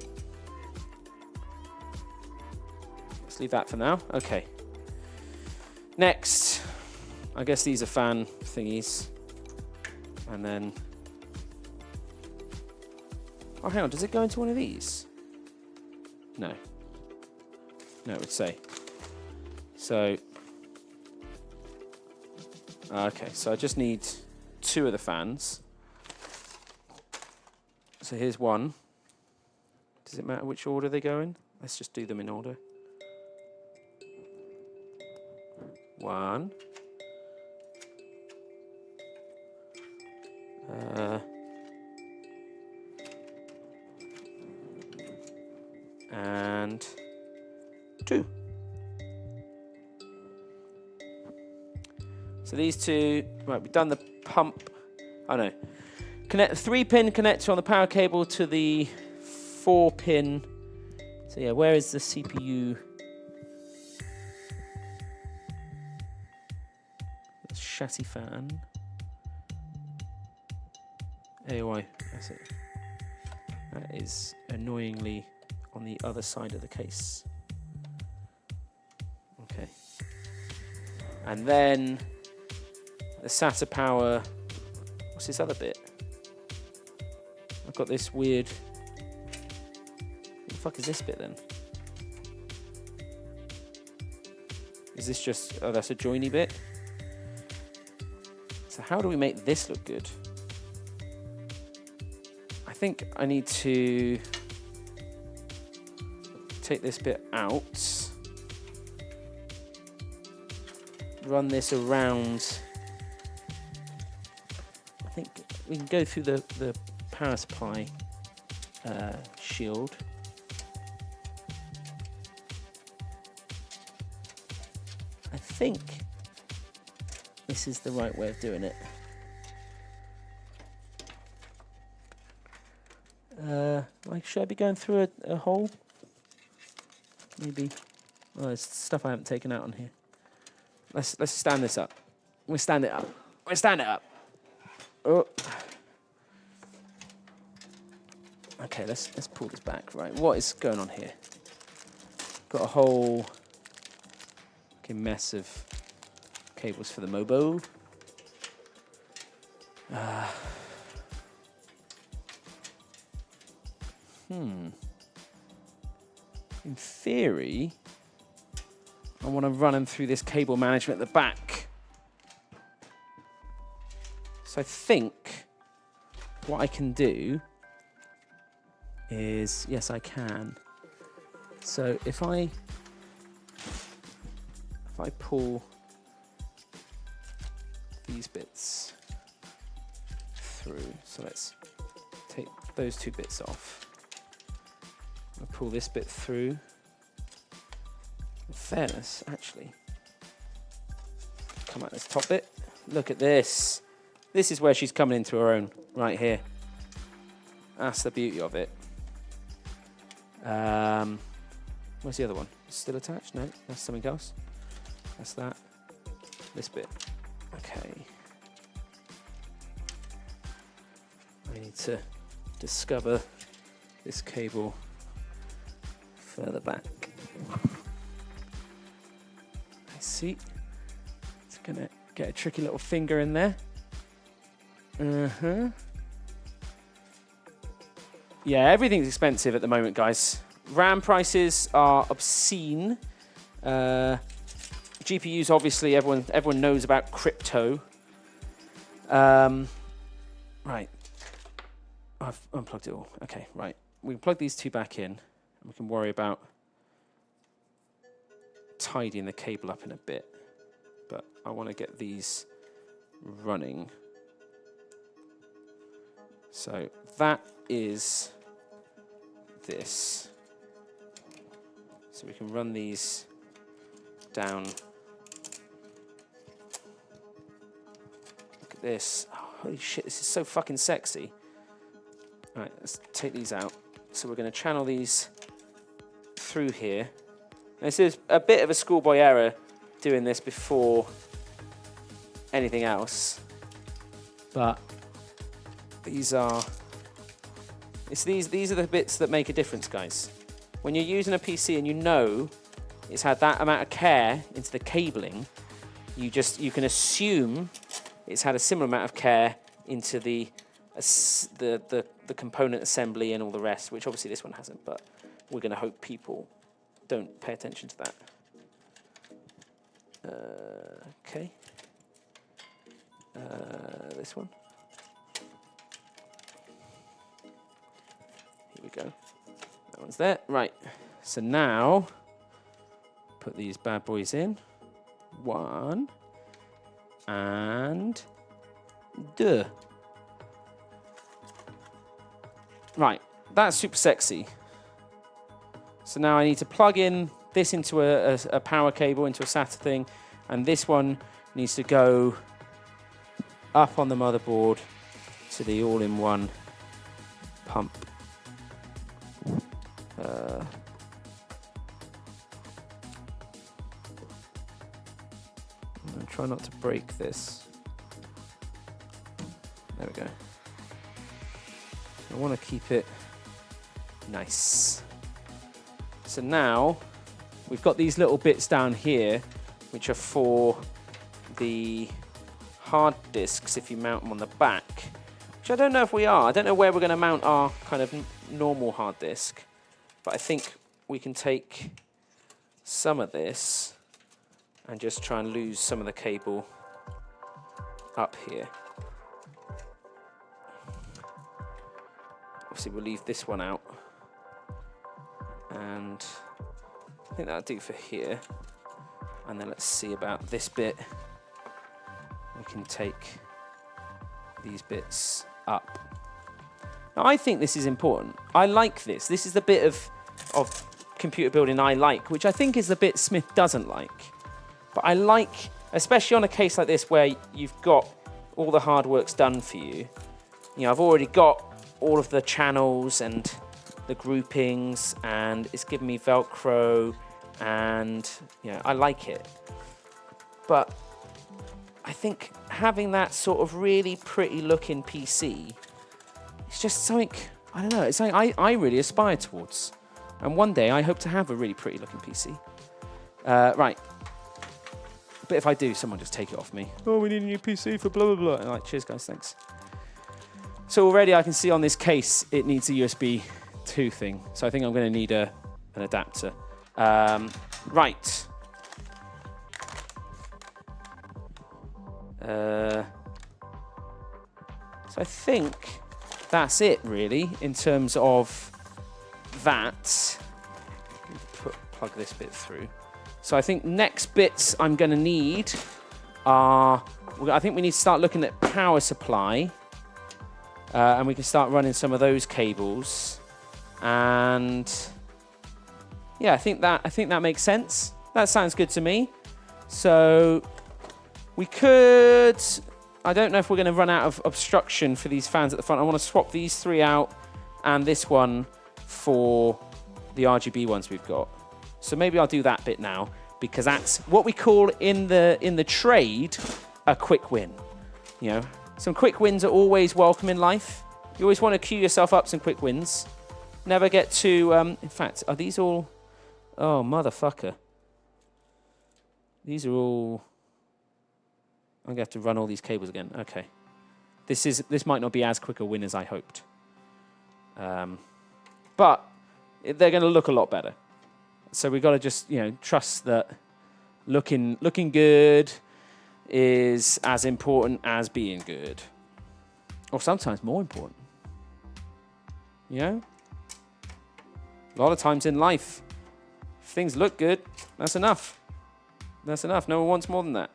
Let's leave that for now. Okay. Next, I guess these are fan thingies. And then... Oh, hang on. Does it go into one of these? No. No, it would say. So... Okay, so I just need 2 of the fans. So here's one. Does it matter which order they go in? Let's just do them in order. 1. And 2. So these 2, right, we've done the pump. Oh no. Connect the 3-pin connector on the power cable to the 4-pin. So yeah, where is the CPU? Chassis fan. AOI, that's it. That is annoyingly on the other side of the case. Okay. And then the SATA power. What's this other bit? I've got this weird... What the fuck is this bit then? Is this just... Oh, that's a joiny bit? So how do we make this look good? I think I need to take this bit out, run this around. I think we can go through the power supply shield. I think this is the right way of doing it. Like, should I be going through a hole? Maybe. Oh, there's stuff I haven't taken out on here. Let's stand this up. We stand it up. We stand it up. Oh. Okay, let's pull this back. Right, what is going on here? Got a whole mess of cables for the Mobo. In theory, I want to run them through this cable management at the back. So I think what I can do is, yes, I can. So if I pull these bits through, so let's take those two bits off. I'll pull this bit through. In fairness, actually, come out this top bit. Look at this. This is where she's coming into her own, right here. That's the beauty of it. Where's the other one? Still attached? No, that's something else. That's that. This bit. Okay. I need to discover this cable further back. I see. It's gonna get a tricky little finger in there. Yeah, everything's expensive at the moment, guys. RAM prices are obscene. GPUs, obviously, everyone knows about crypto. Right. I've unplugged it all. Okay, right. We can plug these two back in, and we can worry about tidying the cable up in a bit. But I want to get these running. So that is this. So we can run these down. Look at this. Oh, holy shit, this is so fucking sexy. All right, let's take these out. So we're going to channel these through here. This is a bit of a schoolboy error doing this before anything else. But these are the bits that make a difference, guys. When you're using a PC and you know it's had that amount of care into the cabling, you can assume it's had a similar amount of care into the component assembly and all the rest, which obviously this one hasn't, but we're going to hope people don't pay attention to that. Okay. This one. Here we go. That one's there. Right. So now, put these bad boys in. 1 and 2. Right. That's super sexy. So now I need to plug in this into a power cable, into a SATA thing, and this one needs to go up on the motherboard to the all-in-one pump. I'm try not to break this. There we go. I want to keep it nice. So now we've got these little bits down here, which are for the hard disks if you mount them on the back, which I don't know if we are. I don't know where we're going to mount our kind of normal hard disk, but I think we can take some of this and just try and lose some of the cable up here. Obviously we'll leave this one out, and I think that'll do for here. And then let's see about this bit. We can take these bits up. Now I think this is important. I like this. This is the bit of computer building I like, which I think is the bit Smith doesn't like. But I like, especially on a case like this where you've got all the hard work's done for you. You know, I've already got all of the channels and the groupings, and it's given me Velcro, and you know, I like it. But I think having that sort of really pretty looking PC, it's just something I don't know. It's something I really aspire towards. And one day I hope to have a really pretty looking PC. Right. But if I do, someone just take it off me. Oh, we need a new PC for blah, blah, blah. And like, cheers, guys, thanks. So already I can see on this case, it needs a USB 2 thing. So I think I'm going to need an adapter. Right. So I think that's it, really, in terms of that. Plug this bit through. So I think next bits I'm going to need are... I think we need to start looking at power supply. And we can start running some of those cables. And... yeah, I think that makes sense. That sounds good to me. So we could... I don't know if we're going to run out of obstruction for these fans at the front. I want to swap these 3 out and this one for the RGB ones we've got. So maybe I'll do that bit now, because that's what we call in the trade a quick win. You know, some quick wins are always welcome in life. You always want to queue yourself up some quick wins. Never get to... in fact, are these all... oh, motherfucker. These are all... I'm going to have to run all these cables again. Okay. This might not be as quick a win as I hoped. But they're going to look a lot better. So we've got to just, you know, trust that looking good is as important as being good. Or sometimes more important. You know? A lot of times in life, if things look good, that's enough. That's enough. No one wants more than that.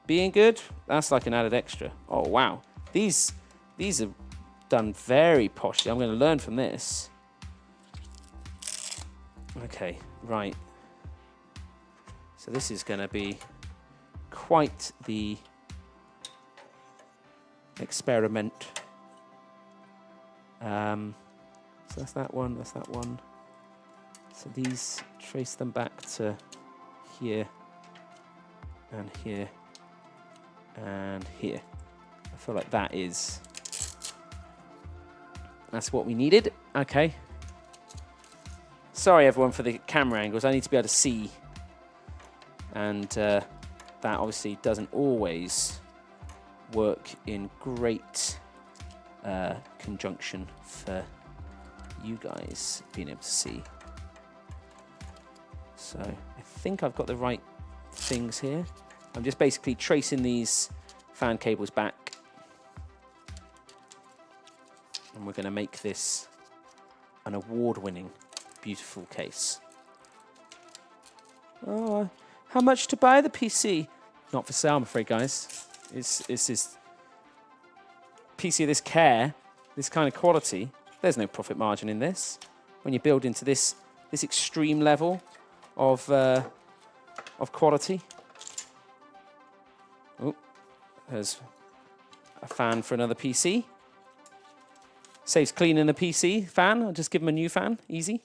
Being good, that's like an added extra. Oh, wow. These are done very poshly. I'm going to learn from this. Okay, right. So this is going to be quite the experiment. So that's that one, that's that one. So these, trace them back to here and here and here. I feel like that's what we needed. Okay. Sorry everyone for the camera angles. I need to be able to see. And that obviously doesn't always work in great conjunction for you guys being able to see. So I think I've got the right things here. I'm just basically tracing these fan cables back. And we're going to make this an award-winning, beautiful case. Oh, how much to buy the PC? Not for sale, I'm afraid, guys. It's this PC of this care, this kind of quality. There's no profit margin in this. When you build into this extreme level of quality. Oh, there's a fan for another PC. Saves cleaning a PC fan. I'll just give them a new fan. Easy.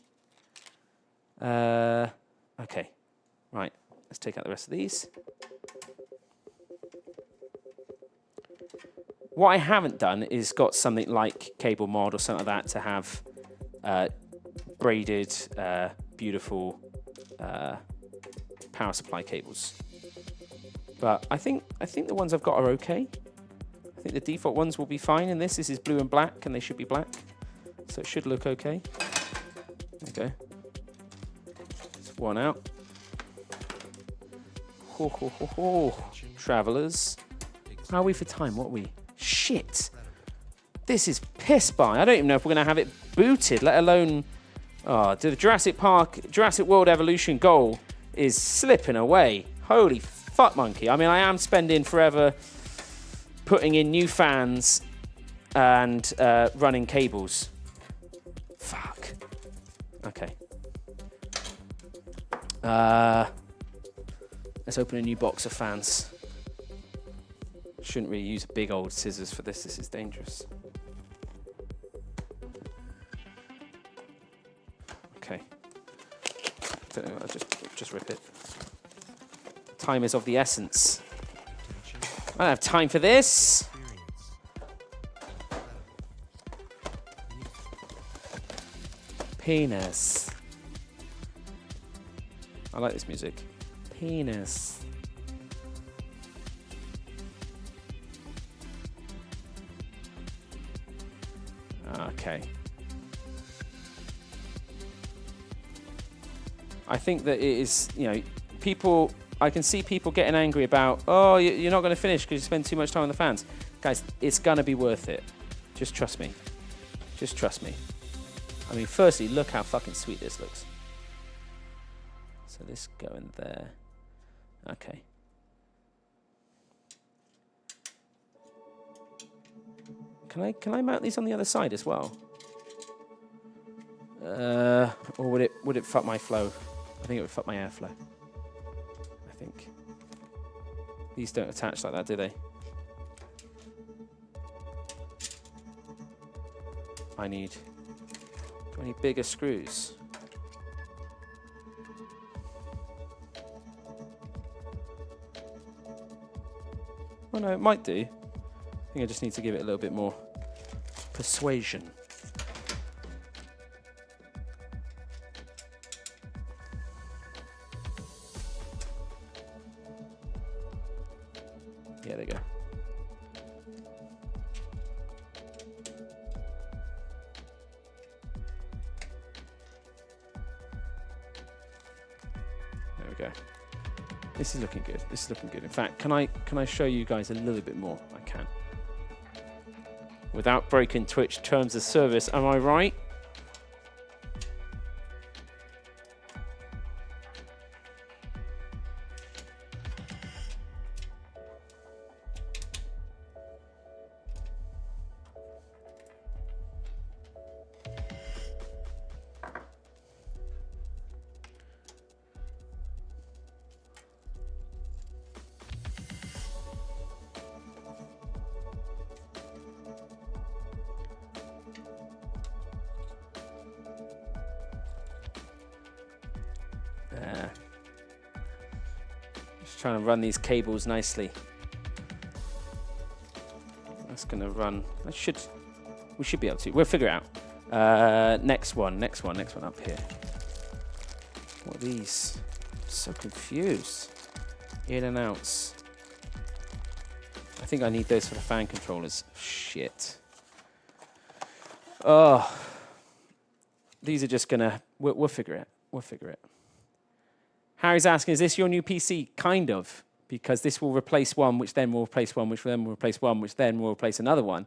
Okay. Right. Let's take out the rest of these. What I haven't done is got something like cable mod or something like that to have braided, beautiful power supply cables. But I think the ones I've got are okay. I think the default ones will be fine in this. This is blue and black, and they should be black. So it should look okay. There we go. That's one out. Ho, ho, ho, ho. Travelers. How are we for time? What are we? Shit. This is piss by. I don't even know if we're going to have it booted, let alone... oh, the Jurassic World Evolution goal is slipping away. Holy fuck, monkey. I mean, I am spending forever putting in new fans and running cables. Fuck. Okay. Let's open a new box of fans. Shouldn't really use big old scissors for this. This is dangerous. Okay. Don't know, I'll just rip it. Time is of the essence. I don't have time for this. Penis. I like this music. Penis. Okay. I think that it is, you know, people, I can see people getting angry about, oh, you're not going to finish because you spend too much time on the fans. Guys, it's going to be worth it. Just trust me. Just trust me. I mean, firstly, look how fucking sweet this looks. So this go in there. Okay. Can I mount these on the other side as well? Or would it fuck my flow? I think it would fuck my airflow. I think. These don't attach like that, do they? Do I need bigger screws? Oh no, it might do. I think I just need to give it a little bit more persuasion. Yeah, there you go. There we go. This is looking good. This is looking good. In fact, can I show you guys a little bit more? I can. Without breaking Twitch terms of service, am I right? Trying to run these cables nicely. That's gonna run. We should be able to. We'll figure it out. Next one up here. What are these? I'm so confused. In and outs. I think I need those for the fan controllers. Shit. Oh. These are just gonna. We'll figure it. We'll figure it. Harry's asking, is this your new PC? Kind of, because this will replace one, which then will replace one, which then will replace one, which then will replace another one.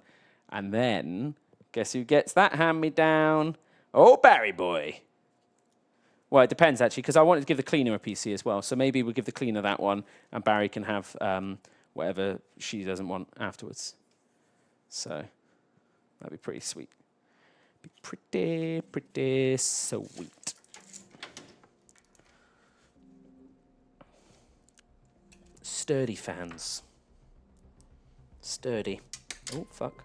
And then, guess who gets that hand-me-down? Oh, Barry boy. Well, it depends, actually, because I wanted to give the cleaner a PC as well. So maybe we'll give the cleaner that one, and Barry can have whatever she doesn't want afterwards. So that'd be pretty sweet. Be pretty sweet. Sturdy fans. Sturdy. Oh, fuck.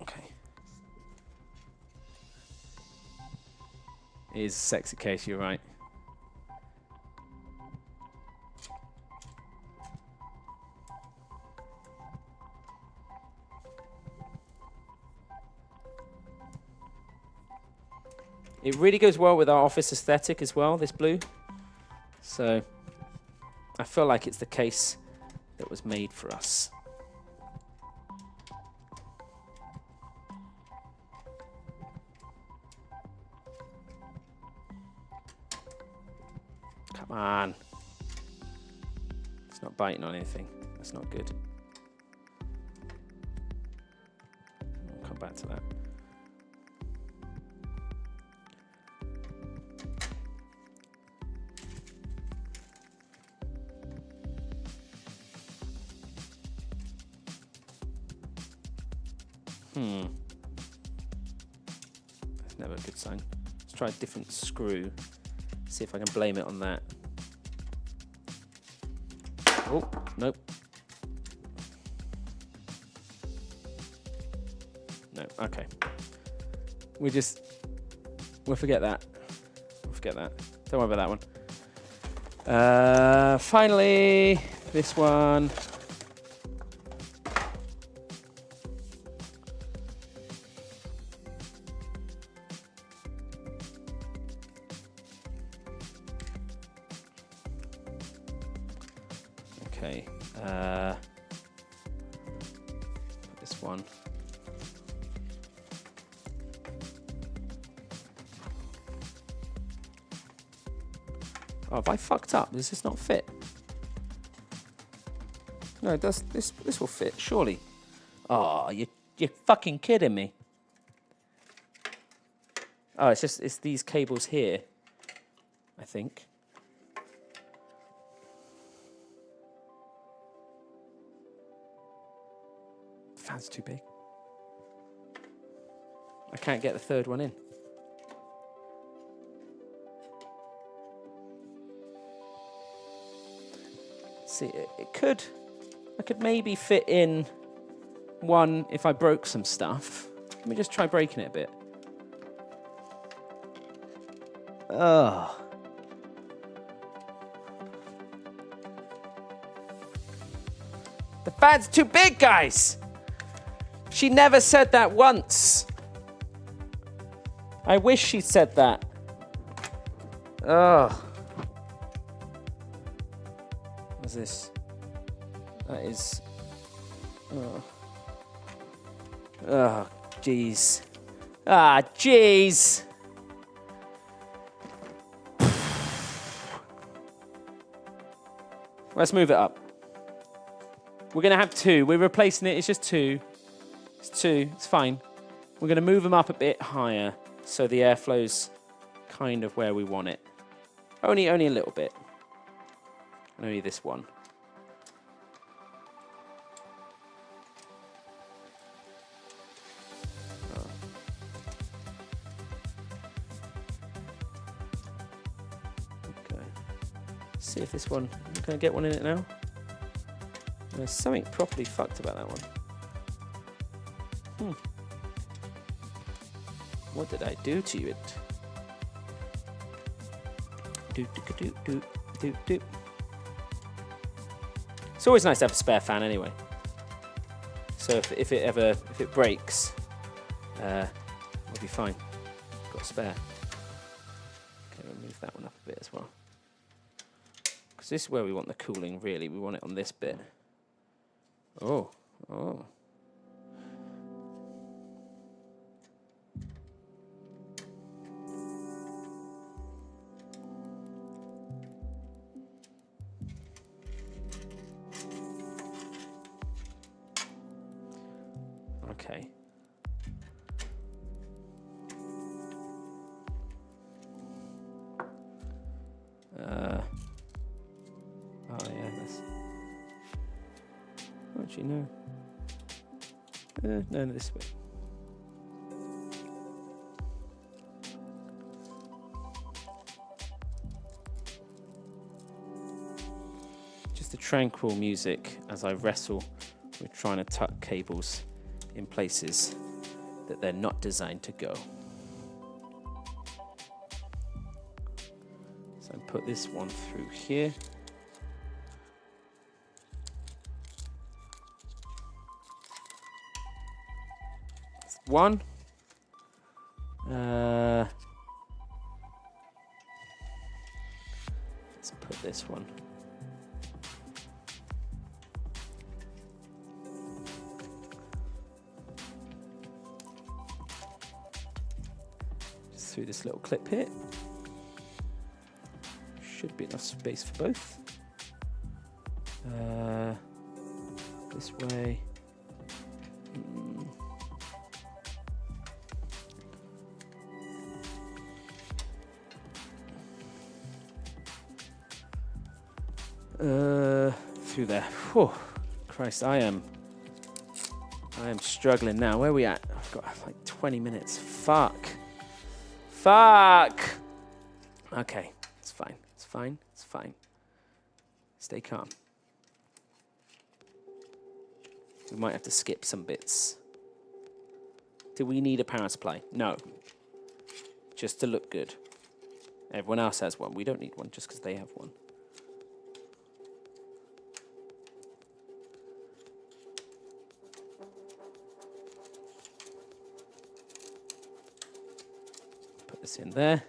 Okay. It is a sexy case, you're right. It really goes well with our office aesthetic as well, this blue. So I feel like it's the case that was made for us. Come on. It's not biting on anything. That's not good. We'll come back to that. That's never a good sign. Let's try a different screw. See if I can blame it on that. Oh, nope. No, okay. We'll forget that. We'll forget that. Don't worry about that one. Finally, this one. This one. Oh, have I fucked up? Does this not fit? No, it does. This will fit, surely. Oh, you're fucking kidding me. Oh, it's these cables here, I think. The fan's too big. I can't get the third one in. See, it could. I could maybe fit in one if I broke some stuff. Let me just try breaking it a bit. Ugh. The fan's too big, guys! She never said that once. I wish she'd said that. Ugh. What's this? That is... Oh, jeez. Ah, jeez. Let's move it up. We're going to have two. We're replacing it. It's just two. It's two. It's fine. We're going to move them up a bit higher so the airflow's kind of where we want it. Only a little bit. And only this one. See if this one, can I get one in it now? There's something properly fucked about that one. What did I do to you? Do. It's always nice to have a spare fan anyway. So if it breaks, we'll be fine. Got a spare. Okay, we'll move that one up a bit as well. This is where we want the cooling, really. We want it on this bit. Oh. Okay. Actually, no. No, this way. Just the tranquil music as I wrestle with trying to tuck cables in places that they're not designed to go. So I put this one through here. One. Let's put this one. Just through this little clip here. Should be enough space for both. This way. Through there. Whew. Christ, I am struggling now. Where are we at? I've got like 20 minutes. Fuck. Okay, it's fine. Stay calm. We might have to skip some bits. Do we need a power supply? No. Just to look good. Everyone else has one. We don't need one just because they have one. In there.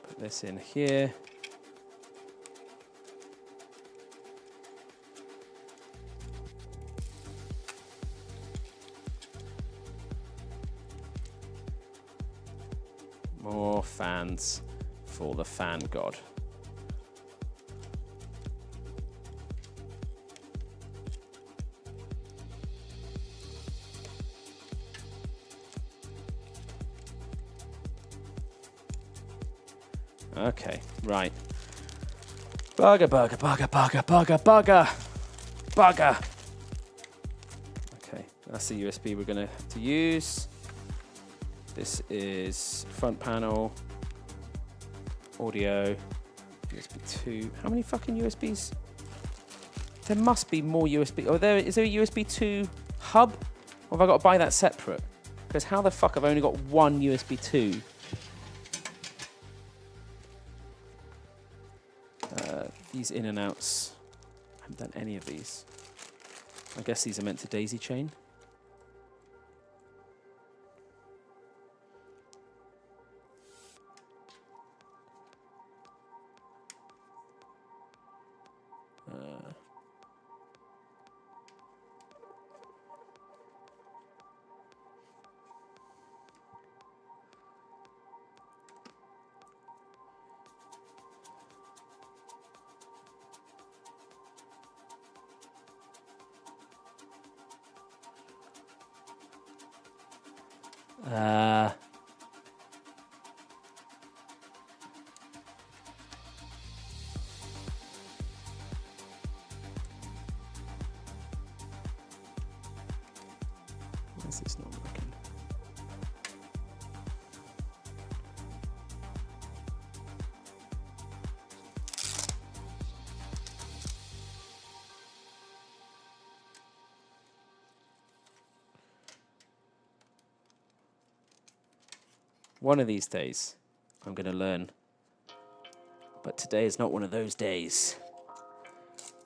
Put this in here. More fans for the fan god. Okay, right. Bugger, bugger, bugger, bugger, bugger, bugger, bugger. Okay, that's the USB we're going to have to use. This is front panel, audio, USB 2. How many fucking USBs? There must be more USB. Oh, is there a USB 2 hub? Or have I got to buy that separate? Because how the fuck have I only got one USB 2? These in and outs. I haven't done any of these. I guess these are meant to daisy chain. Why is this not working? One of these days, I'm going to learn. But today is not one of those days.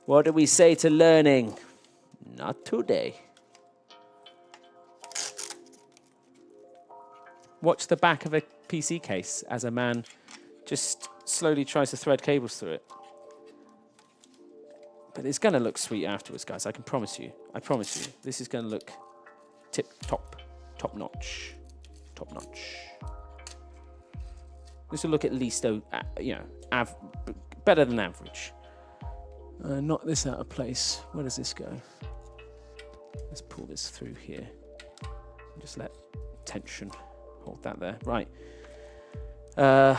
What do we say to learning? Not today. Watch the back of a PC case as a man just slowly tries to thread cables through it. But it's going to look sweet afterwards, guys. I can promise you. I promise you. This is going to look tip-top, top-notch, top-notch. This will look at least, better than average. Not this out of place. Where does this go? Let's pull this through here. Just let tension hold that there. Right. Oh,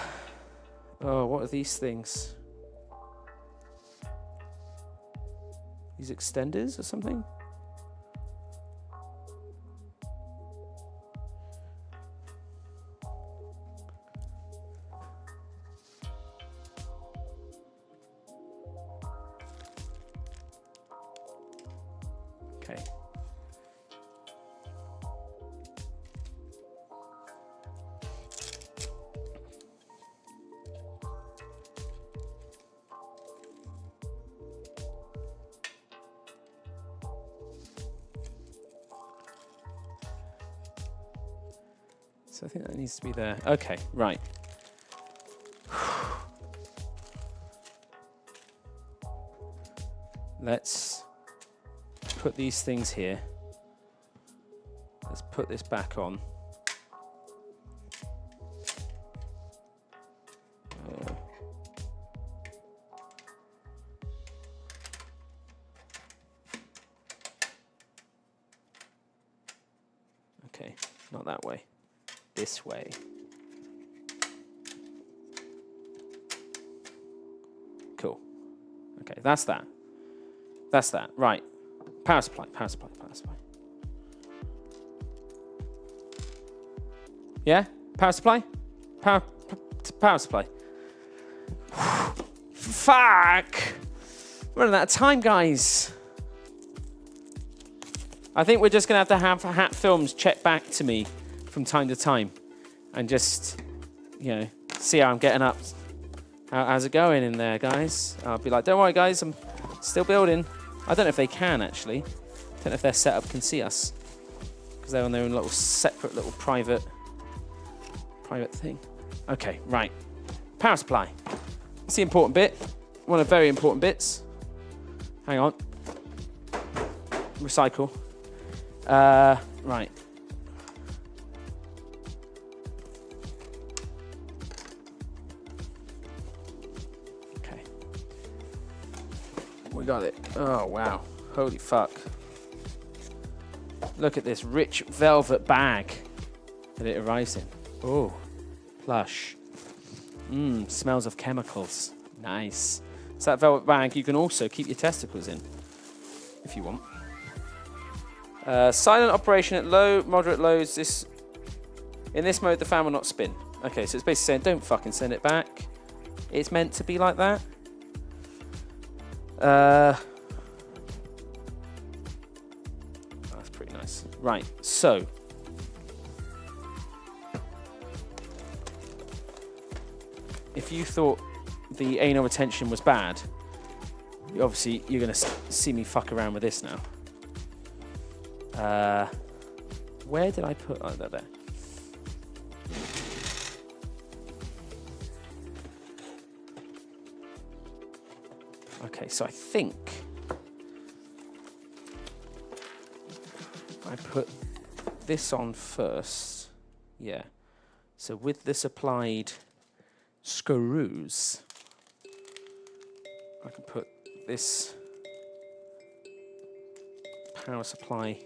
what are these things? These extenders or something? Okay. So I think that needs to be there. Okay, right. Let's put these things here. Let's put this back on. Okay, not that way. This way. Cool. Okay, that's that. That's that. Right. Power supply, power supply, power supply. Yeah? Power supply? Power supply. Fuck! Running out of time, guys. I think we're just going to have Hat Films check back to me from time to time and just, see how I'm getting up. How's it going in there, guys? I'll be like, don't worry, guys, I'm still building. I don't know if they can, actually. I don't know if their setup can see us because they're on their own little separate little private thing. Okay, right. Power supply. That's the important bit. One of the very important bits. Hang on. Recycle. Right. We got it. Oh, wow. Holy fuck. Look at this rich velvet bag that it arrives in. Oh, plush. Smells of chemicals. Nice. So that velvet bag you can also keep your testicles in, if you want. Silent operation at low, moderate loads. In this mode, the fan will not spin. Okay, so it's basically saying don't fucking send it back. It's meant to be like that. That's pretty nice. Right, so. If you thought the anal retention was bad, obviously you're going to see me fuck around with this now. Where did I put... Oh, there. Okay, so I think I put this on first. Yeah. So with the supplied screws, I can put this power supply.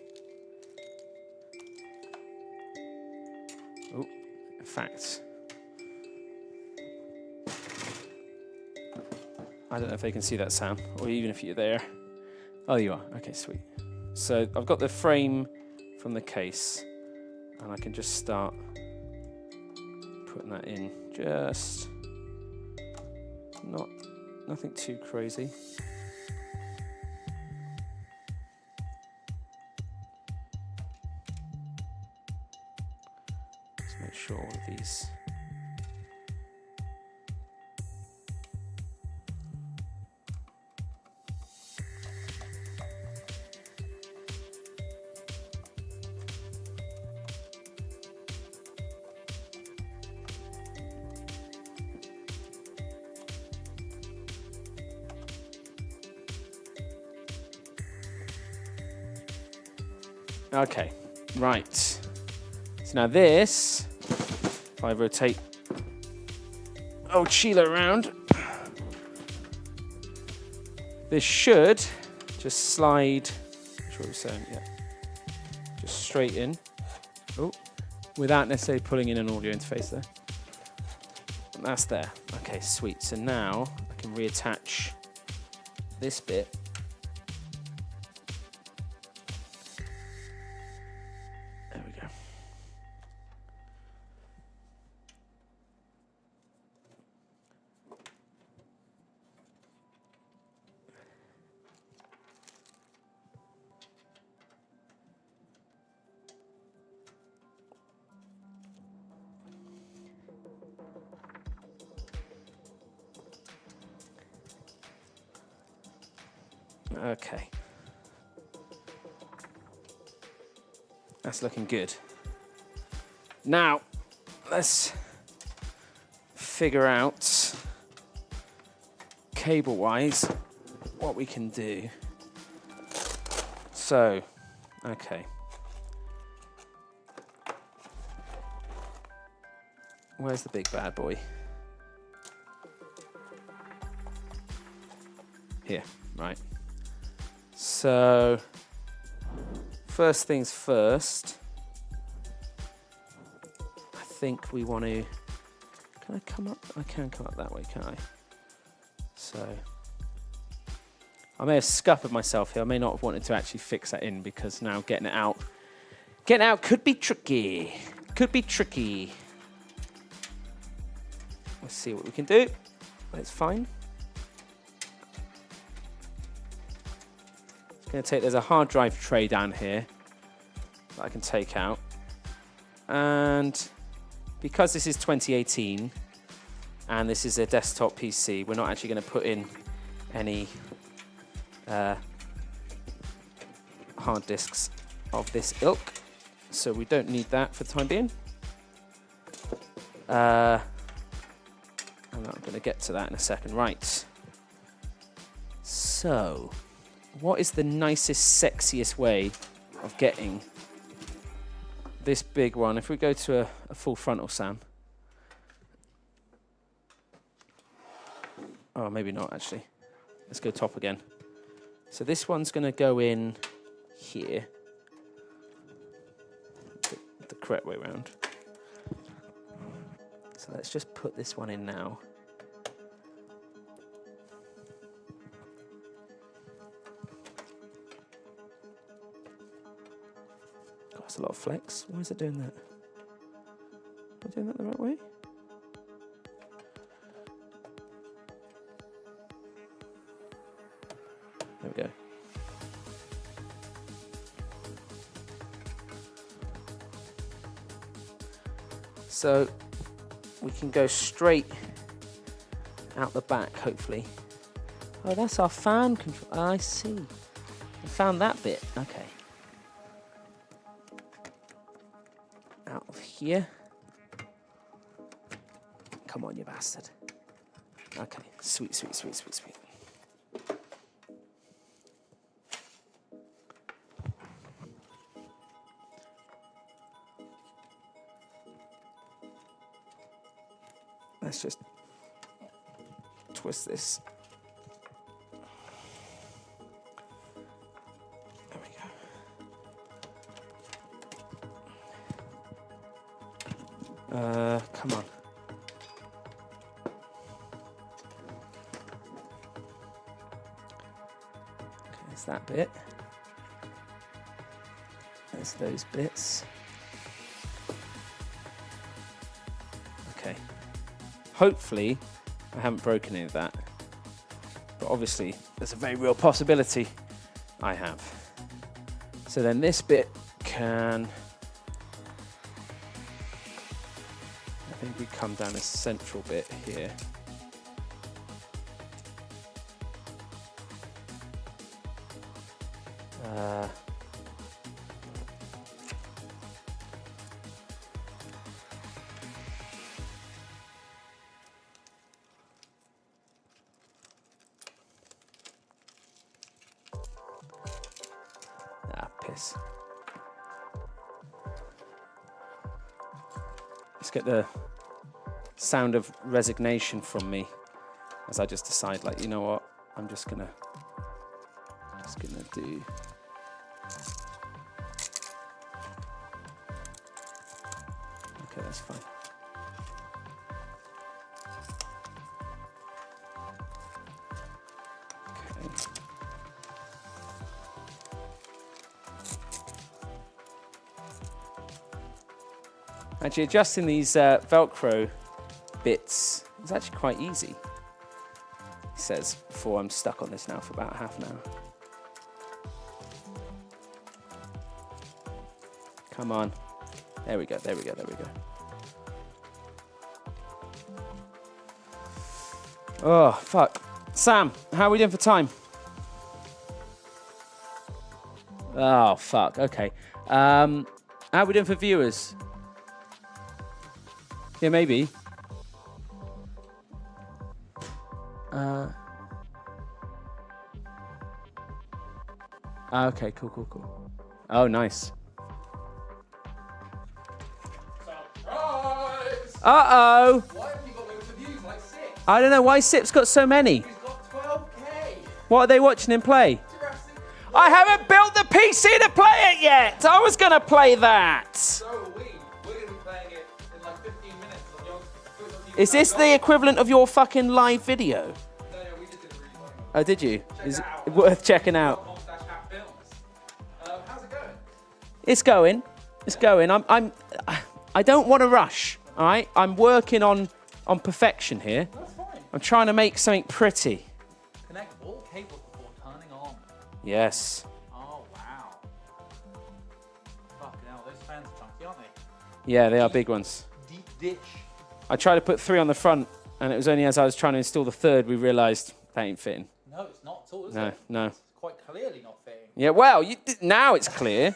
Oh, in fact, I don't know if they can see that, Sam, or even if you're there. Oh, you are. Okay, sweet. So I've got the frame from the case, and I can just start putting that in. Just nothing too crazy. Let's make sure all of these. Okay, right. So now this, if I rotate old Sheila around, this should just slide, which what we're saying, yeah, just straight in. Oh, without necessarily pulling in an audio interface there. And that's there. Okay, sweet. So now I can reattach this bit. Okay. That's looking good. Now, let's figure out, cable-wise, what we can do. So, okay. Where's the big bad boy? Here, right. So, first things first, I think we want to, can I come up? I can come up that way, can't I? So, I may have scuppered myself here. I may not have wanted to actually fix that in because now getting it out could be tricky. Could be tricky. Let's see what we can do. It's fine. There's a hard drive tray down here that I can take out, and because this is 2018 and this is a desktop PC, we're not actually going to put in any hard disks of this ilk, so we don't need that for the time being. And I'm going to get to that in a second. Right, so what is the nicest, sexiest way of getting this big one? If we go to a full frontal, Sam. Oh, maybe not, actually. Let's go top again. So this one's going to go in here. The correct way around. So let's just put this one in now. God, that's a lot of flex. Why is it doing that? Am I doing that the right way? There we go. So we can go straight out the back, hopefully. Oh, that's our fan control. Oh, I see. I found that bit. Okay. Out of here. Come on, you bastard. Okay. Sweet, sweet, sweet, sweet, sweet. Let's just twist this. There we go. Come on. Okay, there's that bit. There's those bits. Okay. Hopefully, I haven't broken any of that. But obviously, there's a very real possibility I have. So then this bit can... I think we come down a central bit here. Piss. Let's get the sound of resignation from me as I just decide, like, you know what, I'm just gonna do. Okay, that's fine. Okay. Actually, adjusting these Velcro bits is actually quite easy. He says before I'm stuck on this now for about half an hour. Come on. There we go, there we go, there we go. Oh, fuck. Sam, how are we doing for time? Oh, fuck, okay. How are we doing for viewers? Yeah, maybe. Okay, cool, cool, cool. Oh, nice. Surprise! Uh-oh! Why have you got loads of views, like 6? I don't know, why Sip's got so many? He's got 12k! What are they watching him play? Jurassic I haven't built the PC to play it yet! I was gonna play that! So are we. We're going to be playing it in like 15 minutes on Yogscast. Is this the equivalent of your fucking live video? No, we just did a really funny one. Oh, did you? Is it it out. worth checking out? How's it going? It's going. It's going. I don't want to rush, all right? I'm working on perfection here. That's fine. I'm trying to make something pretty. Connect all cables before turning on. Yes. Oh, wow. Fucking hell, those fans are chunky, aren't they? Yeah, they are big ones. Deep ditch. I tried to put 3 on the front, and it was only as I was trying to install the 3rd we realised that ain't fitting. No, it's not at all, is No, it? no. It's quite clearly not fitting. Yeah, well, now it's clear.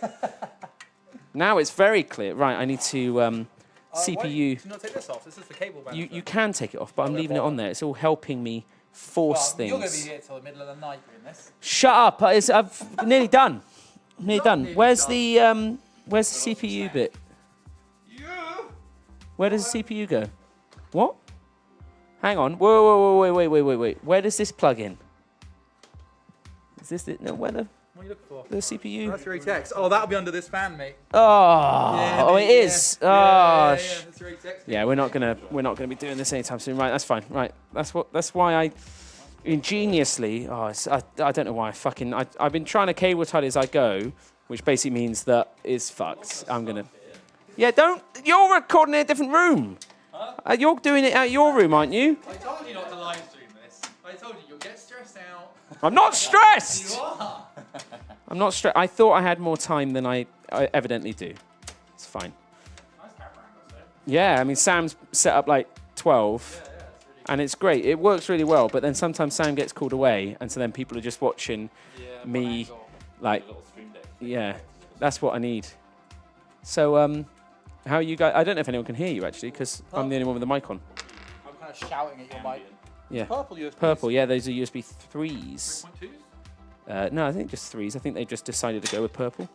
Now it's very clear. Right, I need to Why, CPU. do you not take this off? This is the cable band. You can take it off, but I'm leaving it on there. It's all helping me force You're going to be things. here till the middle of the night doing this. Shut up! I've nearly done. Nearly done. nearly Where's done. where's the CPU bit? Yeah. Where does the CPU go? What? Hang on. Wait. Where does this plug in? this it? No, where What are you looking for? the CPU? That's your ATX. Oh, that'll be under this fan, mate. Oh, it is. Yeah. Oh, That's your ATX. yeah. We're not gonna be doing this anytime soon. Right, that's fine. Right, that's why I ingeniously. I don't know why I've been trying to cable tie it as I go, which basically means that it's fucked. I'm gonna. Yeah, don't. You're recording in a different room. Huh? You're doing it out your room, aren't you? I told you not to live stream this. I told you, you'll get stressed out. I'm not stressed. You are. I'm not stressed. I thought I had more time than I evidently do. It's fine. Nice camera angles, though. Yeah, I mean, Sam's set up like 12, Yeah, it's really and it's great. It works really well, but then sometimes Sam gets called away, and so then people are just watching me, like, yeah, that's what I need. So, how are you guys? I don't know if anyone can hear you, actually, because I'm the only one with the mic on. I'm kind of shouting at your mic. Yeah. Purple USB. Purple, yeah, those are USB 3s. 3.2s? No, I think just 3s. I think they just decided to go with purple.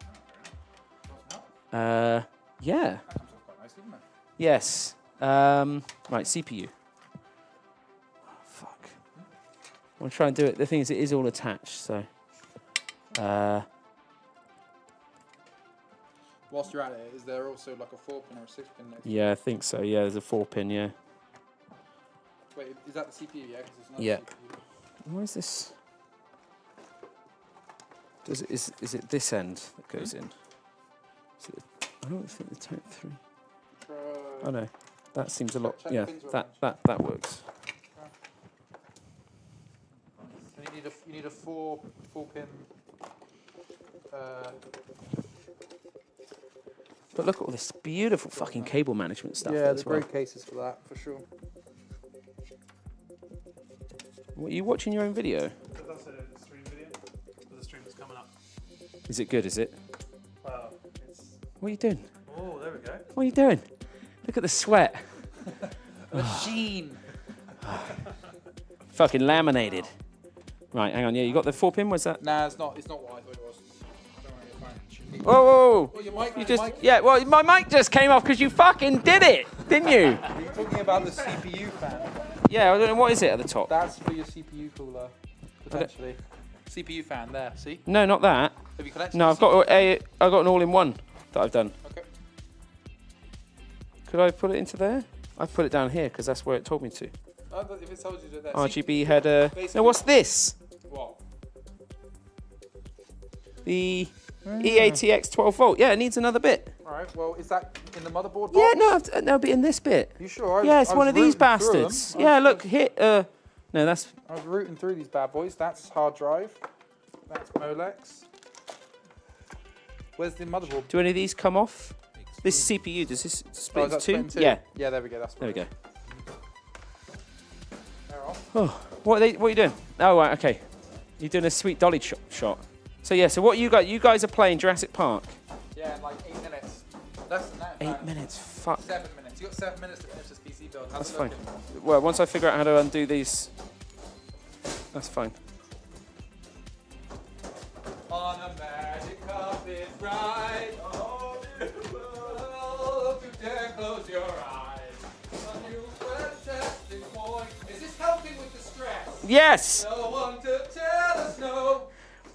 That Yeah. comes off quite nicely, doesn't it? Yes. Right, CPU. Oh, fuck. I'm trying to do it. The thing is, it is all attached, so. Whilst you're at it, is there also like a 4-pin or a 6-pin next? Yeah, I think so. Yeah, there's a 4-pin, yeah. Wait, is that the CPU? Yeah, because it's another Yeah. CPU. Why is this? Is it this end that goes in? Is it I don't think the Type 3. Oh no, that seems a lot. Check Yeah, pins are that works. So you need a 4-pin. But look at all this beautiful fucking cable management stuff. Yeah, as the well. great cases for that, for sure. What, are you watching your own video? That's a stream video. The stream is coming up. Is it good? Is it? Well, it's. What are you doing? Oh, there we go. What are you doing? Look at the sweat. Machine. Fucking laminated. Right, hang on. Yeah, you got the 4-pin. What's that? Nah, it's not. It's not what I thought it was. Don't worry, you're fine. It shouldn't be. Whoa, whoa, whoa. Oh, your mic. You your just, mic. yeah, well, my mic just came off because you fucking did it, didn't you? You're talking about the CPU fan. Yeah, I don't know, what is it at the top? That's for your CPU cooler, potentially. CPU fan there. See? No, not that. Have you connected? No, I've got an all-in-one that I've done. Okay. Could I put it into there? I've put it down here because that's where it told me to. If it tells you that. RGB header. Basically- No, what's this? What? The EATX 12 volt. Yeah, it needs another bit. All right. Well, is that in the motherboard box? Yeah, no, that'll be in this bit. You sure? Yeah, it's I one was of these rooting through them. bastards. Yeah, look, hit. No, that's. I was rooting through these bad boys. That's hard drive. That's Molex. Where's the motherboard? Do any of these come off? This CPU, does this Oh, split is that into split in two? two? Yeah, Yeah, there we go. That's there we go. They're off. Oh, what are you doing? Oh, right, okay. You're doing a sweet dolly shot. So yeah, so what you guys are playing Jurassic Park. Yeah, in like 8 minutes. Less than that. in 8 fact. minutes, fuck. 7 minutes. You got 7 minutes to finish this PC build. How's That's it fine. looking? Well, once I figure out how to undo these, that's fine. On a magic carpet ride, all you will to dare close your eyes. A new fantastic boy. Is this helping with the stress? Yes! No one to tell us no.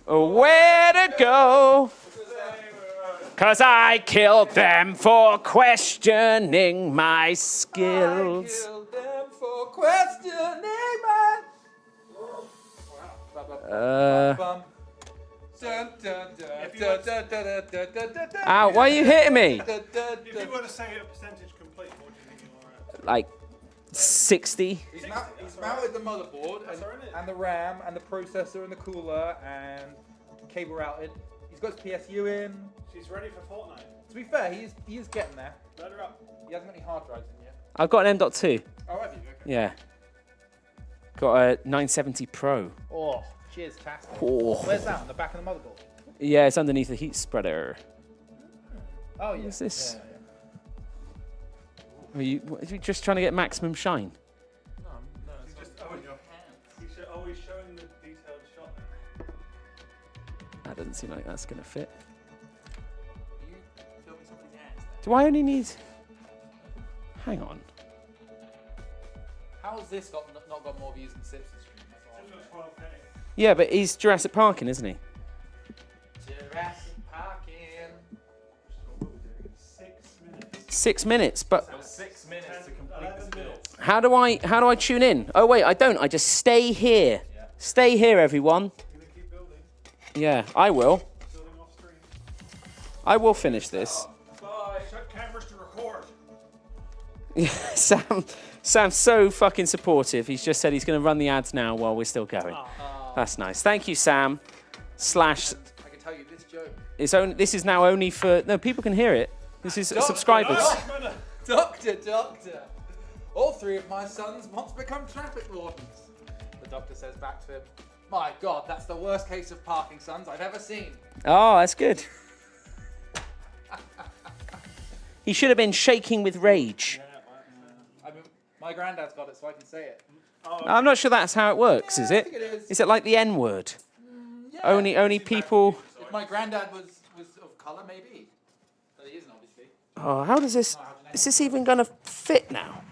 Where to go? Because they were 'Cause I killed them for questioning my skills. I killed them for questioning my. Bum. Dun, dun, dun, If you dun, want- dun, dun, dun, dun, dun, dun, dun. Ow, why are you hitting me? Dun, dun, If dun. you were to say a percentage complete, what do you think you are at? Like 60? He's mounted the motherboard That's all right. and the RAM and the processor and the cooler and cable routed. He's got his PSU in. She's ready for Fortnite. To be fair, he is getting there. Let her up. He hasn't got any hard drives in yet. I've got an M.2. Oh, have you? Okay. Yeah. Got a 970 Pro. Oh, cheers, tastic. Oh. Where's that? On the back of the motherboard? Yeah, it's underneath the heat spreader. Oh, yeah. What's this? Yeah, yeah. Are you just trying to get maximum shine? No, She's it's just always showing the detailed shot. That doesn't seem like that's going to fit. Are you filming somebody's ass? Do I only need... Hang on. How has this not got more views than Simpsons stream? That's all. Just got 12K. Yeah, but he's Jurassic Parking, isn't he? Jurassic Parkin'. 6 minutes. 6 minutes, but 6 minutes to complete this build. how do I tune in? Oh wait, I don't. I just stay here. Yeah. Stay here, everyone. You're gonna keep building. Yeah, I will. Building off stream. I will finish this. Bye. Shut cameras to record. Sam's so fucking supportive. He's just said he's going to run the ads now while we're still going. That's nice. Thank you, Sam. Slash, I can tell you this joke. this is now only for people can hear it. This is subscribers. Doctor. All 3 of my sons want to become traffic wardens. The doctor says back to him, my God, that's the worst case of parking sons I've ever seen. Oh, that's good. He should have been shaking with rage. I mean, my granddad's got it, so I can say it. I'm not sure that's how it works, is I it? think it is. Is it like the N word? Yeah. Only people. If my granddad was of colour, maybe. But he isn't, obviously. Oh, how does this? Is this even gonna fit now?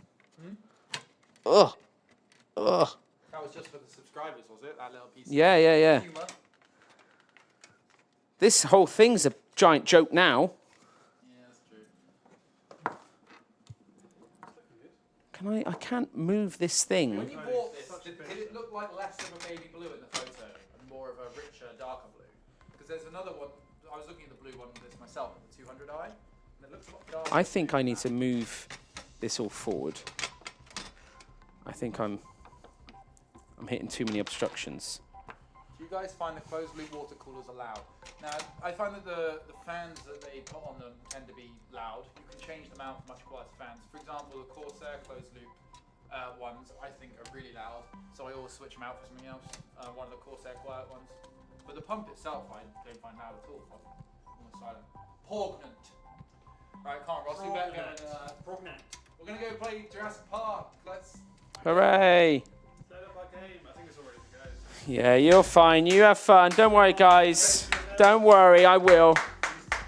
Ugh. Ugh. That was just for the subscribers, was it? That little piece Yeah. of humour. This whole thing's a giant joke now. Yeah, that's true. I can't move this thing. When you bought this, did it look like less of a baby blue in the photo and more of a richer, darker blue? Because there's another one. I was looking at the blue one with this myself, the 200i, and it looks a lot darker. I think I need to move this all forward. I think I'm hitting too many obstructions. Do you guys find the closed loop water coolers are loud? Now, I find that the fans that they put on them tend to be loud. You can change them out for much quieter fans. For example, the Corsair closed loop ones I think are really loud, so I always switch them out for something else. One of the Corsair quiet ones. But the pump itself I don't find loud at all. Almost silent. Poignant. Right, come on, Ross, you better go. Prognant. We're going to go play Jurassic Park. Let's... Hooray! Set up our game. I think it's already the guys. Yeah, you're fine. You have fun. Don't worry, guys. Don't worry, I will.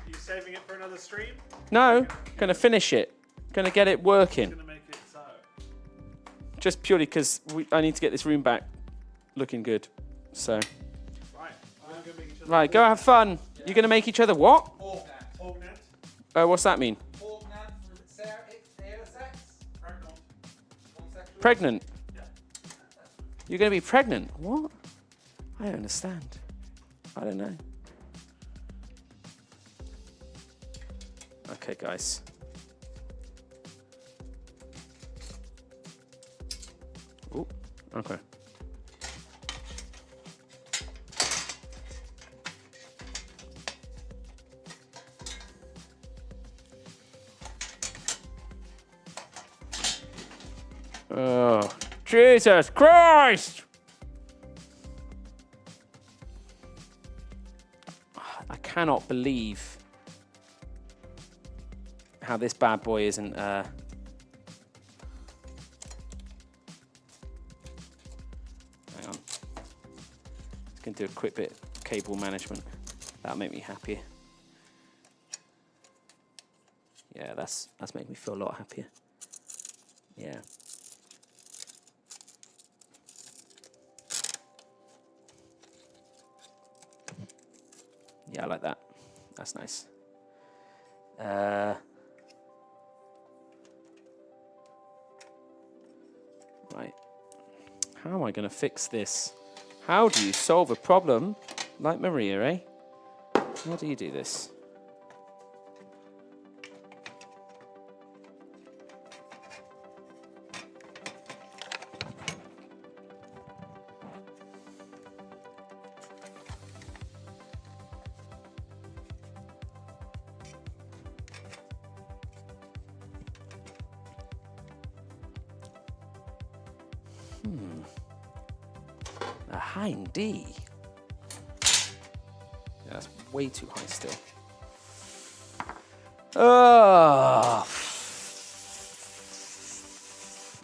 You saving it for another stream? No, gonna finish it. Gonna get it working. Gonna make it so. Just purely because I need to get this room back looking good. So, Right. I'm gonna go make each other. right, go have fun. You're gonna make each other what? Poignant. Prognant. What's that mean? Poignant for sex. Pregnant. Homosexual. Pregnant. Yeah. You're gonna be pregnant? What? I don't understand. I don't know. Okay, guys. Oh, okay. Oh, Jesus Christ! I cannot believe how this bad boy isn't. Hang on. Just gonna do a quick bit of cable management. That'll make me happier. Yeah, that's making me feel a lot happier. Yeah. Yeah, I like that. That's nice. Right. How am I going to fix this? How do you solve a problem like Maria, eh? How do you do this? A high D. Yeah, that's way too high still. Oh.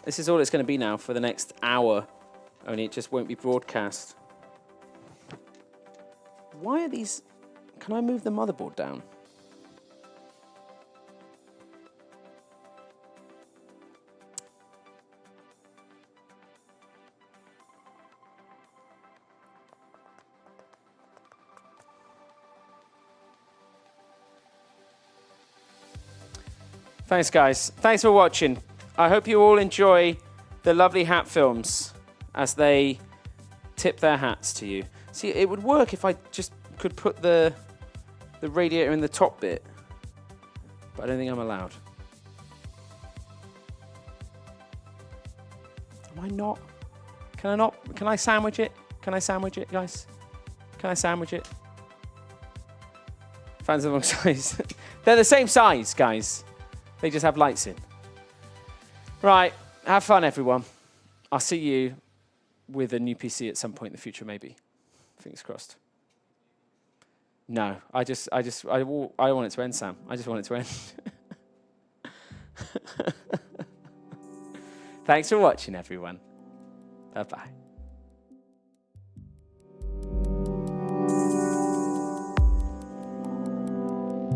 This is all it's going to be now for the next hour. Only it just won't be broadcast. Why are these... Can I move the motherboard down? Thanks, guys. Thanks for watching. I hope you all enjoy the lovely hat films as they tip their hats to you. See, it would work if I just could put the radiator in the top bit, but I don't think I'm allowed. Am I not? Can I not? Can I sandwich it? Can I sandwich it, guys? Can I sandwich it? Fans of the wrong size. They're the same size, guys. They just have lights in. Right. Have fun, everyone. I'll see you with a new PC at some point in the future, maybe. Fingers crossed. No, I want it to end, Sam. I just want it to end. Thanks for watching, everyone. Bye-bye.